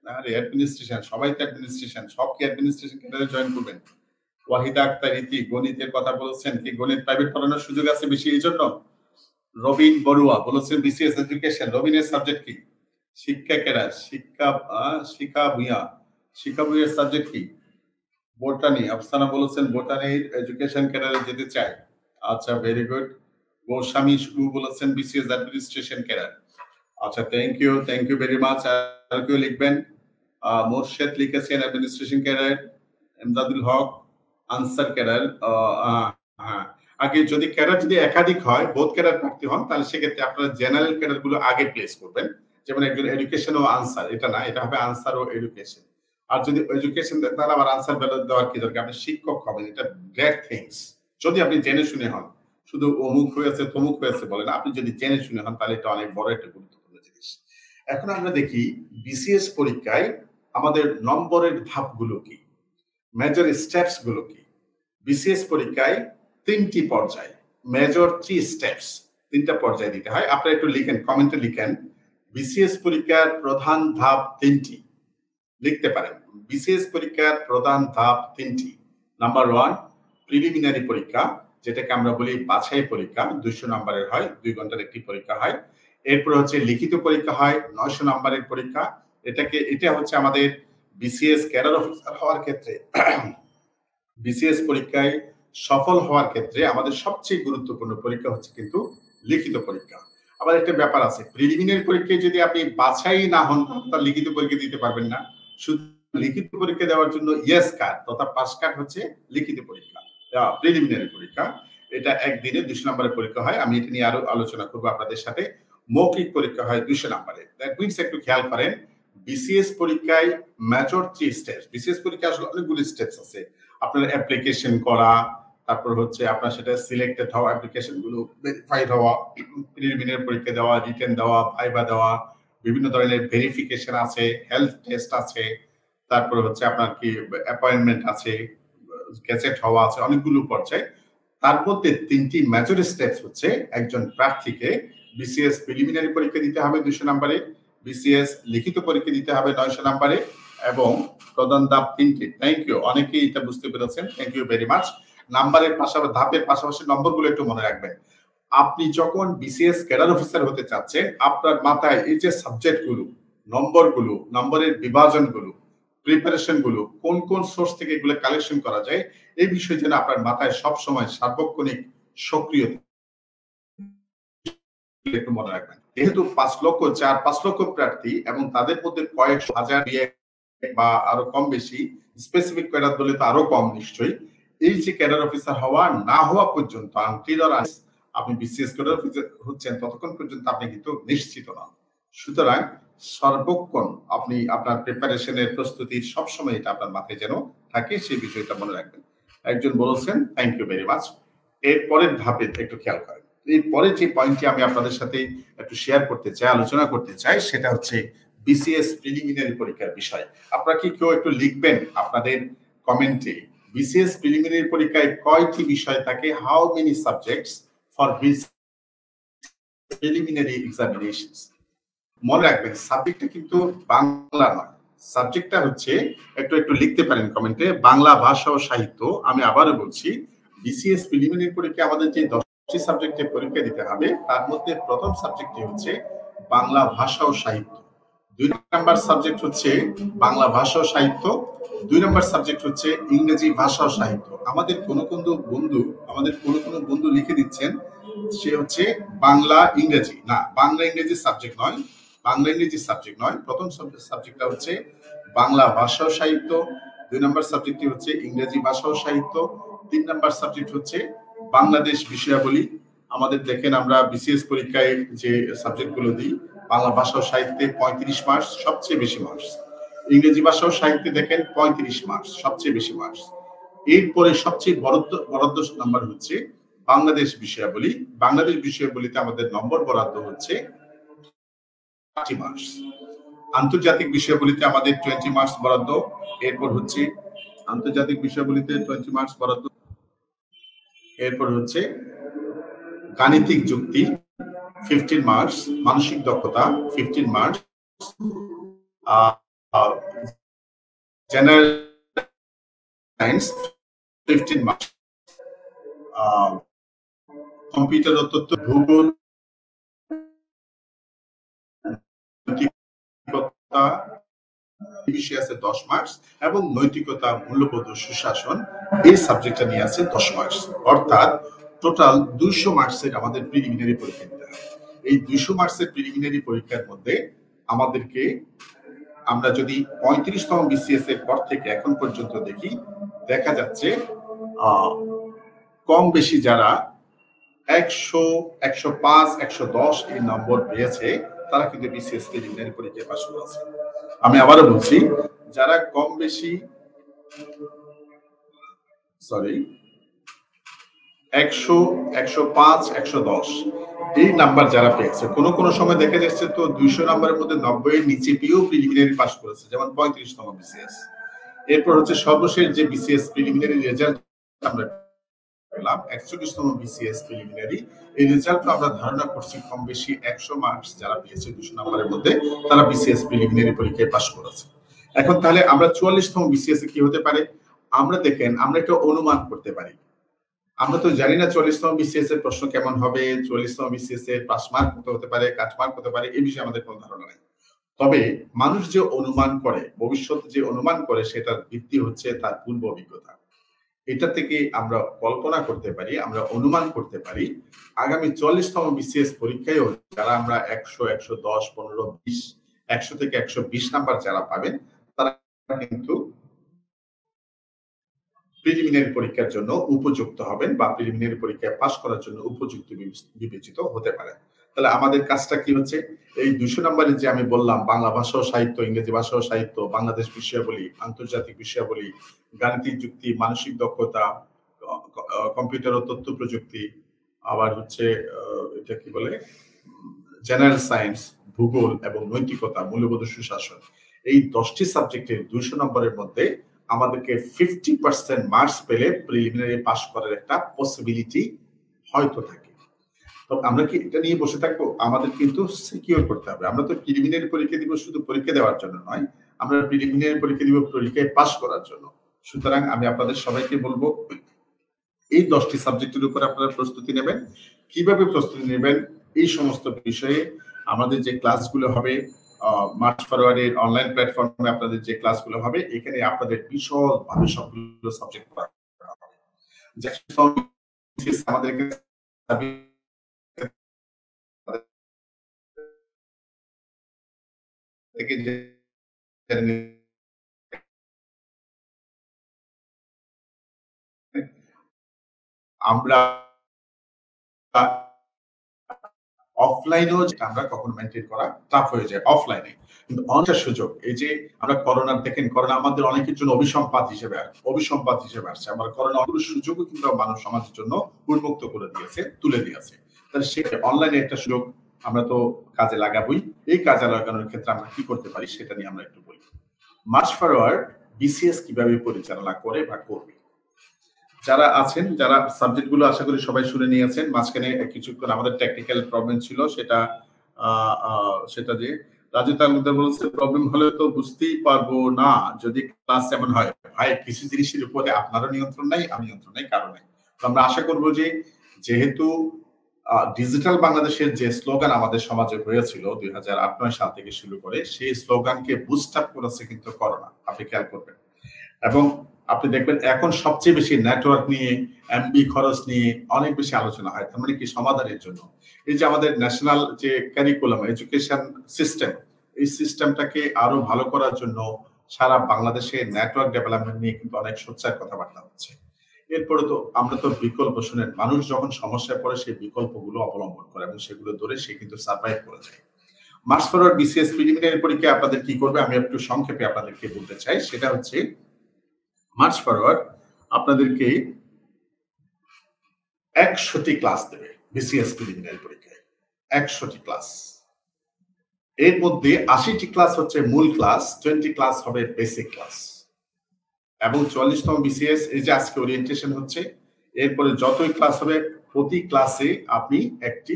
আরে অ্যাডমিনিস্ট্রেশন, সবাই তো অ্যাডমিনিস্ট্রেশন, সব কি অ্যাডমিনিস্ট্রেশন ক্যাডারে জয়েন করবেন? ওয়াহিদা আক্তার ইতি গণিতের কথা বলেছেন, কি গণিত প্রাইভেট পড়ানোর সুযোগ আছে বেশি এই জন্য? রবিন বড়ুয়া বলেছেন বিসিএস এডুকেশন। রবিনের সাবজেক্ট কি? শিক্ষা ক্যাডার। শিক্ষা ভূঁইয়ার সাবজেক্ট কি? বোটানি। আফসানা বলেছেন বোটানির এডুকেশন ক্যাডারে যেতে চায়। আচ্ছা, ভেরি গুড। গোস্বামী শুরু বলেছেন বিসিএস অ্যাডমিনিস্ট্রেশন ক্যাডার। আচ্ছা, থ্যাংক ইউ ভেরি মাচ। আর কেউ লিখবেন? মোর্শেদ লিখেছেন অ্যাডমিনিস্ট্রেশন ক্যাডার। এমদাদুল হক আনসার ক্যাডার। হ্যাঁ, আগে যদি ক্যাডার যদি একাধিক হয়, বোধ ক্যাডার প্রার্থী হন, তাহলে সেক্ষেত্রে আপনারা জেনারেল ক্যাডার গুলো আগে প্লেস করবেন। যেমন একজন এডুকেশন ও আনসার, এটা না, এটা হবে আনসার ও এডুকেশন। আর যদি এডুকেশন দেন তাহলে আবার আনসার দেওয়ার কি দরকার? আপনি শিক্ষক হবেন, এটা গ্রেট থিংস। যদি আপনি জেনে শুনে হন, শুধু অমুক হয়েছে তমুক হয়েছে বলেন, আপনি যদি জেনে শুনে হন তাহলে এটা অনেক বড় একটা গুরুত্বপূর্ণ জিনিস। এখন আমরা দেখি বিসিএস পরীক্ষায় আমাদের নম্বরের ধাপগুলো কি, মেজর স্টেপস গুলো কি। বিসিএস পরীক্ষায় 3টি পর্যায়, মেজর 3 স্টেপস, 3টা পর্যায় দিতে হয়। আপনারা একটু লিখেন, কমেন্টে লিখেন বিসিএস পরীক্ষার প্রধান ধাপ 3টি। লিখতে পারেন বিসিএস পরীক্ষার প্রধান ধাপ 3টি। নাম্বার 1 প্রিলিমিনারি পরীক্ষা, যেটাকে আমরা বলি বাছাই পরীক্ষা, 200 নম্বরের হয়, 2 ঘন্টার একটি পরীক্ষা হয়। এরপর হচ্ছে লিখিত পরীক্ষা হয়, 900 নম্বরের পরীক্ষা। এটা হচ্ছে আমাদের বিসিএস ক্যাডার অফিসার হওয়ার ক্ষেত্রে, বিসিএস পরীক্ষায় সফল হওয়ার ক্ষেত্রে আমাদের সবচেয়ে গুরুত্বপূর্ণ পরীক্ষা হচ্ছে কিন্তু লিখিত পরীক্ষা। আবার একটা ব্যাপার আছে, প্রিলিমিনারি পরীক্ষায় যদি আপনি বাছাই না হন তাহলে লিখিত পরীক্ষা দিতে পারবেন না। শুধু লিখিত পরীক্ষা দেওয়ার জন্য ইয়েস কার্ড তথা পাস কার্ড হচ্ছে লিখিত পরীক্ষা, প্রিলিমিনারি পরীক্ষা। এটা একদিনে 200 নম্বরের পরীক্ষা হয়। আমি এটা নিয়ে আরো আলোচনা করবো আপনাদের সাথে। মৌখিক পরীক্ষা হয় 200 নম্বরের। দ্যাট মিন্স একটু খেয়াল করেন, বিসিএস পরীক্ষায় মেজর 3 স্টেপস। বিসিএস পরীক্ষা আসলে অনেকগুলো স্টেপস আছে। আপনার অ্যাপ্লিকেশন করা, তারপর হচ্ছে আপনার সেটা সিলেক্টেড হওয়া, অ্যাপ্লিকেশন গুলো ভেরিফাইড হওয়া, প্রিলিমিনারি পরীক্ষা দেওয়া, রিটেন দেওয়া, ভাইবা দেওয়া, বিভিন্ন ধরনের ভেরিফিকেশন আছে, হেলথ টেস্ট আছে, তারপর হচ্ছে আপনার কি অ্যাপয়েন্টমেন্ট আছে, গেজেট হওয়া আছে, অনেকগুলো পর্যায়ে। তার মধ্যে 3টি মেজর স্টেপস হচ্ছে একজন প্রার্থীকে বিসিএস প্রিলিমিনারি পরীক্ষা দিতে হবে 200 নম্বরে, বিসিএস লিখিত পরীক্ষা দিতে হবে 900 নম্বরে, এবং প্রধান ধাপ 3টি। থ্যাংক ইউ, অনেকেই এটা বুঝতে পেরেছেন, থ্যাংক ইউ ভেরি মাচ। নাম্বারের পাশাপাশি, ধাপের পাশাপাশি নম্বরগুলো একটু মনে রাখবেন। আপনি যখন বিসিএস ক্যাডার অফিসার হতে চাচ্ছেন, আপনার মাথায় এই যে সাবজেক্টগুলো, নম্বরগুলো, নম্বরের বিভাজনগুলো, প্রিপারেশন গুলো, কোন কোন সোর্স থেকে এগুলো কালেকশন করা যায়, এই বিষয় যেন আপনার মাথায় সব সময় সার্বক্ষণিক সক্রিয় একটু মনে রাখবেন। যেহেতু 5 লক্ষ প্রার্থী এবং তাদের মধ্যে কয়েক হাজার বা আরো কম বেশি, স্পেসিফিক ক্যাডার দলে তো আরো কম নিশ্চয়ই, এই যে ক্যাডার অফিসার হওয়া না হওয়া পর্যন্ত, আপনি বিসিএস ক্যাডার অফিসার হচ্ছেন ততক্ষণ পর্যন্ত আপনি কিন্তু নিশ্চিত নন। সুতরাং সর্বক্ষণ আপনি আপনার প্রিপারেশনের প্রস্তুতির সবসময় এটা আপনার মাথায় যেন থাকে, সেই বিষয়টা মনে রাখবেন। একজন বলেছেন, থ্যাংক ইউ ভেরি মাচ। এর পরের ধাপে একটু খেয়াল করেন। এরপরে যে পয়েন্টটি আমি আপনাদের সাথে একটু শেয়ার করতে চাই, আলোচনা করতে চাই, সেটা হচ্ছে বিসিএস প্রিলিমিনারি পরীক্ষার বিষয়। আপনারা কি কেউ একটু লিখবেন আপনাদের কমেন্টে, বিসিএস প্রিলিমিনারি পরীক্ষায় কয়টি বিষয় থাকে? How many subjects for preliminary examinations? মনে রাখবেন সাবজেক্টটা কিন্তু বাংলা নয়, সাবজেক্টটা হচ্ছে, একটু একটু লিখতে পারেন কমেন্টে, বাংলা ভাষা ও সাহিত্য। আমি আবারও বলছি, বিসিএস প্রিলিমিনারি পরীক্ষা আমাদের যে 10টি সাবজেক্টে পরীক্ষা দিতে হবে, তার মধ্যে প্রথম সাবজেক্টটি হচ্ছে বাংলা ভাষা ও সাহিত্য। 2 নম্বর সাবজেক্ট হচ্ছে বাংলা ভাষা ও সাহিত্য। 2 নম্বর সাবজেক্ট হচ্ছে ইংরেজি ভাষা ও সাহিত্য। আমাদের কোনো কোনো বন্ধু লিখে দিচ্ছেন সে হচ্ছে বাংলা ইংরেজি। না, বাংলা ইংরেজি সাবজেক্ট নয়, বাংলা ইংরেজি সাবজেক্ট নয়। প্রথম সাবজেক্টটা হচ্ছে বাংলা ভাষা ও সাহিত্য। 2 নম্বর সাবজেক্টটি হচ্ছে ইংরেজি ভাষা ও সাহিত্য। 3 নম্বর সাবজেক্ট হচ্ছে বাংলাদেশ বিষয়াবলী। আমাদের দেখেন, আমরা বিসিএস পরীক্ষায় যে সাবজেক্টগুলো দিই, বাংলা ভাষা ও সাহিত্যে 35 মার্কস, সবচেয়ে বেশি মার্কস। ইংরেজি ভাষা ও সাহিত্যে দেখেন 35 মার্কস, সবচেয়ে বেশি মার্কস। এরপরে সবচেয়ে বরাদ্দ নাম্বার হচ্ছে বাংলাদেশ বিষয়াবলী। বাংলাদেশ বিষয়াবলীতে আমাদের নম্বর বরাদ্দ হচ্ছে 30 মার্কস। আন্তর্জাতিক বিষয়াবলীতে আমাদের 20 মার্কস বরাদ্দ। এরপর হচ্ছে আন্তর্জাতিক বিষয়াবলীতে 20 মার্কস বরাদ্দ। এরপর হচ্ছে গাণিতিক যুক্তি 15 মার্কস, মানসিক দক্ষতা 15 marks, general science 15 marks, computer ও তথ্য, ভূগোল, নৈতিকতা বিষয় আছে 10 মার্কস, এবং নৈতিকতা, মূল্যবোধ ও সুশাসন এই সাবজেক্টটা নিয়ে আছে 10 মার্কস। অর্থাৎ টোটাল 200 মার্কসের আমাদের প্রিলিমিনারি পরীক্ষা দিতে হবে। এই 200 মার্কসের প্রিলিমিনারি পরীক্ষার মধ্যে আমাদেরকে, আমরা যদি 35তম বিসিএস এর পর থেকে এখন পর্যন্ত দেখি, দেখা যাচ্ছে কম বেশি যারা 100, 105, 110 এই নম্বর পেয়েছে, তারা কিন্তু বিসিএস প্রিলিমিনারি পরীক্ষায় পাশ করেছে। আমি আবারও বলছি, যারা কম বেশি 100, 105, 110 এই নাম্বার যারা পেয়েছে, কোন কোন সময় দেখা যাচ্ছে তো 200 নাম্বারের মধ্যে 90 এর নিচে পেয়েও প্রিলিমিনারি পাস করেছে, যেমন 35তম বিসিএস। এরপর হচ্ছে সর্বশেষ যে বিসিএস প্রিলিমিনারি রেজাল্ট আমরা পেলাম, 41তম বিসিএস প্রিলিমিনারি, এই রেজাল্ট আমরা ধারণা করছি কম বেশি 100 মার্কস যারা পেয়েছে 200 নাম্বারের মধ্যে, তারা বিসিএস প্রিলিমিনারি পরীক্ষায় পাস করেছে। এখন তাহলে আমরা 44তম বিসিএস এ কি হতে পারে? আমরা দেখেন, আমরা একটা অনুমান করতে পারি। আমরা তো জানি না 44তম বিসিএস এর প্রশ্ন কেমন হবে, 44তম বিসিএস এর পাস মার্ক কত হতে পারে, কাট মার্ক হতে পারে, এই বিষয়ে আমাদের কোনো ধারণা নেই। তবে মানুষ যে অনুমান করে, ভবিষ্যৎ যে অনুমান করে, সেটার ভিত্তি হচ্ছে তার পূর্ব অভিজ্ঞতা। এটা থেকে আমরা কল্পনা করতে পারি, আমরা অনুমান করতে পারি, আগামী 44তম বিসিএস পরীক্ষায়ও যারা আমরা 100, 110, 15, 20, 100 থেকে 120 নাম্বার যারা পাবেন, তারা কিন্তু প্রিলিমিনারি পরীক্ষার জন্য উপযুক্ত হবেন, বা প্রিলিমিনারি পরীক্ষায় পাস করার জন্য উপযুক্ত বিবেচিত হতে পারে। তাহলে আমাদের কাজটা কি হচ্ছে? এই 200 নম্বরের যে আমি বললাম, বাংলা ভাষা ও সাহিত্য, ইংরেজি ভাষা ও সাহিত্য, বাংলাদেশ বিষয়াবলী, আন্তর্জাতিক বিষয়াবলী, গাণিতিক যুক্তি, মানসিক দক্ষতা, কম্পিউটার ও তথ্য প্রযুক্তি, আবার হচ্ছে এটা কি বলে, জেনারেল সায়েন্স, ভূগোল এবং নৈতিকতা, মূল্যবোধ ও সুশাসন, এই 10টি সাবজেক্টের 200 নম্বরের মধ্যে আমাদেরকে 50% মার্কস পেলে প্রিলিমিনারি পাস করার একটা পসিবিলিটি হয়তো থাকে। তো আমরা কি এটা নিয়ে বসে থাকবো? আমাদের কিন্তু সিকিউর করতে হবে। আমরা তো প্রিলিমিনারি পরীক্ষা দিব শুধু পরীক্ষা দেওয়ার জন্য নয়, আমরা প্রিলিমিনারি পরীক্ষা দিব পরীক্ষায় পাস করার জন্য। সুতরাং আমি আপনাদের সবাইকে বলবো, এই 10টি সাবজেক্টের উপর আপনারা প্রস্তুতি নেবেন। কিভাবে প্রস্তুতি নেবেন এই সমস্ত বিষয়ে আমাদের যে ক্লাসগুলো হবে, মার্চ ফরওয়ার্ডের অনলাইন প্ল্যাটফর্মে আপনাদের যে ক্লাসগুলো হবে, এখানে আপনাদের বিশদভাবে সবগুলো সাবজেক্ট পড়া হবে। আমাদেরকে থেকে যে আমরা অফলাইনেও যেটা আমরা কখনো মেনটেন করা টাফ হয়ে যায় অফলাইনে। কিন্তু অনেক সুযোগ এই যে আমরা করোনা দেখেন, করোনা আমাদের অনেকের জন্য অভিসম্পাদ হিসেবে আসছে। আমার করোনা অনেক সুযোগও কিন্তু মানব সমাজের জন্য উন্মুক্ত করে দিয়েছে, তুলে দিয়েছে। তাহলে সেটা অনলাইনে একটা সুযোগ আমরা তো কাজে লাগাবোই। এই কাজে লাগানোর ক্ষেত্রে আমরা কি করতে পারি সেটা নিয়ে আমরা একটু বলি। মার্চ ফরওয়ার্ড বিসিএস কিভাবে পরিচালনা করে বা করবে। যারা আছেন, যারা সাবজেক্ট গুলো আশা করি সবাই শুনে নিয়েছেন। মাঝখানে কিছুক্ষণ আমাদের টেকনিক্যাল প্রবলেম ছিল, সেটা যে রাজু তালুকদার বলছে প্রবলেম হলে তো বুঝতেই পারবো না যদি ক্লাস এমন হয়। ভাই কিছু জিনিসের উপরে আপনারও নিয়ন্ত্রণ নাই, আমি নিয়ন্ত্রণ নাই, কারণ নাই। তো আমরা আশা করবো যে যেহেতু ডিজিটাল বাংলাদেশের যে স্লোগান আমাদের সমাজে হয়েছিল 2008-9 সাল থেকে শুরু করে, সেই স্লোগানকে বুস্ট আপ করেছে কিন্তু করোনা, আপনি খেয়াল করবেন। এবং আপনি দেখবেন এখন সবচেয়ে বেশি নেটওয়ার্ক নিয়ে, এমবি খরচ নিয়ে অনেক বেশি আলোচনা হয়। তার মানে কি সমাধানের জন্য এই যে আমাদের ন্যাশনাল যে কারিকুলাম এডুকেশন সিস্টেম, এই সিস্টেমটাকে আরো ভালো করার জন্য সারা বাংলাদেশে নেটওয়ার্ক ডেভেলপমেন্ট নিয়ে কিন্তু অনেক সোচ্চার কথাবার্তা হচ্ছে। এরপরে তো আমরা তো বিকল্প শুনেন, মানুষ যখন সমস্যায় পড়ে সেই বিকল্পগুলো অবলম্বন করে এবং সেগুলো ধরে সে কিন্তু সার্ভাইভ করে যায়। মার্চ ফরওয়ার্ড বিসিএস প্রিলিমিনারি পরীক্ষা আপনাদের কি করবে আমি একটু সংক্ষেপে আপনাদেরকে বলতে চাই। সেটা হচ্ছে মার্চ ফরওয়ার্ড আপনাদেরকে 100টি ক্লাস দেবে বিসিএস প্রিলিমিনারি পরীক্ষায়, 100টি ক্লাস। এর মধ্যে 80টি ক্লাস হচ্ছে মূল ক্লাস, 20 ক্লাস হবে বেসিক ক্লাস। এবং 44তম বিসিএস এই যে আজকে ওরিয়েন্টেশন হচ্ছে, এরপরে যতই ক্লাস হবে প্রতি ক্লাসে আপনি একটি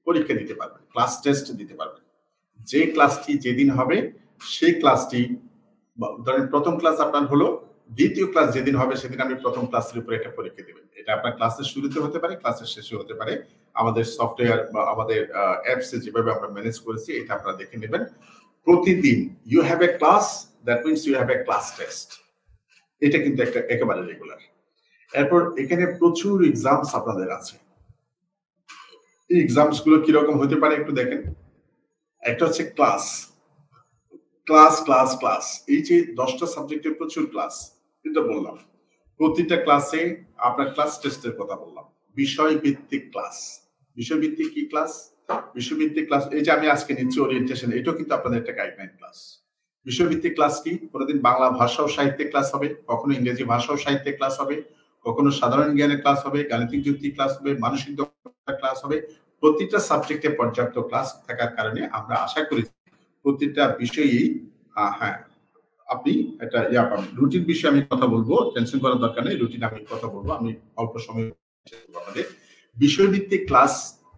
পরীক্ষা দিতে পারবেন, ক্লাস টেস্ট দিতে পারবেন। যে ক্লাসটি যেদিন হবে সেই ক্লাসটি, ধরেন প্রথম ক্লাস আপনার হলো, দ্বিতীয় ক্লাস যেদিন হবে সেদিন আপনি প্রথম ক্লাসের উপরে একটা পরীক্ষা দেবেন। এটা আপনার ক্লাসের শুরুতে হতে পারে, ক্লাসের শেষে হতে পারে। আমাদের সফটওয়্যার বা আমাদের অ্যাপসে যেভাবে আমরা ম্যানেজ করেছি এটা আপনারা দেখে নেবেন। প্রতিদিন you have a class, that means you have a class test. এটা কিন্তু একটা একেবারে রেগুলার। এরপর এখানে প্রচুর এক্সামস আপনাদের আছে। এই এক্সামস গুলো কিরকম হতে পারে একটু দেখেন। একটা হচ্ছে ক্লাস ক্লাস ক্লাস ক্লাস, এই যে 10টা সাবজেক্টের প্রচুর ক্লাস, এটা বললাম। প্রতিটা ক্লাসে আপনার ক্লাস টেস্টের কথা বললাম। বিষয় ভিত্তিক ক্লাস, বিষয় ভিত্তিক কি ক্লাস? বিষয় ভিত্তিক ক্লাস এই যে আমি আজকে নিচ্ছি ওরিয়েন্টেশন, এটাও কিন্তু আপনাদের একটা গাইডলাইন ক্লাস। বিষয়ভিত্তিক ক্লাস কি? কোনোদিন বাংলা ভাষা ও সাহিত্যের ক্লাস হবে, কখনো ইংরেজি ভাষা ও সাহিত্যের ক্লাস হবে, কখনো সাধারণ জ্ঞানের ক্লাস হবে, গাণিতিক যুক্তি ক্লাস হবে, মানসিক দক্ষতা ক্লাস হবে। প্রতিটা সাবজেক্টে পর্যাপ্ত ক্লাস থাকার কারণে আমরা আশা করি প্রতিটা বিষয়েই হ্যাঁ আপনি একটা পাবেন। রুটিন বিষয়ে আমি কথা বলবো, টেনশন করার দরকার নেই, রুটিন আমি কথা বলবো, আমি অল্প সময় আপনাদের। বিষয়ভিত্তিক ক্লাস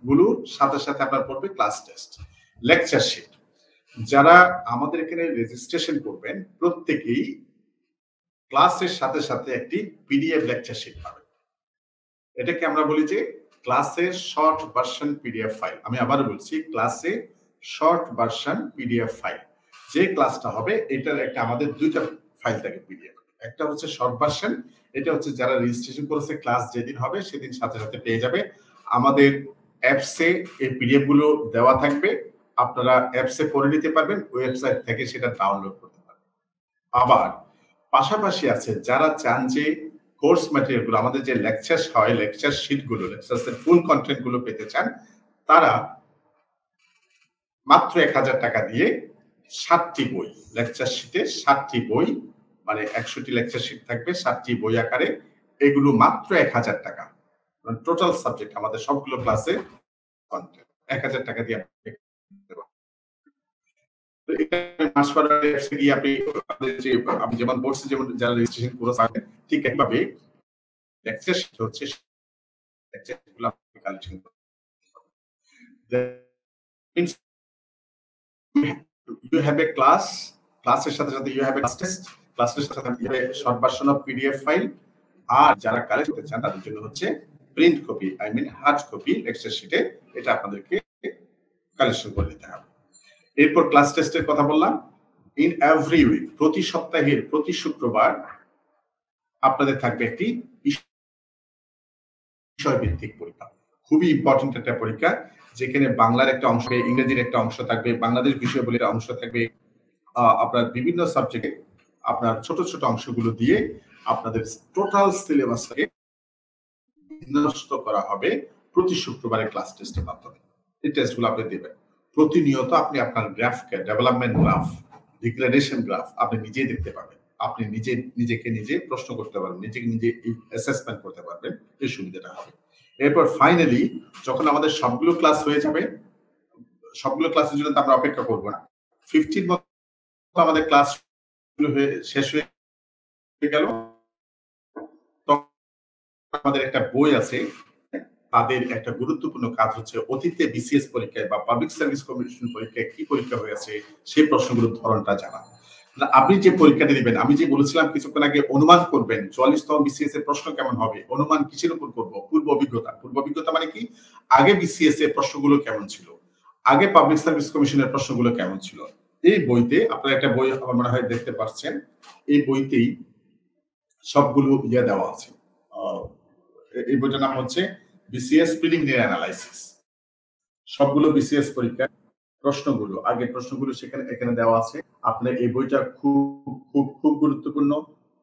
গুলোর সাথে সাথে আপনার পড়বে ক্লাস টেস্ট, লেকচার শিট। যারা আমাদের এখানে রেজিস্ট্রেশন করবেন প্রত্যেকেই ক্লাসের সাথে সাথে একটি পিডিএফ লেকচার শিট পাবেন। এটাকে আমরা বলি যে ক্লাসের শর্ট ভার্সন পিডিএফ ফাইল। আমি আবার বলছি, ক্লাসে শর্ট ভার্সন পিডিএফ ফাইল। যে ক্লাসটা হবে এটার একটা আমাদের দুইটা ফাইল থাকে পিডিএফ। একটা হচ্ছে শর্ট ভার্সন, এটা হচ্ছে যারা রেজিস্ট্রেশন করেছে ক্লাস যেদিন হবে সেদিন সাথে সাথে পেয়ে যাবে। আমাদের অ্যাপসে এই পিডিএফ গুলো দেওয়া থাকবে, আপনারা অ্যাপসে পড়ে নিতে পারবেন, ওয়েবসাইট থেকে সেটা ডাউনলোড করতে পারবেন। আবার পাশাপাশি আছে যারা চান যে কোর্স ম্যাটেরিয়াল গুলো, আমাদের যে লেকচার হয়, লেকচার শিট গুলো, লেকচারের ফুল কন্টেন্ট গুলো পেতে চান, তারা মাত্র 1000 টাকা দিয়ে 7টি বই, লেকচার শিটে 7টি বই, মানে 100টি লেকচার শিট থাকবে 7টি বই আকারে, এগুলো মাত্র 1000 টাকা। টোটাল সাবজেক্ট আমাদের সবগুলো ক্লাসে কন্টেন্ট 1000 টাকা দিয়ে আমি যেমন বলছি, যেমন যারা রেজিস্ট্রেশন কোর্স আছে ঠিক একইভাবে লেকচার শিট হচ্ছে লেকচারগুলো আপনি কালেকশন করতে। You have a class, ক্লাসের সাথে সাথে you have a class test, ক্লাসের সাথে সাথে you have a short version of PDF file. আর যারা কালেক্ট করতে চান তাদের জন্য হচ্ছে print copy, I mean hard copy lecture শিটে, এটা আপনাদেরকে কালেকশন করে দিতে হবে। এরপর ক্লাস টেস্টের কথা বললাম। ইন এভরি উইক, প্রতি সপ্তাহের প্রতি শুক্রবার আপনাদের থাকবে একটি বিষয়ভিত্তিক পরীক্ষা। খুবই ইম্পর্টেন্ট একটা পরীক্ষা, যেখানে বাংলার একটা অংশ, ইংরেজির একটা অংশ থাকবে, বাংলাদেশ বিষয়াবলীর অংশ থাকবে। আপনার বিভিন্ন সাবজেক্টে আপনার ছোট ছোট অংশগুলো দিয়ে আপনাদের টোটাল সিলেবাসকে বিন্যস্ত করা হবে প্রতি শুক্রবারের ক্লাস টেস্টের মাধ্যমে। এই টেস্টগুলো আপনি দিবেন। প্রতিনিয়ত আপনি আপনার গ্রাফকে, ডেভেলপমেন্ট গ্রাফ, ডিগ্রেডেশন গ্রাফ আপনি নিজেই দেখতে পাবেন। আপনি নিজেকে নিজে প্রশ্ন করতে পারবেন, নিজেকে নিজে অ্যাসেসমেন্ট করতে পারবেন। এই সুবিধাটা হবে। এরপর ফাইনালি যখন আমাদের সবগুলো ক্লাস হয়ে যাবে, সবগুলো ক্লাসের জন্য তো আমরা অপেক্ষা করব না। 15 মতো আমাদের ক্লাস শেষ হয়ে গেল। তখন আমাদের একটা বই আছে, তাদের একটা গুরুত্বপূর্ণ কাজ হচ্ছে অতীতে বিসিএস পরীক্ষায় বা পাবলিক সার্ভিস কমিশন পরীক্ষায় কি পরীক্ষা হয়েছে সেই প্রশ্নগুলোর ধরনটা জানা। আপনি যে পরীক্ষাটা দিবেন, আমি যে বলেছিলাম কিছুক্ষণ আগে, অনুমান করবেন 44তম বিসিএস এর প্রশ্ন কেমন হবে। অনুমান কিসের উপর করব? পূর্ব অভিজ্ঞতা। পূর্ব অভিজ্ঞতা মানে কি? আগে বিসিএস এর প্রশ্নগুলো কেমন ছিল, আগে পাবলিক সার্ভিস কমিশনের প্রশ্নগুলো কেমন ছিল। এই বইতে আপনারা একটা বই আমার মনে হয় দেখতে পাচ্ছেন, এই বইতেই সবগুলো দেওয়া আছে। এই বইটার নাম হচ্ছে বিসিএস প্রিলিমিনারি অ্যানালাইসিস। সবগুলো বিসিএস পরীক্ষার প্রশ্নগুলো, আগের প্রশ্নগুলো এখানে দেওয়া আছে। আপনার এই বইটা খুব খুব খুব গুরুত্বপূর্ণ।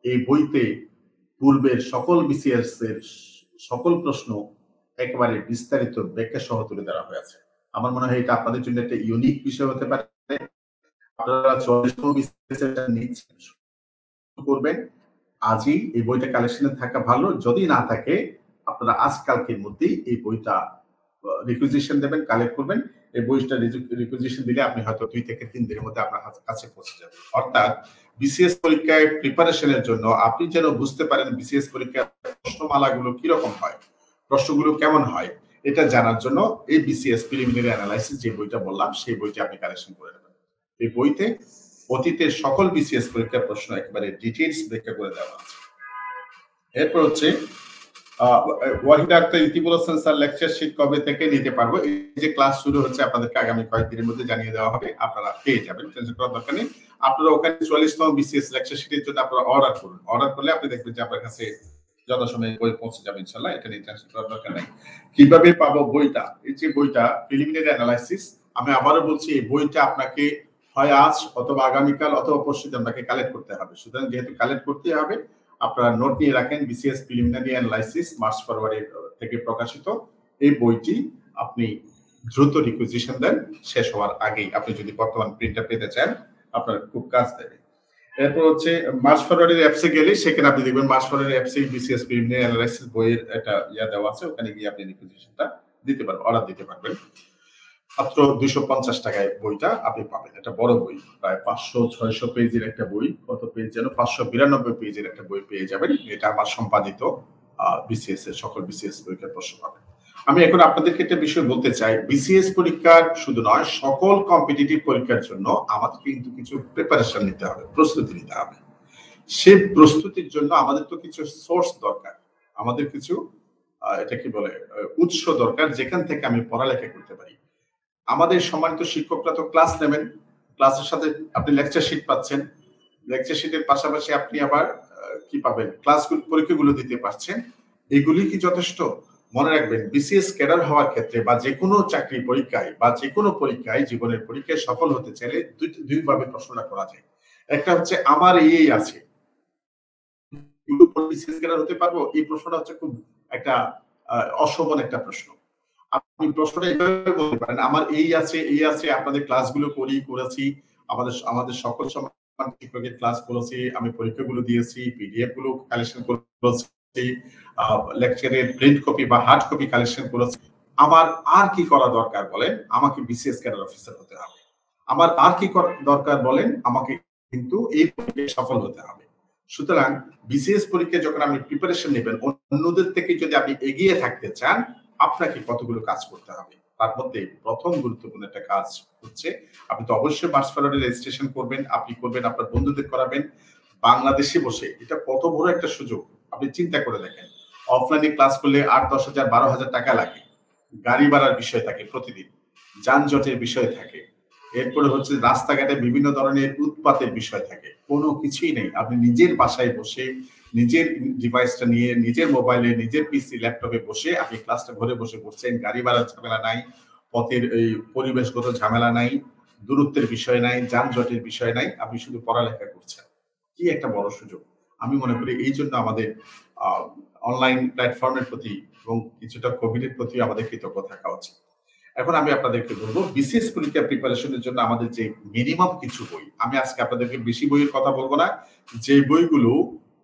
এই বইতে পূর্বের সকল বিসিএস এর সকল প্রশ্ন একেবারে বিস্তারিত ব্যাখ্যা সহ তুলে ধরা হয়েছে। আমার মনে হয় এটা আপনাদের জন্য একটা ইউনিক বিষয় হতে পারে। আপনারা 44তম বিসিএস এটা নিচ্ছেন, করবেন আজই এই বইটা কালেকশনে থাকা ভালো। যদি না থাকে আপনারা আজকালকের মধ্যেই এই বইটা রিকুইজিশন দেবেন, কালেক্ট করবেন। এই বইটা রিকুইজিশন দিলে আপনি হয়তো 2 থেকে 3 দিনের মধ্যে আপনার কাছে পৌঁছে যাবে। অর্থাৎ বিসিএস পরীক্ষায় প্রিপারেশনের জন্য আপনি যেন বুঝতে পারেন বিসিএস পরীক্ষার প্রশ্নমালাগুলো কিরকম হয়, প্রশ্নগুলো কেমন হয়, এটা জানার জন্য এই বিসিএস প্রিলিমিনারি অ্যানালাইসিস যে বইটা বললাম সেই বইটা আপনি কালেকশন করে নেবেন। এই বইতে অতীতের সকল বিসিএস পরীক্ষার প্রশ্ন একেবারে ডিটেইলস ব্যাখ্যা করে দেওয়া আছে। এরপর হচ্ছে ওয়াহিদ আক্তার ইতি বলেছেন স্যার লেকচার শিট কবে থেকে নিতে পারবো? এই যে ক্লাস শুরু হচ্ছে আপনাদেরকে আগামী কয়েকদিনের মধ্যে জানিয়ে দেওয়া হবে, আপনারা পেয়ে যাবেন, টেনশন করার দরকার নেই। আপনারা ওখানে 44তম বিসিএস লেকচার শিটের জন্য আপনারা অর্ডার করুন। অর্ডার করলে আপনি দেখবেন যে আপনার কাছে যথাসময়ে বই পৌঁছে যাবে ইনশাআল্লাহ। এটা নিয়ে টেনশন করার দরকার নাই। কিভাবে পাবো বইটা? এই যে বইটা প্রিলিমিনারি অ্যানালাইসিস, আমি আবারও বলছি এই বইটা আপনাকে হয় আজ অথবা আগামীকাল অথবা পরশুদিন আপনাকে কালেক্ট করতে হবে। সুতরাং যেহেতু কালেক্ট করতে হবে, আপনারা নোট নিয়ে রাখেন। বিসিএস প্রিলিমিনারি অ্যানালাইসিস মার্চ ফরওয়ারি থেকে প্রকাশিত এই বইটি আপনি দ্রুত রিকুইজিশন দেন, শেষ হওয়ার আগেই। আপনি যদি বর্তমান প্রিন্টটা পেতে চান আপনার খুব কাজ দেবে। এরপর হচ্ছে মার্চ ফরওয়ারির অ্যাপসে গেলে সেখানে আপনি দেখবেন মার্চ ফরওয়ারির অ্যাপসে বিসিএস প্রিলিমিনারি অ্যানালাইসিস বইয়ের একটা দেওয়া আছে, ওখানে গিয়ে আপনি রিকুইজিশনটা দিতে পারবেন, অর্ডার দিতে পারবেন। মাত্র 250 টাকায় বইটা আপনি পাবেন। এটা বড় বই, প্রায় 500-600 পেজের একটা বই। কত পেজ যেন 592 পেজের একটা বই পেয়ে যাবেন। এটা আমার সম্পাদিত বিসিএস এর সকল বিসিএস পরীক্ষার প্রশ্ন পাবেন। আমি এখন আপনাদেরকে একটা বিষয় বলতে চাই, বিসিএস পরীক্ষার শুধু নয় সকল কম্পিটিটিভ পরীক্ষার জন্য আমাদের কিন্তু কিছু প্রিপারেশন নিতে হবে, প্রস্তুতি নিতে হবে। সেই প্রস্তুতির জন্য আমাদের তো কিছু সোর্স দরকার, আমাদের কিছু এটা কি বলে উৎস দরকার যেখান থেকে আমি পড়ালেখা করতে পারি। আমাদের সম্মানিত শিক্ষকরা তো ক্লাস নেবেন, ক্লাসের সাথে আপনি লেকচার শিট পাচ্ছেন, লেকচার শিটের পাশাপাশি আপনি আবার কি পাবেন, ক্লাসগুলো পরীক্ষাগুলো দিতে পারছেন। এগুলি কি যথেষ্ট? মনে রাখবেন বিসিএস ক্যাডার হওয়ার ক্ষেত্রে বা যে কোনো চাকরি পরীক্ষায় বা যে কোনো পরীক্ষায়, জীবনের পরীক্ষায় সফল হতে চাইলে দুইভাবে প্রশ্নটা করা যায়। একটা হচ্ছে আমার এই আছে, বিসিএস ক্যাডার হতে পারবো, এই প্রশ্নটা হচ্ছে খুব একটা অশোভন একটা প্রশ্ন। আপনি প্রশ্নটা এইভাবে বলতে পারেন, আমার এই আছে এই আছে, আপনাদের ক্লাসগুলো করেছি, আমাদের সকল সম্মান শিক্ষকের ক্লাস করেছি, আমি পরীক্ষাগুলো দিয়েছি, পিডিএফ গুলো কালেকশন করেছি, লেকচারের প্রিন্ট কপি বা হার্ড কপি কালেকশন করেছি। আমার আর কি করা দরকার বলেন? আমাকে বিসিএস ক্যাডার অফিসার হতে হবে। আমার আর কি দরকার বলেন? আমাকে কিন্তু এই পরীক্ষায় সফল হতে হবে। সুতরাং বিসিএস পরীক্ষায় যখন আপনি প্রিপারেশন নেবেন, অন্যদের থেকে যদি আপনি এগিয়ে থাকতে চান, আপনাকে কতগুলো কাজ করতে হবে। তার মধ্যে প্রথম গুরুত্বপূর্ণ একটা কাজ হচ্ছে আপনি তো অবশ্যই মার্চ ফরওয়ার্ডে রেজিস্ট্রেশন করবেন, আপনি করবেন, আপনার বন্ধুদের করাবেন। বাংলাদেশে বসে এটা কত বড় একটা সুযোগ আপনি চিন্তা করে দেখেন। অফলাইনে ক্লাস করলে 8-10,000 12,000 টাকা লাগে, গাড়ি ভাড়ার বিষয় থাকে, প্রতিদিন যানজটের বিষয় থাকে, এরপরে হচ্ছে রাস্তাঘাটে বিভিন্ন ধরনের উৎপাতের বিষয় থাকে। কোনো কিছুই নেই, আপনি নিজের বাসায় বসে নিজের ডিভাইসটা নিয়ে নিজের মোবাইলে নিজের পিসি ল্যাপটপে বসে আপনি ক্লাসটা ঘরে বসে করছেন। গাড়ি ভাড়ার ঝামেলা নাই, পথের এই পরিবেশগত ঝামেলা নাই, দূরত্বের বিষয় নাই, যানজটের বিষয় নাই, আপনি শুধু পড়ালেখা করছেন। কি একটা বড় সুযোগ। আমি মনে করি এই জন্য আমাদের অনলাইন প্ল্যাটফর্মের প্রতি এবং কিছুটা কোভিড এর প্রতি আমাদের কৃতজ্ঞ থাকা উচিত। এখন আমি আপনাদেরকে বলবো বিসিএস পরীক্ষা প্রিপারেশনের জন্য আমাদের যে মিনিমাম কিছু বই, আমি আজকে আপনাদেরকে বেশি বইয়ের কথা বলবো না, যে বইগুলো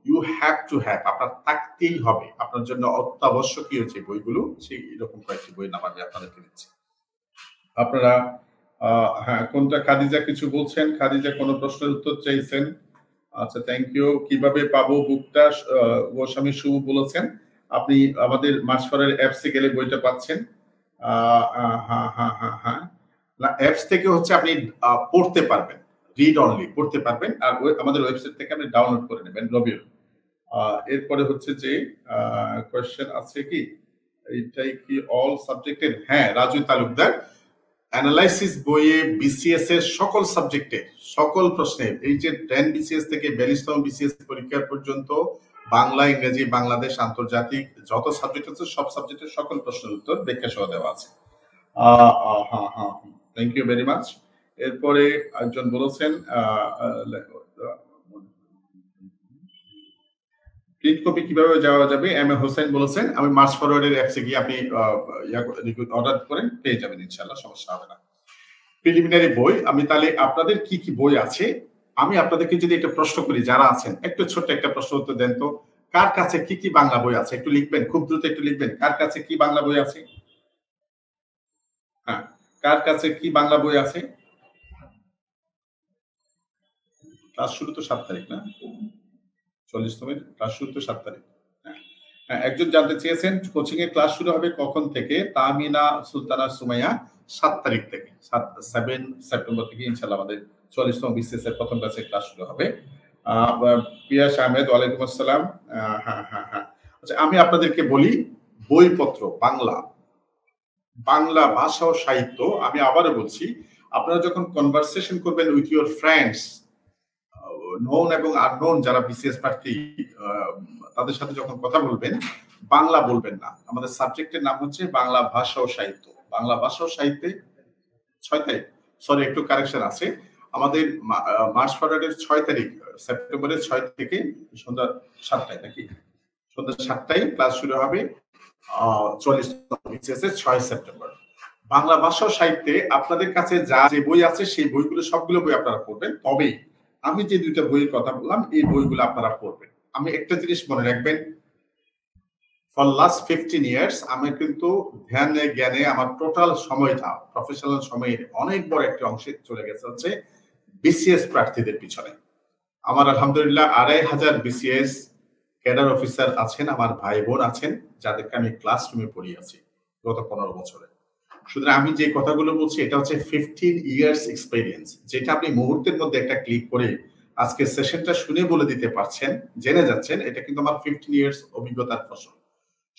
ইউ হ্যাভ টু হ্যাভ, আপনার থাকতেই হবে, আপনার জন্য অত্যাবশ্যকীয় যে বইগুলো, সেই এরকম কয়েকটি বইয়ের নাম আমি আপনাদেরকে দিচ্ছি। আপনারা হ্যাঁ, কোনটা খাদিজা কিছু বলছেন? খাদিজা কোনো প্রশ্নের উত্তর চাইছেন? আচ্ছা, থ্যাংক ইউ। কিভাবে পাবো বুকটা? গোস্বামী শুভ বলেছেন আপনি আমাদের মাসফারের অ্যাপসে গেলে বইটা পাচ্ছেন। হ্যাঁ, না, অ্যাপস থেকে হচ্ছে আপনি পড়তে পারবেন, রিড অনলি পড়তে পারবেন, আর আমাদের ওয়েবসাইট থেকে আপনি ডাউনলোড করে নেবেন রবিউল। এরপরে হচ্ছে যে কোয়েশ্চেন আছে কি, এইটাই কি অল সাবজেক্টের? হ্যাঁ, রাজু তালুকদার, অ্যানালাইসিস বইয়ে বিসিএস এর সকল সাবজেক্টের সকল প্রশ্নের, এই যে 10 বিসিএস থেকে 42তম বিসিএস পরীক্ষা পর্যন্ত বাংলা, ইংরেজি, বাংলাদেশ, আন্তর্জাতিক যত সাবজেক্ট আছে সব সাবজেক্টের সকল প্রশ্নের উত্তর ব্যাখ্যা সহ দেওয়া আছে। হ্যাঁ, থ্যাংক ইউ ভেরি মাচ। এরপরে একজন বলেছেন প্রিন্ট কপি কিভাবে যাওয়া যাবে? এম এ হোসেন বলেছেন আমি মার্চ ফরওয়ার্ডের অ্যাপসে গিয়ে আপনি অর্ডার করেন, পেয়ে যাবেন, ইনশাআল্লাহ সমস্যা হবে না। প্রিলিমিনারি বই, আমি তাহলে আপনাদের কি কি বই আছে আমি আপনাদেরকে যদি একটা প্রশ্ন করি, যারা আছেন একটু ছোট্ট একটা প্রশ্ন উত্তর দেন তো, কার কাছে কি কি বাংলা বই আছে? একটু লিখবেন, খুব দ্রুত একটু লিখবেন, কার কাছে কি বাংলা বই আছে? হ্যাঁ, কার কাছে কি বাংলা বই আছে? ক্লাস শুরু তো 7 তারিখ না? 40তমের ক্লাস শুরু তো 7 তারিখ। হ্যাঁ, একজন জানতে চেয়েছেন কোচিং এর ক্লাস শুরু হবে কখন থেকে? তামিনা সুলতানা সুমাইয়া 7 তারিখ থেকে, 7 সেপ্টেম্বর থেকে ইনশাআল্লাহ আমাদের 44তম বিসিএস এর প্রথম ব্যাচের ক্লাস শুরু হবে। পিয়াস আহমেদ, ওয়ালাইকুম আসসালাম। হ্যাঁ, আচ্ছা, আমি আপনাদেরকে বলি বইপত্র বাংলা ভাষা ও সাহিত্য, আমি আবারও বলছি, আপনারা যখন কনভারসেশন করবেন উইথ ইউর ফ্রেন্ডস, নোন এবং আননোন যারা বিসিএস প্রার্থী, তাদের সাথে যখন কথা বলবেন বাংলা বলবেন না। আমাদের সাবজেক্টের নাম হচ্ছে বাংলা ভাষা ও সাহিত্য। বাংলা ভাষা ও সাহিত্যে 6 তারিখ, সরি একটু কারেকশন আছে, আমাদের মার্চ ফরওয়ার্ডের 6 তারিখ, সেপ্টেম্বরের 6 থেকে সন্ধ্যা 7টায়, নাকি সন্ধ্যা 7টায় ক্লাস শুরু হবে 44তম বিসিএস এর 6 সেপ্টেম্বর। বাংলা ভাষা ও সাহিত্যে আপনাদের কাছে যা যে বই আছে সেই বইগুলো সবগুলো বই আপনারা পড়বেন, তবে আমি যে দুইটা বইয়ের কথা বললাম এই বইগুলো আপনারা পড়বেন। আমি একটা জিনিস মনে রাখবেন, ফর লাস্ট 15 ইয়ার্স আমি কিন্তু ধ্যানে জ্ঞানে আমার টোটাল সময়টা, প্রফেশনাল সময়ের অনেক বড় একটা অংশে চলে গেছে হচ্ছে বিসিএস প্রার্থীদের পিছনে। আমার আলহামদুলিল্লাহ 2500 বিসিএস ক্যাডার অফিসার আছেন, আমার ভাই বোন আছেন, যাদেরকে আমি ক্লাসরুমে পড়িয়েছি গত 15 বছরে। সুতরাং আমি যে কথাগুলো বলছি এটা হচ্ছে 15 ইয়ার্স এক্সপেরিয়েন্স, যেটা আপনি মুহূর্তের মধ্যে একটা ক্লিক করে আজকে সেশনটা শুনে বলে দিতে পারছেন, জেনে যাচ্ছেন, এটা কিন্তু আমার 15 ইয়ার্স অভিজ্ঞতার ফসল।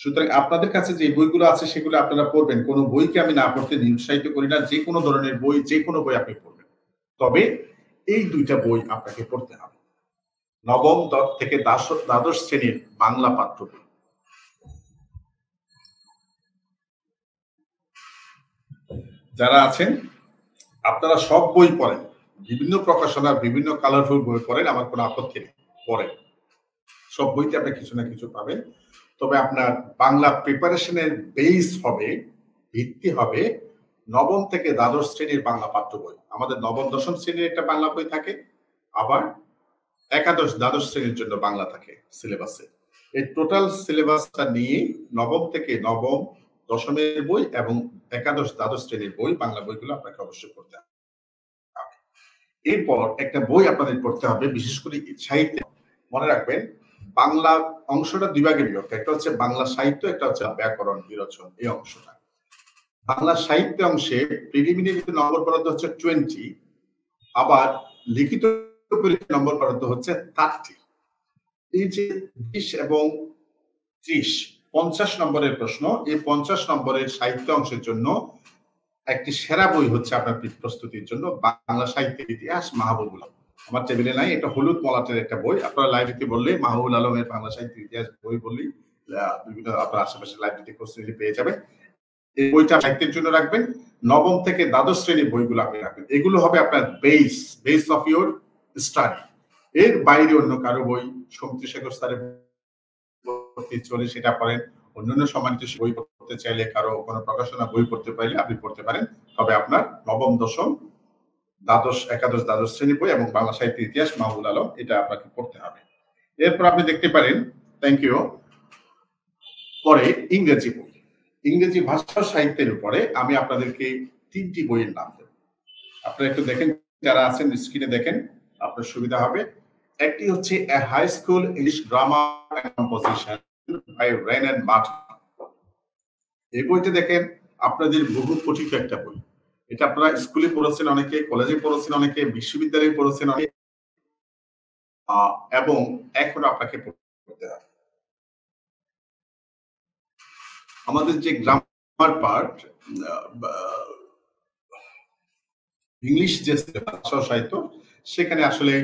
সুতরাং আপনাদের কাছে যে বইগুলো আছে সেগুলো আপনারা পড়বেন, কোনো বইকে আমি না পড়তে নিরুৎসাহিত করি না, যে কোনো ধরনের বই, যে কোনো বই আপনি পড়বেন, তবে এই দুইটা বই আপনাকে পড়তে হবে। নবম থেকে দ্বাদশ শ্রেণীর বাংলা পাঠ্য বই, যারা আছেন আপনারা সব বই পড়েন, বিভিন্ন প্রকাশনার বিভিন্ন কালারফুল বই পড়েন, আমার কোনো আপত্তি নেই, পড়েন, সব বইতে আপনি কিছু না কিছু পাবেন। তবে আপনার বাংলা প্রিপারেশনের বেস হবে, ভিত্তি হবে নবম থেকে দ্বাদশ শ্রেণীর বাংলা পাঠ্য বই। আমাদের নবম দশম শ্রেণীর একটা বাংলা বই থাকে, আবার একাদশ দ্বাদশ শ্রেণীর জন্য বাংলা থাকে সিলেবাসে। এই টোটাল সিলেবাসটা নিয়ে নবম থেকে নবম দশমের বই এবং একাদশ দ্বাদশ শ্রেণীর বই, বাংলা বইগুলো আপনাকে অবশ্যই পড়তে হবে। এরপর একটা বই আপনাদের পড়তে হবে, বিশেষ করে সাহিত্য, মনে রাখবেন বাংলা অংশটা দুই ভাগে বিভক্ত, একটা হচ্ছে বাংলা সাহিত্য, একটা হচ্ছে ব্যাকরণ বিরচন, এই অংশটা। বাংলা সাহিত্য অংশে প্রিলিমিনারিতে নম্বর বরাদ্দ হচ্ছে 20, আবার লিখিত পরীক্ষায় নম্বর বরাদ্দ হচ্ছে 30। এই যে 20 এবং 30, 50 নম্বরের প্রশ্ন, এই 50 নম্বরের সাহিত্য অংশের জন্য একটি সেরা বই হচ্ছে আপনার প্রস্তুতির জন্য বাংলা সাহিত্যের ইতিহাস, মাহবুবুল আলম। আমার টেবিলে নাই, এটা হলুদ মলাটের একটা বই, আপনারা লাইব্রেরিতে বললে মাহবুবুল আলমের বাংলা সাহিত্যের ইতিহাস বই বললেই বিভিন্ন আপনার আশেপাশে লাইব্রেরিতে খুঁজে পেয়ে যাবেন। এই বইটা সাহিত্যের জন্য রাখবেন। নবম থেকে দ্বাদশ শ্রেণীর বইগুলো আপনি রাখবেন, এগুলো হবে আপনার বেস অফ ইউর স্টাডি। এর বাইরে অন্য কারো বই, সমিতি শেখর স্যারের চলে সেটা পড়েন, অন্যান্য সম্মানিত বই পড়তে পড়তে চাইলে, কারো কোনো প্রকাশনা বই পড়তে পাইলে আপনি পড়তে পারেন। তবে আপনার নবম, দশম, দ্বাদশ, একাদশ, দ্বাদশ শ্রেণী বই এবং বাংলা সাহিত্যের ইতিহাস মাহবুব আলম এটা আপনাকে পড়তে হবে। এরপর আপনি দেখতে পারেন, থ্যাংক ইউ, পরে ইংরেজি বই। ইংরেজি ভাষা সাহিত্যের উপরে আমি আপনাদেরকে 3টি বইয়ের নাম দেব। আপনারা একটু দেখেন, যারা আছেন স্ক্রিনে দেখেন, আপনার সুবিধা হবে। একটি হচ্ছে a high school English grammar and composition by Wren Martin. এই বইটা দেখেন আপনাদের বহু পঠিত একটা বই। এটা আপনারা স্কুলে পড়েছেন অনেকে, কলেজে পড়েছেন অনেকে, বিশ্ববিদ্যালয়ে পড়েছেন অনেকে, এবং এখন আপনাকে পড়তে হবে। আমাদের যে গ্রামার পার্ট, ইংলিশ যে ভাষা সাহিত্য, সেখানে আসলে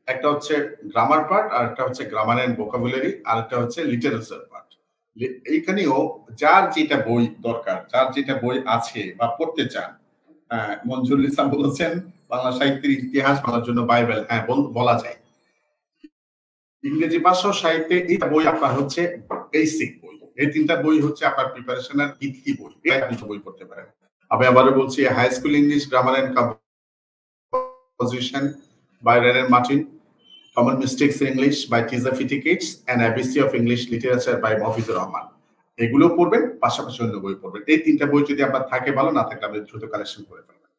একটা হচ্ছে গ্রামার পার্ট, আর একটা হচ্ছে গ্রামার এন্ড ভোকাবুলারি, আর একটা হচ্ছে লিটারেচার পার্ট। এইখানেও যার যেটা বই দরকার, যার যেটা বই আছে বা পড়তে চান, মঞ্জুরুল ইসলাম বলেছেন বাংলা সাহিত্যের ইতিহাস বাংলার জন্য বাইবেল, হ্যাঁ বলা যায়। ইংরেজি ভাষা সাহিত্যে এই বই আপনার হচ্ছে বেসিক বই। এই 3টা বই হচ্ছে আপনার প্রিপারেশনের ভিত্তি বই, আপনি বই পড়তে পারেন। আমি আবারও বলছি, high school English grammar and composition by Wren Martin, Common Mistakes in English by Tisa Fittikids, and ABC of English Literature by Mofizur Rahman. এগুলো পড়বেন, পাশাপাশি অন্য বই পড়বেন। এই 3টা বই যদি আপনার থাকে ভালো, না থাকলে আপনি দ্রুত কালেকশন করে ফেলবেন।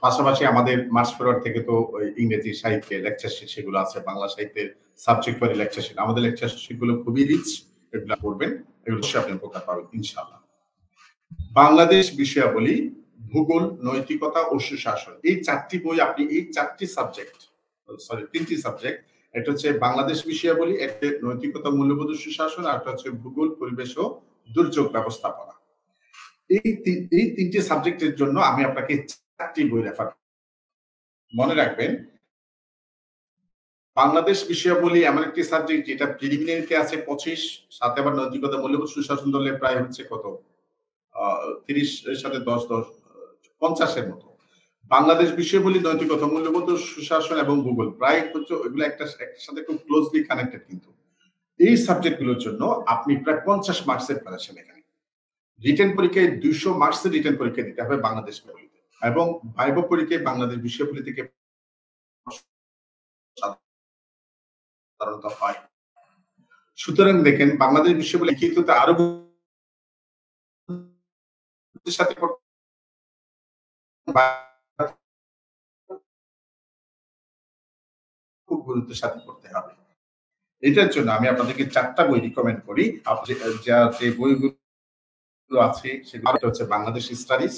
পাশাপাশি আমাদের মার্চ ফেব্রুয়ারি থেকে তো ইংরেজি সাহিত্যে লেকচার শিট সেগুলো আছে, বাংলা সাহিত্যের সাবজেক্ট ওয়াইজ লেকচার শিট, আমাদের লেকচার শিট গুলো খুবই রিচ, এগুলো পড়বেন, এগুলো আপনি উপকার পাবেন ইনশাআল্লাহ। বাংলাদেশ বিষয়াবলী, ভূগোল, নৈতিকতা ও সুশাসন, এই 4টি বই আপনি, এই 4টি সাবজেক্ট, সরি 3টি সাবজেক্ট, এটা হচ্ছে বাংলাদেশ বিষয়াবলী, একটা নৈতিকতা, মূল্যবোধ, সুশাসন, আর একটা হচ্ছে ভূগোল, পরিবেশ ও দুর্যোগ ব্যবস্থাপনা। এই 3টি সাবজেক্টের জন্য আমি আপনাকে 4টি বই রেফার। মনে রাখবেন, বাংলাদেশ বিষয়াবলী এমন একটি সাবজেক্ট যেটা প্রিলিমিনারিতে আছে 25, সাথে আবার নৈতিকতা, মূল্যবোধ, সুশাসন ধরলে প্রায় হচ্ছে কত, 30 এর সাথে 10 50 এর মতো। বাংলাদেশ বিষয়াবলী, নৈতিকতা, মূল্যবোধ, সুশাসন এবং ভূগোল প্রায় হচ্ছে এগুলো একটা সাথে খুব ক্লোজলি কানেক্টেড। কিন্তু এই সাবজেক্টগুলোর জন্য আপনি প্রায় 50 মার্কসের প্রিপারেশন, এখানে রিটেন পরীক্ষায় 200 মার্কসের রিটেন পরীক্ষা দিতে হবে বাংলাদেশ বিষয়াবলীতে, এবং ভাইবা পরীক্ষায় বাংলাদেশ বিষয়াবলী থেকে সাধারণত হয়। সুতরাং দেখেন, বাংলাদেশ বিষয়াবলী লিখিততে আরো সাথে খুব গুরুত্বের সাথে পড়তে হবে। এটার জন্য আমি আপনাদেরকে 4টা বই রিকমেন্ড করি। যে বইগুলো আছে সেগুলো হচ্ছে বাংলাদেশ স্টাডিজ,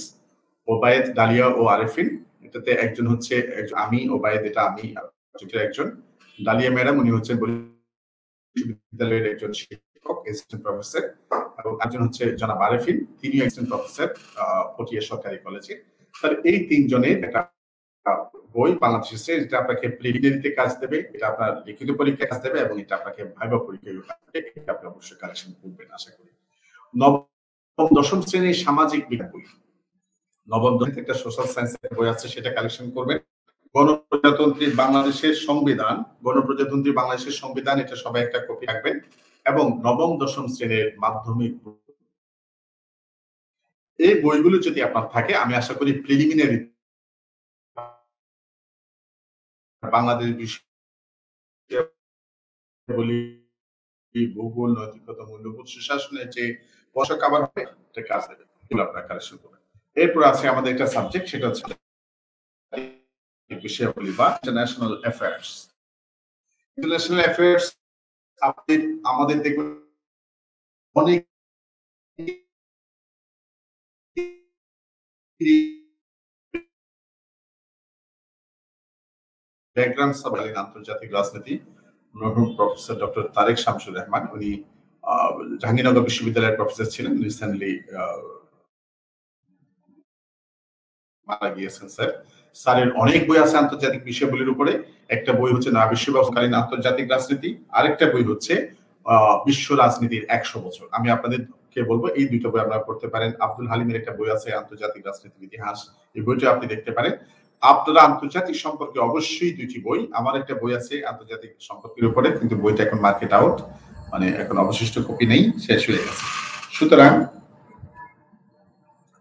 ওবায়েদ, ডালিয়া ও আরেফিন। এটাতে একজন হচ্ছে আমি, ওবায়েদ এটা আমি একজন, ডালিয়া ম্যাডাম উনি হচ্ছেন বিশ্ববিদ্যালয়ের একজন শিক্ষক, অ্যাসিস্ট্যান্ট প্রফেসর, এবং একজন হচ্ছে জনাব আরেফিন, তিনি একজন প্রফেসর পটিয়া সরকারি কলেজে। তাহলে এই 3 জনের একটা বই বাংলাদেশে, এটা আপনাকে প্রিলিমিনারিতে কাজ দেবে, এটা আপনার লিখিত পরীক্ষায় কাজ দেবে, এবং এটা আপনাকে ভাইবা পরীক্ষায় কাজ দেবে। এটা আপনি অবশ্যই কালেকশন করবেন আশা করি। নবম, দশম শ্রেণীর সামাজিক বিজ্ঞান বই, নবম দশম একটা সোশ্যাল সায়েন্সের বই আছে, সেটা কালেকশন করবেন। গণপ্রজাতন্ত্রী বাংলাদেশের সংবিধান, গণপ্রজাতন্ত্রী বাংলাদেশের সংবিধান, এটা সবাই একটা কপি রাখবেন। এবং নবম, দশম শ্রেণীর মাধ্যমিক, এই বইগুলো যদি আপনার থাকে, আমি আশা করি প্রিলিমিনারি বাংলাদেশ বিষয়াবলী, ভূগোল, নৈতিকতা, মূল্যবোধ, সুশাসনের যে পোশাক আবার হবে, এটা কাজ দেবে, এগুলো আপনারা কালেকশন করবেন। এরপর আছে আমাদের একটা সাবজেক্ট, সেটা হচ্ছে বিষয়াবলী বা ইন্টারন্যাশনাল অ্যাফেয়ার্স। ইন্টারন্যাশনাল অ্যাফেয়ার্স আমাদের দেখবেন অনেক ব্যাকগ্রাউন্ড সাবজেক্ট আন্তর্জাতিক রাজনীতি, মরহুম প্রফেসর ডক্টর তারেক শামসুর রহমান, উনি জাহাঙ্গীরনগর বিশ্ববিদ্যালয়ের প্রফেসর ছিলেন, রিসেন্টলি মারা গিয়েছেন স্যার। স্যারের অনেক বই আছে আন্তর্জাতিক বিষয়াবলীর উপরে। একটা বই হচ্ছে না বিশ্বব্যবস্থাকালীন আন্তর্জাতিক রাজনীতি, আরেকটা বই হচ্ছে বিশ্ব রাজনীতির 100 বছর। আমি আপনাদেরকে বলবো এই 2টা বই আপনারা পড়তে পারেন। আব্দুল হালিমের একটা বই আছে আন্তর্জাতিক রাজনীতির ইতিহাস, এই বইটা আপনি দেখতে পারেন। আপনারা আন্তর্জাতিক সম্পর্কে অবশ্যই 2টি বই, আমার একটা বই আছে আন্তর্জাতিক সম্পর্কের উপরে, কিন্তু বইটা এখন মার্কেট আউট, মানে এখন অবশিষ্ট কপি নেই, শেষ হয়ে গেছে। সুতরাং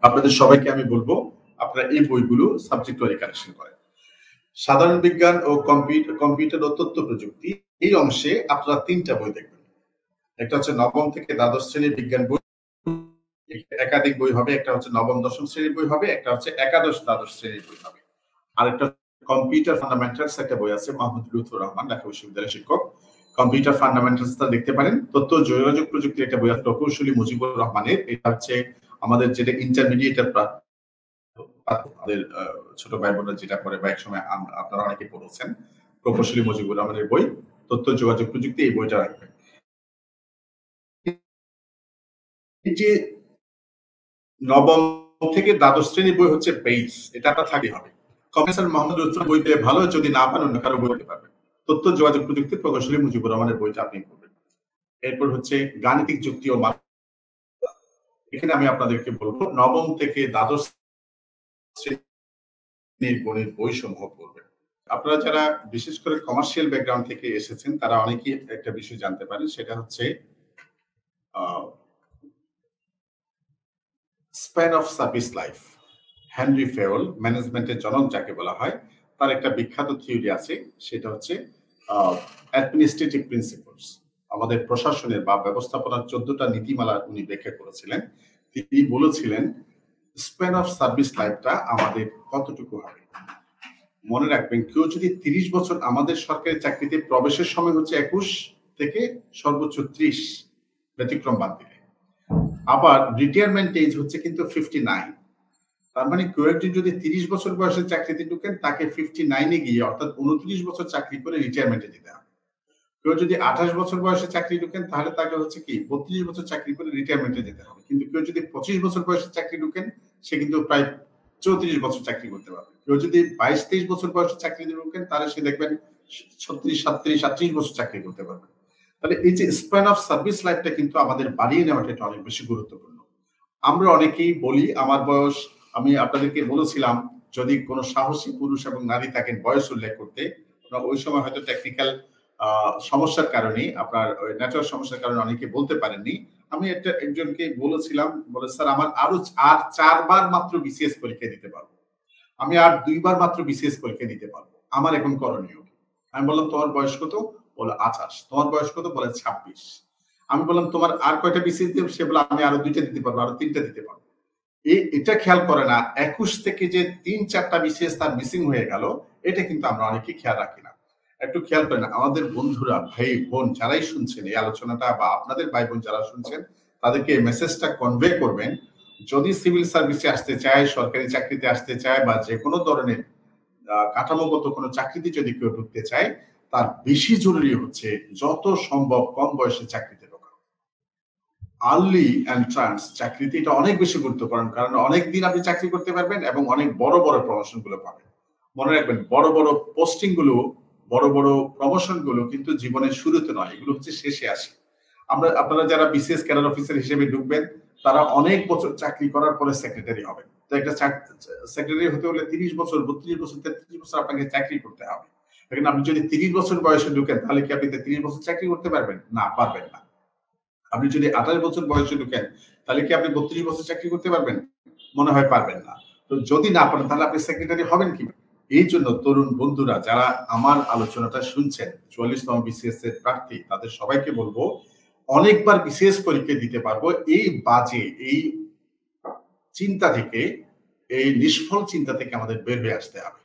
আপনাদের সবাইকে আমি বলবো আপনারা এই বইগুলো সাবজেক্ট ওয়াইজ কালেকশন করেন। সাধারণ বিজ্ঞান ও কম্পিউটার ও তথ্য প্রযুক্তি এই অংশে আপনারা 3টা বই দেখবেন। একটা হচ্ছে নবম থেকে দ্বাদশ শ্রেণীর বিজ্ঞান বই, একাধিক বই হবে। একটা হচ্ছে নবম দশম শ্রেণীর বই হবে, একটা হচ্ছে একাদশ দ্বাদশ শ্রেণীর বই হবে। আর একটা কম্পিউটার ফান্ডামেন্টালস একটা বই আছে, মাহমুদ লুৎফুর রহমান, ঢাকা বিশ্ববিদ্যালয়ের শিক্ষক। কম্পিউটার ফান্ডামেন্টালসটা দেখতে পারেন। তথ্য ও যোগাযোগ প্রযুক্তির একটা বই আছে প্রকৌশলী মুজিবুর রহমানের, এটা হচ্ছে আমাদের যেটা ইন্টারমিডিয়েটের আমাদের ছোট ভাই বোনরা যেটা পড়ে বা একসময় আপনারা অনেকে পড়েছেন, প্রকৌশলী মুজিবুর রহমানের বই তথ্য যোগাযোগ প্রযুক্তি, এই বইটা রাখবেন। এই যে নবম থেকে দ্বাদশ শ্রেণীর বই হচ্ছে বেস, এটা আপনার থাকতে হবে। প্রফেসর মোহাম্মদ লুৎফুর বই পেলে ভালো, যদি না পান অন্য কারো বই পড়তে পারবেন। তথ্য যোগাযোগ প্রযুক্তি প্রকৌশলী মুজিবুর রহমানের বইটা আপনি পড়বেন। এরপর হচ্ছে গাণিতিক যুক্তি ও এখানে আমি আপনাদেরকে বলবো নবম থেকে দ্বাদশ শ্রেণীর বই সমূহ পড়বেন। আপনারা যারা বিশেষ করে কমার্শিয়াল ব্যাকগ্রাউন্ড থেকে এসেছেন তারা অনেকেই একটা বিষয় জানতে পারেন, সেটা হচ্ছে span of service life. Henri Fayol, ম্যানেজমেন্টের জনক যাকে বলা হয়, তার একটা বিখ্যাত থিওরি আছে, সেটা হচ্ছে অ্যাডমিনিস্ট্রেটিভ প্রিন্সিপলস। আমাদের প্রশাসনের বা ব্যবস্থাপনার 14টা নীতিমালা উনি ব্যাখ্যা করেছিলেন। তিনি বলেছিলেন স্প্যান অফ সার্ভিস লাইফটা আমাদের কতটুকু হবে। মনে রাখবেন, কেউ যদি 30 বছর, আমাদের সরকারি চাকরিতে প্রবেশের সময় হচ্ছে 21 থেকে সর্বোচ্চ 30, ব্যতিক্রম বাদ দিলে। আবার রিটায়ারমেন্ট এজ হচ্ছে কিন্তু 59। তার মানে কেউ একজন যদি 30 বছর বয়সে চাকরিতে ঢুকেন, তাকে 59-এ গিয়ে অর্থাৎ 29 বছর চাকরি করে রিটায়ারমেন্টে যেতে হবে। কেউ যদি 28 বছর বয়সে চাকরি ঢুকেন, তাহলে তাকে হচ্ছে কি 32 বছর চাকরি করে রিটায়ারমেন্টে যেতে হবে। কিন্তু কেউ যদি 25 বছর বয়সে চাকরি ঢুকেন, সে কিন্তু প্রায় 34 বছর চাকরি করতে পারবে। কেউ যদি 22-23 বছর বয়সে চাকরি ঢুকেন, তাহলে সে দেখবেন 36, 37, 38 বছর চাকরি করতে পারবে। তাহলে এই যে স্প্যান অফ সার্ভিস লাইফটা কিন্তু আমাদের বাড়িয়ে নেওয়াটা এটা অনেক বেশি গুরুত্বপূর্ণ। আমরা অনেকেই বলি আমার বয়স, আমি আপনাদেরকে বলেছিলাম যদি কোনো সাহসী পুরুষ এবং নারী থাকেন বয়স উল্লেখ করতে, ওই সময় হয়তো টেকনিক্যাল সমস্যার কারণে, আপনার নেটওয়ার্ক সমস্যার কারণে অনেকে বলতে পারেননি। আমি একজনকে বলেছিলাম, বলে স্যার আমার আর 4 বার মাত্র বিসিএস পরীক্ষা দিতে পারবো, আমি আর 2 বার মাত্র বিসিএস পরীক্ষা দিতে পারবো, আমার এখন করণীয় কি? আমি বললাম তোমার বয়স কত? বলে 28। তোমার বয়স কত? বলে 26। আমি বললাম তোমার আর কয়টা বিসিএস দিতে? সে বলে আমি আরো 2টা দিতে পারবো, আরো 3টা দিতে পারবো। এটা খেয়াল করে না 21 থেকে যে 3-4টা বিসিএস তার মিসিং হয়ে গেল, এটা কিন্তু আমরা অনেকেই খেয়াল রাখি না। একটু খেয়াল করেন, আমাদের বন্ধুরা, ভাই বোন যারাই শুনছেন এই আলোচনাটা, বা আপনাদের ভাই বোন যারা শুনছেন, তাদেরকে এই মেসেজটা কনভে করবেন। যদি সিভিল সার্ভিসে আসতে চায়, সরকারি চাকরিতে আসতে চায়, বা যে কোনো ধরনের কাঠামোগত কোনো চাকরিতে যদি কেউ ঢুকতে চায়, তার বেশি জরুরি হচ্ছে যত সম্ভব কম বয়সে চাকরিতে ঢোকা। আর্লি এন্ট্রান্স চাকরিতে এটা অনেক বেশি গুরুত্বপূর্ণ, কারণ অনেক দিন আপনি চাকরি করতে পারবেন এবং অনেক বড় বড় প্রমোশন গুলো পাবেন। মনে রাখবেন, বড় বড় পোস্টিং গুলো, বড় বড় প্রমোশন গুলো কিন্তু জীবনের শুরুতে নয়, এগুলো হচ্ছে শেষে আসে। আপনারা যারা বিসিএস ক্যাডার অফিসার হিসেবে ঢুকবেন, তারা অনেক বছর চাকরি করার পরে সেক্রেটারি হবেন। তো একটা সেক্রেটারি হতে হলে 30 বছর, 32 বছর, 33 বছর আপনাকে চাকরি করতে হবে। এখন আপনি যদি 30 বছর বয়সে ঢুকেন, তাহলে কি আপনি 30 বছর চাকরি করতে পারবেন? না, পারবেন না। আপনি যদি 28 বছর বয়সে ঢুকেন, তাহলে কি আপনি 32 বছর চাকরি করতে পারবেন? মনে হয় পারবেন না। তো যদি না পারেন, তাহলে আপনি সেক্রেটারি হবেন কি? এই জন্য তরুণ বন্ধুরা যারা আমার আলোচনাটা শুনছেন, 44তম বিসিএস এর প্রার্থী, তাদের সবাইকে বলবো অনেকবার বিসিএস পরীক্ষা দিতে পারবো, এই বাজে, এই চিন্তা থেকে, এই নিষ্ফল চিন্তা থেকে আমাদের বের হয়ে আসতে হবে।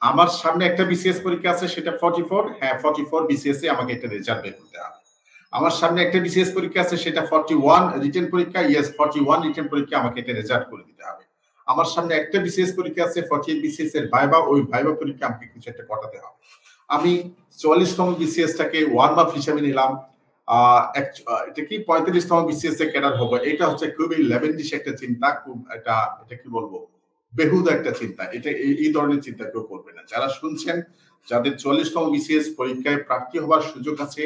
আমার সামনে একটা বিসিএস পরীক্ষা আছে, সেটা 44, হ্যাঁ 44 বিসিএস এ আমাকে একটা রেজাল্ট বের করতে হবে। আমার সামনে একটা বিসিএস পরীক্ষা আছে, সেটা 41 রিটেন পরীক্ষা, ইয়েস 41 রিটেন পরীক্ষা, আমাকে এটা রেজাল্ট করে দিতে হবে। আমার সামনে একটা বিসিএস পরীক্ষা আছে, 48 বিসিএস এর ভাইবা, ওই ভাইবা পরীক্ষা আমাকে কিছু একটা করাতে হবে। আমি 44তম বিসিএস টাকে ওয়ার্ম আপ হিসেবে নিলাম, এটা কি 45তম বিসিএস এ ক্যাডার হবে, এটা হচ্ছে খুবই লেভেন্ডিশ একটা চিন্তা, খুব এটা কি বলবো, বেহুদা একটা চিন্তা। এটা এই ধরনের চিন্তা কেউ করবে না। যারা শুনছেন, যাদের 44তম বিসিএস পরীক্ষায় প্রার্থী হওয়ার সুযোগ আছে,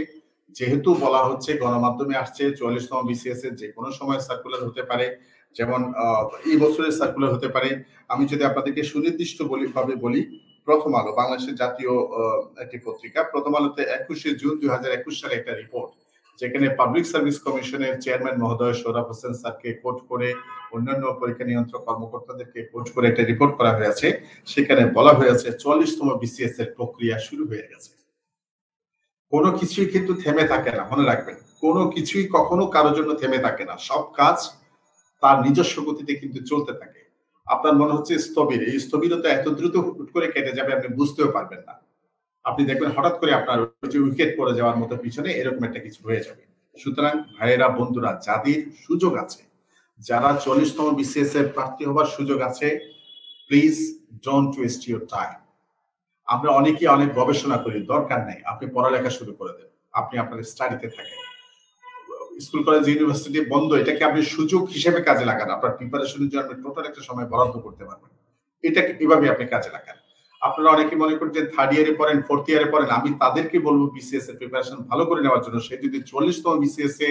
যেহেতু বলা হচ্ছে গণমাধ্যমে আসছে 44তম বিসিএস এর যে কোনো সময় সার্কুলার হতে পারে, যেমন এই বছরের সার্কুলার হতে পারে। আমি যদি আপনাদেরকে সুনির্দিষ্ট ভাবে বলি, প্রথম আলো, বাংলাদেশের জাতীয় একটি পত্রিকা, প্রথম আলোতে 21শে জুন 2021 সালে একটা রিপোর্ট, যেখানে পাবলিক সার্ভিস কমিশনের চেয়ারম্যান মহোদয় সোহরাব হোসেন স্যারকে কোট করে অন্যান্য পরীক্ষা নিয়ন্ত্রক কর্মকর্তাদেরকে কোট করে একটা রিপোর্ট করা হয়েছে। সেখানে বলা হয়েছে 44তম বিসিএস এর প্রক্রিয়া শুরু হয়ে গেছে। কোনো কিছুই কিন্তু থেমে থাকে না, মনে রাখবেন। কোনো কিছুই কখনো কারোর জন্য থেমে থাকে না। সব কাজ তার নিজস্ব গতিতে কিন্তু চলতে থাকে। আপনার মনে হচ্ছে স্থবির, এই স্থবিরতা এত দ্রুত হুট করে কেটে যাবে আপনি বুঝতেও পারবেন না। আপনি দেখবেন হঠাৎ করে আপনার উইকেট পড়ে যাওয়ার মতো পিছনে এরকম একটা কিছু হয়ে যাবে। সুতরাং ভাইয়েরা, বন্ধুরা, যাদের সুযোগ আছে, যারা 40তম বিসিএস এর প্রার্থী হবার সুযোগ আছে, please don't waste your time. আমরা অনেকেই অনেক গবেষণা করি, দরকার নাই। আপনি পড়ালেখা শুরু করে দেন, আপনি আপনার স্টাডিতে থাকেন। স্কুল কলেজ ইউনিভার্সিটি বন্ধ, এটাকে আপনি সুযোগ হিসেবে কাজে লাগান। আপনার প্রিপারেশনের জন্য আপনি টোটাল একটা সময় বরাদ্দ করতে পারবেন। এটাকে এভাবে আপনি কাজে লাগান। আপনারা অনেকে মনে করেন যে থার্ড ইয়ারে পড়েন, ফোর্থ ইয়ারে পড়েন। আমি তাদেরকে বলবো বিসিএস এর প্রিপারেশন ভালো করে নেওয়ার জন্য। সে যদি 40তম বিসিএস এ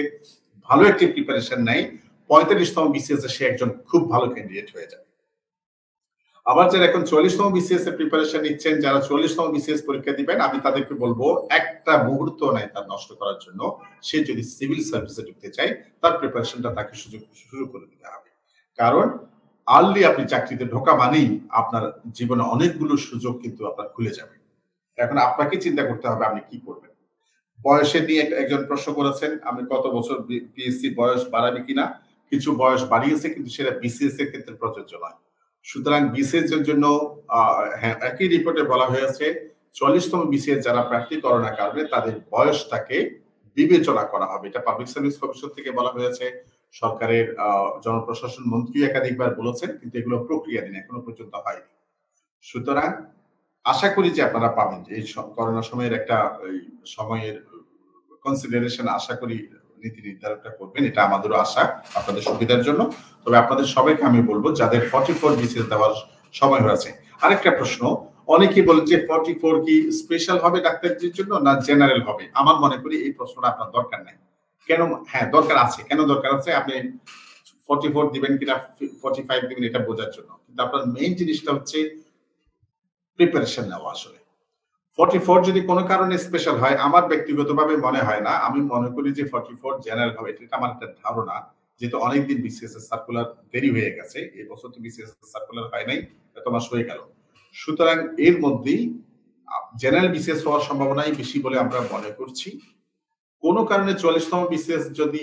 ভালো একটি প্রিপারেশন নেয়, 45তম বিসিএস এ সে একজন খুব ভালো ক্যান্ডিডেট হয়ে যাবে। আবার যারা এখন 40তম বিসিএস এর প্রিপারেশন নিচ্ছেন, যারা 40তম বিসিএস পরীক্ষা দিবেন, আমি তাদেরকে বলবো একটা মুহূর্ত নাই তার নষ্ট করার জন্য। সে যদি সিভিল সার্ভিসে ঢুকতে চায়, তার প্রিপারেশনটা তাকে শুরু করে দিতে হবে। কারণ আর্লি আপনি চাকরিতে ঢোকা মানেই আপনার জীবনে অনেকগুলো সুযোগ কিন্তু আপনার খুলে যাবে। এখন আপনাকে চিন্তা করতে হবে আপনি কি করবেন। বয়সের নিয়ে একজন প্রশ্ন করেছেন, আমি কত বছর পিএসসি বয়স বাড়াবে কিনা। কিছু বয়স বাড়িয়েছে, কিন্তু সেটা বিসিএস এর ক্ষেত্রে প্রযোজ্য নয়। সুতরাং বিসিএস এর জন্য হ্যাঁ, একই রিপোর্টে বলা হয়েছে 40তম বিসিএস যারা প্রার্থী করোনা কারণে তাদের বয়সটাকে বিবেচনা করা হবে। এটা পাবলিক সার্ভিস কমিশন থেকে বলা হয়েছে। সরকারের জনপ্রশাসন মন্ত্রী একাধিকবার বলেছেন, কিন্তু এগুলো প্রক্রিয়াধীন, এখনো পর্যন্ত হয়নি। সুতরাং আশা করি যে আপনারা পাবেন যে এই করোনা সময়ের একটা সময়ের কনসিডারেশন আশা করি নীতি নির্ধারণটা করবেন। এটা আমাদেরও আশা আপনাদের সুবিধার জন্য। তবে আপনাদের সবাইকে আমি বলবো যাদের 44 বিসিএস দেওয়ার সময় হয়েছে। আরেকটা প্রশ্ন, অনেকেই বলেন যে 44 কি স্পেশাল হবে ডাক্তারদের জন্য না জেনারেল হবে? আমার মনে করি এই প্রশ্নটা আপনার দরকার নাই। কেন? হ্যাঁ, দরকার আছে। কেন দরকার আছে? আপনি 44 দিবেন কিনা 45 দিবেন এটা বোঝার জন্য। কিন্তু আপনার মেইন জিনিসটা হচ্ছে প্রিপারেশন নেওয়া আসলে। 44 যদি কোনো কারণে স্পেশাল হয়, আমার ব্যক্তিগতভাবে মনে হয় না। আমি মনে করি যে 44 জেনারেল হবে। এটা আমার একটা ধারণা। যেহেতু অনেকদিন বিসিএস এর সার্কুলার দেরি হয়ে গেছে। এই বছর তো বিসিএস এর সার্কুলার হয় নাই। এত মাস হয়ে গেল। সুতরাং এর মধ্যেই জেনারেল বিসিএস হওয়ার সম্ভাবনাই বেশি বলে আমরা মনে করছি। কোনো কারণে 44তম বিসিএস যদি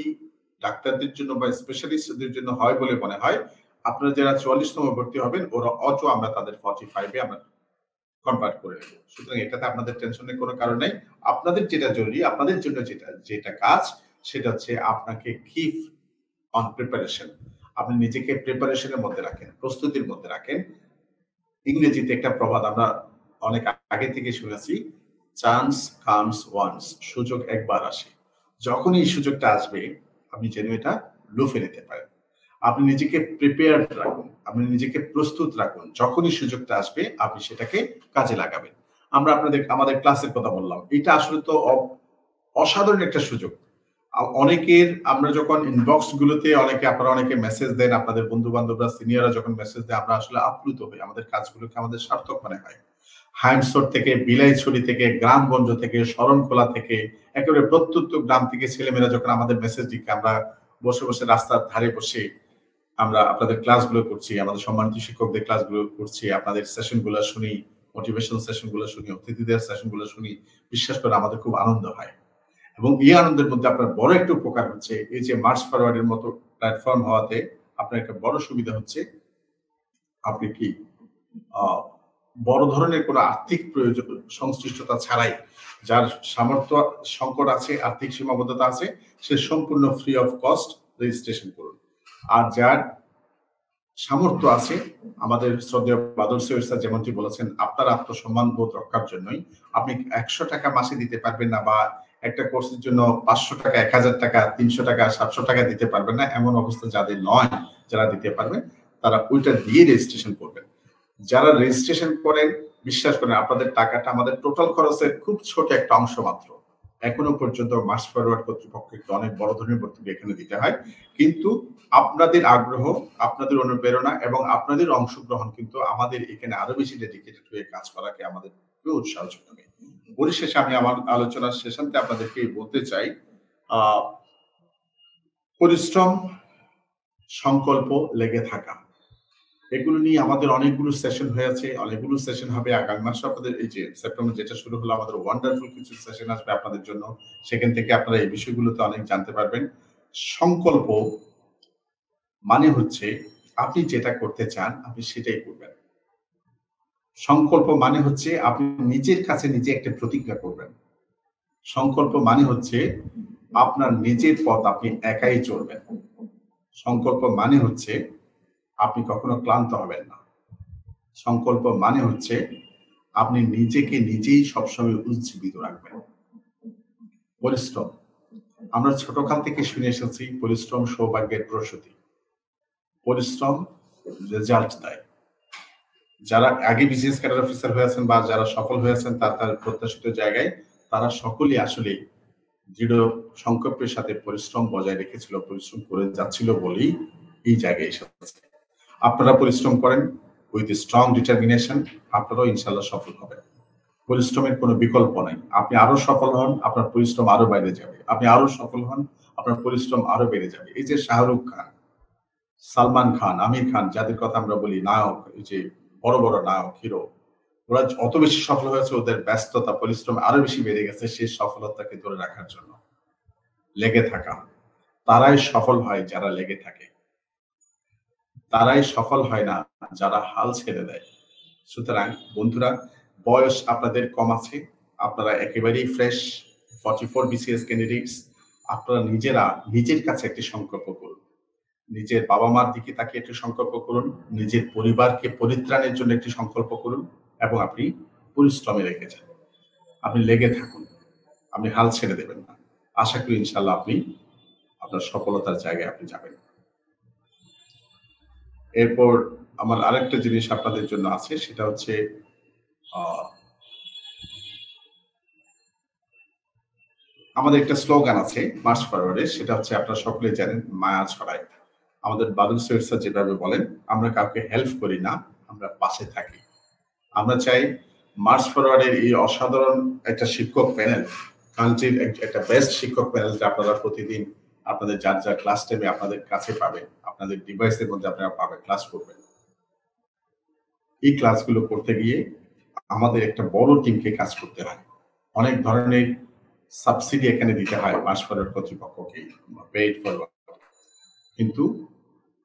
ডাক্তারদের জন্য বা স্পেশালিস্টদের জন্য হয় বলে মনে হয়, আপনারা যারা 44তম ভর্তি হবেন ওরা অটো আমরা তাদের 45 এ আমরা কনভার্ট করে নেব। সুতরাং এটাতে আপনাদের টেনশনের কোনো কারণ নাই। আপনাদের যেটা জরুরি, আপনাদের জন্য যেটা কাজ, সেটা হচ্ছে আপনাকে কিপ অন প্রিপারেশন। আপনি নিজেকে প্রিপারেশনের মধ্যে রাখেন, প্রস্তুতির মধ্যে রাখেন। ইংরেজিতে একটা প্রবাদ আমরা অনেক আগে থেকে শুনেছি, চান্স কামস ওয়ান্স, সুযোগ একবার আসে। যখনই এই সুযোগটা আসবে, আপনি যেন এটা লুফে নিতে পারেন। আপনি নিজেকে প্রিপেয়ার্ড রাখুন, আপনি নিজেকে প্রস্তুত রাখুন। যখনই সুযোগটা আসবে আপনি সেটাকে কাজে লাগাবেন। আমরা আমাদের ক্লাসের কথা বললাম। এটা আসলে তো অসাধারণ একটা সুযোগ। অনেকের আমরা যখন ইনবক্স গুলোতে আপনারা অনেকে মেসেজ দেন, আপনাদের বন্ধু-বান্ধবরা, সিনিয়ররা যখন মেসেজ দেয় আমরা আসলে আপ্লুত হই। আমাদের কাজগুলোকে আমাদের সার্থক মনে হয়। হাইমসর থেকে, বিলাইছড়ি থেকে, গ্রামগঞ্জ থেকে, শরণখোলা থেকে, একেবারে প্রত্যন্ত গ্রাম থেকে ছেলেমেয়েরা যখন আমাদের মেসেজ দিকে আমরা বসে বসে রাস্তার ধারে বসে আমরা আপনাদের ক্লাসগুলো করছি, আমাদের সম্মানিত শিক্ষকদের ক্লাসগুলো করছি, আপনাদের সেশনগুলো শুনি, মোটিভেশন সেশনগুলো শুনি, অতিথিদের সেশনগুলো শুনি। বিশ্বাস করে আমাদের খুব আনন্দ হয়। এবং এই আনন্দের মধ্যে আপনার বড় একটা উপকার হচ্ছে এই যে মার্চ ফরওয়ার্ড এর মতো প্ল্যাটফর্ম হওয়াতে আপনার একটা বড় সুবিধা হচ্ছে আপনি কি বড় ধরনের কোনো আর্থিক প্রয়োজন সংশ্লিষ্টতা ছাড়াই, যার সামর্থ্য সংকট আছে, আর্থিক সীমাবদ্ধতা আছে, সে সম্পূর্ণ ফ্রি অফ কস্ট রেজিস্ট্রেশন করুন। আর যার সামর্থ্য আছে, আমাদের শ্রদ্ধেয় বাদল সৈয়দ স্যার যেমনটি বলেছেন, আপনার আত্মসম্মান বোধ রক্ষার জন্যই আপনি 100 টাকা মাসে দিতে পারবেন না, বা একটা কোর্সের জন্য 500 টাকা, 1000 টাকা, 300 টাকা, 700 টাকা দিতে পারবেন না, এমন অবস্থা যাদের নয়, যারা দিতে পারবেন তারা ওইটা দিয়ে রেজিস্ট্রেশন করবেন। যারা রেজিস্ট্রেশন করেন, বিশ্বাস করেন আপনাদের টাকাটা আমাদের টোটাল খরচের খুব ছোট একটা অংশ মাত্র। এখনো পর্যন্ত মার্চ ফরওয়ার্ড কর্তৃপক্ষকে অনেক বড় ধরনের ভর্তুকি এখানে দিতে হয়, কিন্তু আপনাদের আগ্রহ, আপনাদের অনুপ্রেরণা এবং আপনাদের অংশগ্রহণ কিন্তু আমাদের এখানে আরো বেশি ডেডিকেটেড হয়ে কাজ করাকে আমাদের উৎসাহ যোগাবে। পরিশেষে আমি আমার আলোচনার শেষান্তে আপনাদেরকে বলতে চাই, পরিশ্রম, সংকল্প, লেগে থাকা, এগুলো নিয়ে আমাদের অনেকগুলো সেশন হয়েছে, অনেকগুলো সেশন হবে আগামী মাসে। আপনাদের এই যে সেপ্টেম্বর যেটা শুরু হলো, আমাদের ওয়ান্ডারফুল কিছু সেশন আসবে আপনাদের জন্য। সেখান থেকে আপনারা এই বিষয়গুলোতে অনেক জানতে পারবেন। সংকল্প মানে হচ্ছে আপনি যেটা করতে চান আপনি সেটাই করবেন। সংকল্প মানে হচ্ছে আপনি নিজের কাছে নিজে একটা প্রতিজ্ঞা করবেন। সংকল্প মানে হচ্ছে আপনার নিজের পথ আপনি একাই চলবেন। সংকল্প মানে হচ্ছে আপনি কখনো ক্লান্ত হবেন না। সংকল্প মানে হচ্ছে আপনি নিজেকে নিজেই সবসময় উজ্জীবিত রাখবেন। পরিশ্রম, আমরা ছোটকাল থেকে শুনে এসেছি পরিশ্রম সৌভাগ্যের প্রসূতি। পরিশ্রম রেজাল্ট দেয়। যারা আগে বিসিএস ক্যাডার অফিসার হয়েছেন বা যারা সফল হয়েছেন তার প্রত্যাশিত জায়গায়, তারা সকলেই আসলে দৃঢ় সংকল্পের সাথে পরিশ্রম বজায় রেখেছিল, পরিশ্রম করে যাচ্ছিল বলেই এই জায়গায় এসেছে। আপনারা পরিশ্রম করেন উইথ স্ট্রং ডিটারমিনেশন, আপনারাও ইনশাল্লাহ সফল হবেন। পরিশ্রমের কোনো বিকল্প নাই। আপনি আরো সফল হন, আপনার পরিশ্রম আরো বাইরে যাবে। আপনি আরো সফল হন, আপনার পরিশ্রম আরো বেড়ে যাবে। এই যে শাহরুখ খান, সালমান খান, আমির খান, যাদের কথা আমরা বলি নায়ক, এই যে বড় বড় নায়ক, হিরো, ওরা অত বেশি সফল হয়েছে, ওদের ব্যস্ততা, পরিশ্রম আরো বেশি বেড়ে গেছে সেই সফলতাকে ধরে রাখার জন্য। লেগে থাকা, তারাই সফল হয় যারা লেগে থাকে, তারাই সফল হয় না যারা হাল ছেড়ে দেয়। সুতরাং বন্ধুরা, বয়স আপনাদের কম আছে, আপনারা একেবারেই ফ্রেশ, 44 বিসিএস ক্যান্ডিডেটস। আপনারা নিজেরা নিজের কাছে একটি সংকল্প করুন, নিজের বাবা মার দিকে তাকিয়ে একটি সংকল্প করুন, নিজের পরিবারকে পরিত্রাণের জন্য একটি সংকল্প করুন এবং আপনি পরিশ্রমে লেগে যান। আপনি লেগে থাকুন, আপনি হাল ছেড়ে দেবেন না। আশা করি ইনশাল্লাহ আপনি আপনার সফলতার জায়গায় আপনি যাবেন। এরপর আমার আরেকটা জিনিস আপনাদের জন্য আছে, সেটা হচ্ছে আমাদের একটা স্লোগান আছে মার্চ ফরওয়ার্ডে, সেটা হচ্ছে আপনারা সকলে জানেন, মায়া ছড়ায়। আমাদের বাদল সৈয়দ স্যার যেভাবে বলেন, আমরা কাউকে হেল্প করি না, আমরা পাশে থাকি। আমরা চাই মার্চ ফরওয়ার্ডের এই অসাধারণ একটা শিক্ষক প্যানেল, কান্ট্রির একটা বেস্ট শিক্ষক প্যানেলটা আপনারা প্রতিদিন আপনাদের যার যার ক্লাস টাইমে আপনাদের কাছে পাবেন, আপনাদের ডিভাইসের মধ্যে আপনারা পাবেন, ক্লাস করবেন। এই ক্লাসগুলো করতে গিয়ে আমাদের একটা বড় টিমকে কাজ করতে হয়। অনেক ধরনের সাবসিডি এখানে দিতে হয় মার্চ ফরওয়ার্ড কর্তৃপক্ষকে, পেইড ফরওয়ার্ড। কিন্তু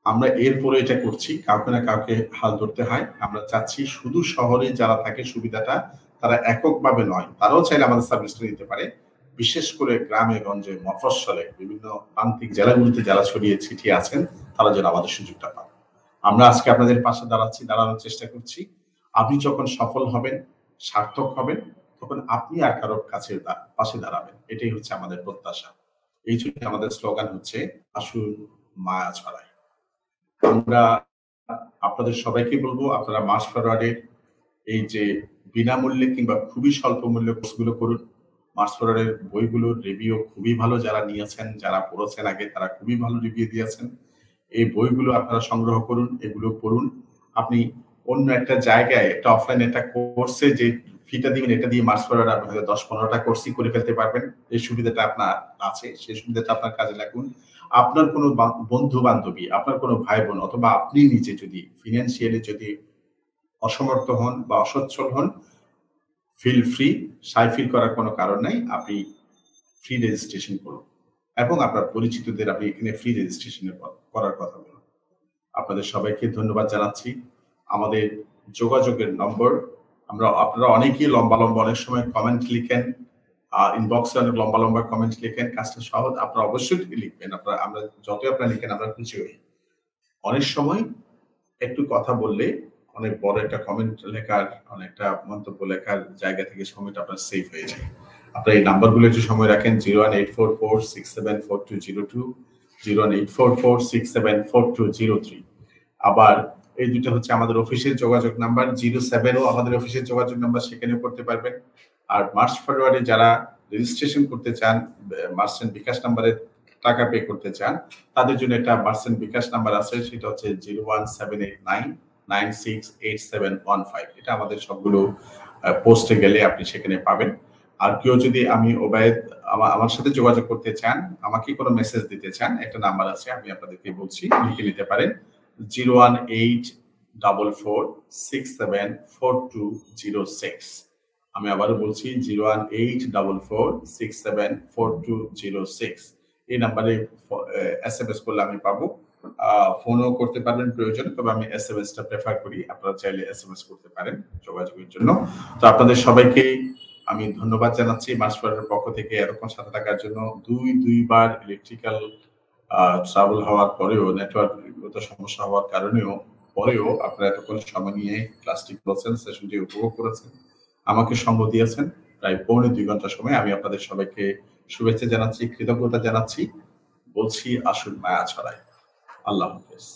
আমরা এরপরে এটা করছি, কাউকে না কাউকে হাল ধরতে হয়। আমরা চাচ্ছি শুধু শহরে যারা থাকে সুবিধাটা তারা এককভাবে নয়, তারাও চাইলে আমাদের সার্ভিসটা নিতে পারে। বিশেষ করে গ্রামে গঞ্জে, মফস্বলে, বিভিন্ন প্রান্তিক জেলাগুলিতে যারা ছড়িয়ে ছিটিয়ে আছেন, তারা যেন আমাদের সুযোগটা পান। আমরা আজকে আপনাদের পাশে দাঁড়াচ্ছি, দাঁড়ানোর চেষ্টা করছি। আপনি যখন সফল হবেন, সার্থক হবেন, তখন আপনি আর কারোর কাছে পাশে দাঁড়াবেন। এটাই হচ্ছে আমাদের প্রত্যাশা। এই জন্য আমাদের স্লোগান হচ্ছে আসুন মায়া ছড়ায়। আমরা আপনাদের সবাইকে বলবো, আপনারা মার্চ ফরওয়ার্ডের এই যে বিনামূল্যে কিংবা খুবই স্বল্প মূল্যে কোর্সগুলো করুন। মার্চ ফরওয়ার্ডের বইগুলোর রিভিউ খুবই ভালো, যারা নিয়েছেন, যারা পড়েছেন আগে, তারা খুবই ভালো রিভিউ দিয়েছেন। এই বইগুলো আপনারা সংগ্রহ করুন, এগুলো পড়ুন। আপনি অন্য একটা জায়গায় একটা অফলাইন একটা কোর্সে যে ফিটা দিবেন, এটা দিয়ে মার্চ ফরওয়ার্ড আপনি 10-15টা কোর্সই করে ফেলতে পারবেন। এই সুবিধাটা আপনার আছে, সেই সুবিধাটা আপনার কাজে লাগুন। আপনার কোনো বন্ধু বান্ধবী, আপনার কোনো ভাই বোন অথবা আপনি নিজে যদি ফিনান্সিয়ালি যদি অসমর্থ হন বা অসচ্ছল হন, ফিল ফ্রি, সাই ফিল করার কোনো কারণ নাই। আপনি ফ্রি রেজিস্ট্রেশন করুন এবং আপনার পরিচিতদের আপনি এখানে ফ্রি রেজিস্ট্রেশন করার কথা বলুন। আপনাদের সবাইকে ধন্যবাদ জানাচ্ছি। আমাদের যোগাযোগের নম্বর, আপনারা অনেকেই লম্বা লম্বা অনেক সময় কমেন্ট লিখেন, ইনবক্সে অনেক লম্বা লম্বা কমেন্ট লিখেন, কাজটা সহজ। আপনারা অবশ্যই লিখবেন, আমরা যতই আপনারা লিখেন আমরা খুশি হই। অনেক সময় একটু কথা বললে অনেক বড় একটা কমেন্ট লেখার, অনেকটা মন্তব্য লেখার জায়গা থেকে সময়টা আপনার সেভ হয়ে যায়। আপনারা এই নাম্বারগুলো একটু সময় রাখেন, 01844674202, 01844674203। আবার এই দুটো হচ্ছে আমাদের অফিসের যোগাযোগ নাম্বার। 07ও আমাদের অফিসের যোগাযোগ নাম্বার, সেখানেও করতে পারবেন। আর মার্চ ফরওয়ার্ডে যারা রেজিস্ট্রেশন করতে চান, মার্চেন্ট বিকাশ নাম্বারে টাকা পে করতে চান, তাদের জন্য একটা মার্চেন্ট বিকাশ নাম্বার আছে, সেটা হচ্ছে 01789968715। এটা আমাদের সবগুলো পোস্টে গেলে আপনি সেখানে পাবেন। আর কেউ যদি আমি ওবায়েদ আমার সাথে যোগাযোগ করতে চান, আমাকে কোনো মেসেজ দিতে চান, একটা নাম্বার আছে আমি আপনাদেরকে বলছি, লিখে নিতে পারেন 01844674206। আমি আবারও বলছি 01844674206। এই নাম্বারে এসএমএস করলে আমি পাবো। ফোনও করতে পারবেন প্রয়োজনে, তবে আমি এসএমএসটা প্রেফার করি। আপনারা চাইলে এসএমএস করতে পারেন যোগাযোগের জন্য। তো আপনাদের সবাইকে আমি ধন্যবাদ জানাচ্ছি মার্চপারের পক্ষ থেকে এরকম সাথে থাকার জন্য। দুইবার ইলেকট্রিক্যাল ট্রাবল হওয়ার পরেও, নেটওয়ার্কগত সমস্যা হওয়ার কারণেও আপনারা এতক্ষণ সময় নিয়ে ক্লাসটি করেছেন, সেশনটি উপভোগ করেছেন, আমাকে সঙ্গ দিয়েছেন প্রায় 2.5 ঘন্টা সময়। আমি আপনাদের সবাইকে শুভেচ্ছা জানাচ্ছি, কৃতজ্ঞতা জানাচ্ছি, বলছি আসুন মায়া ছড়ায়। আল্লাহ হাফেজ।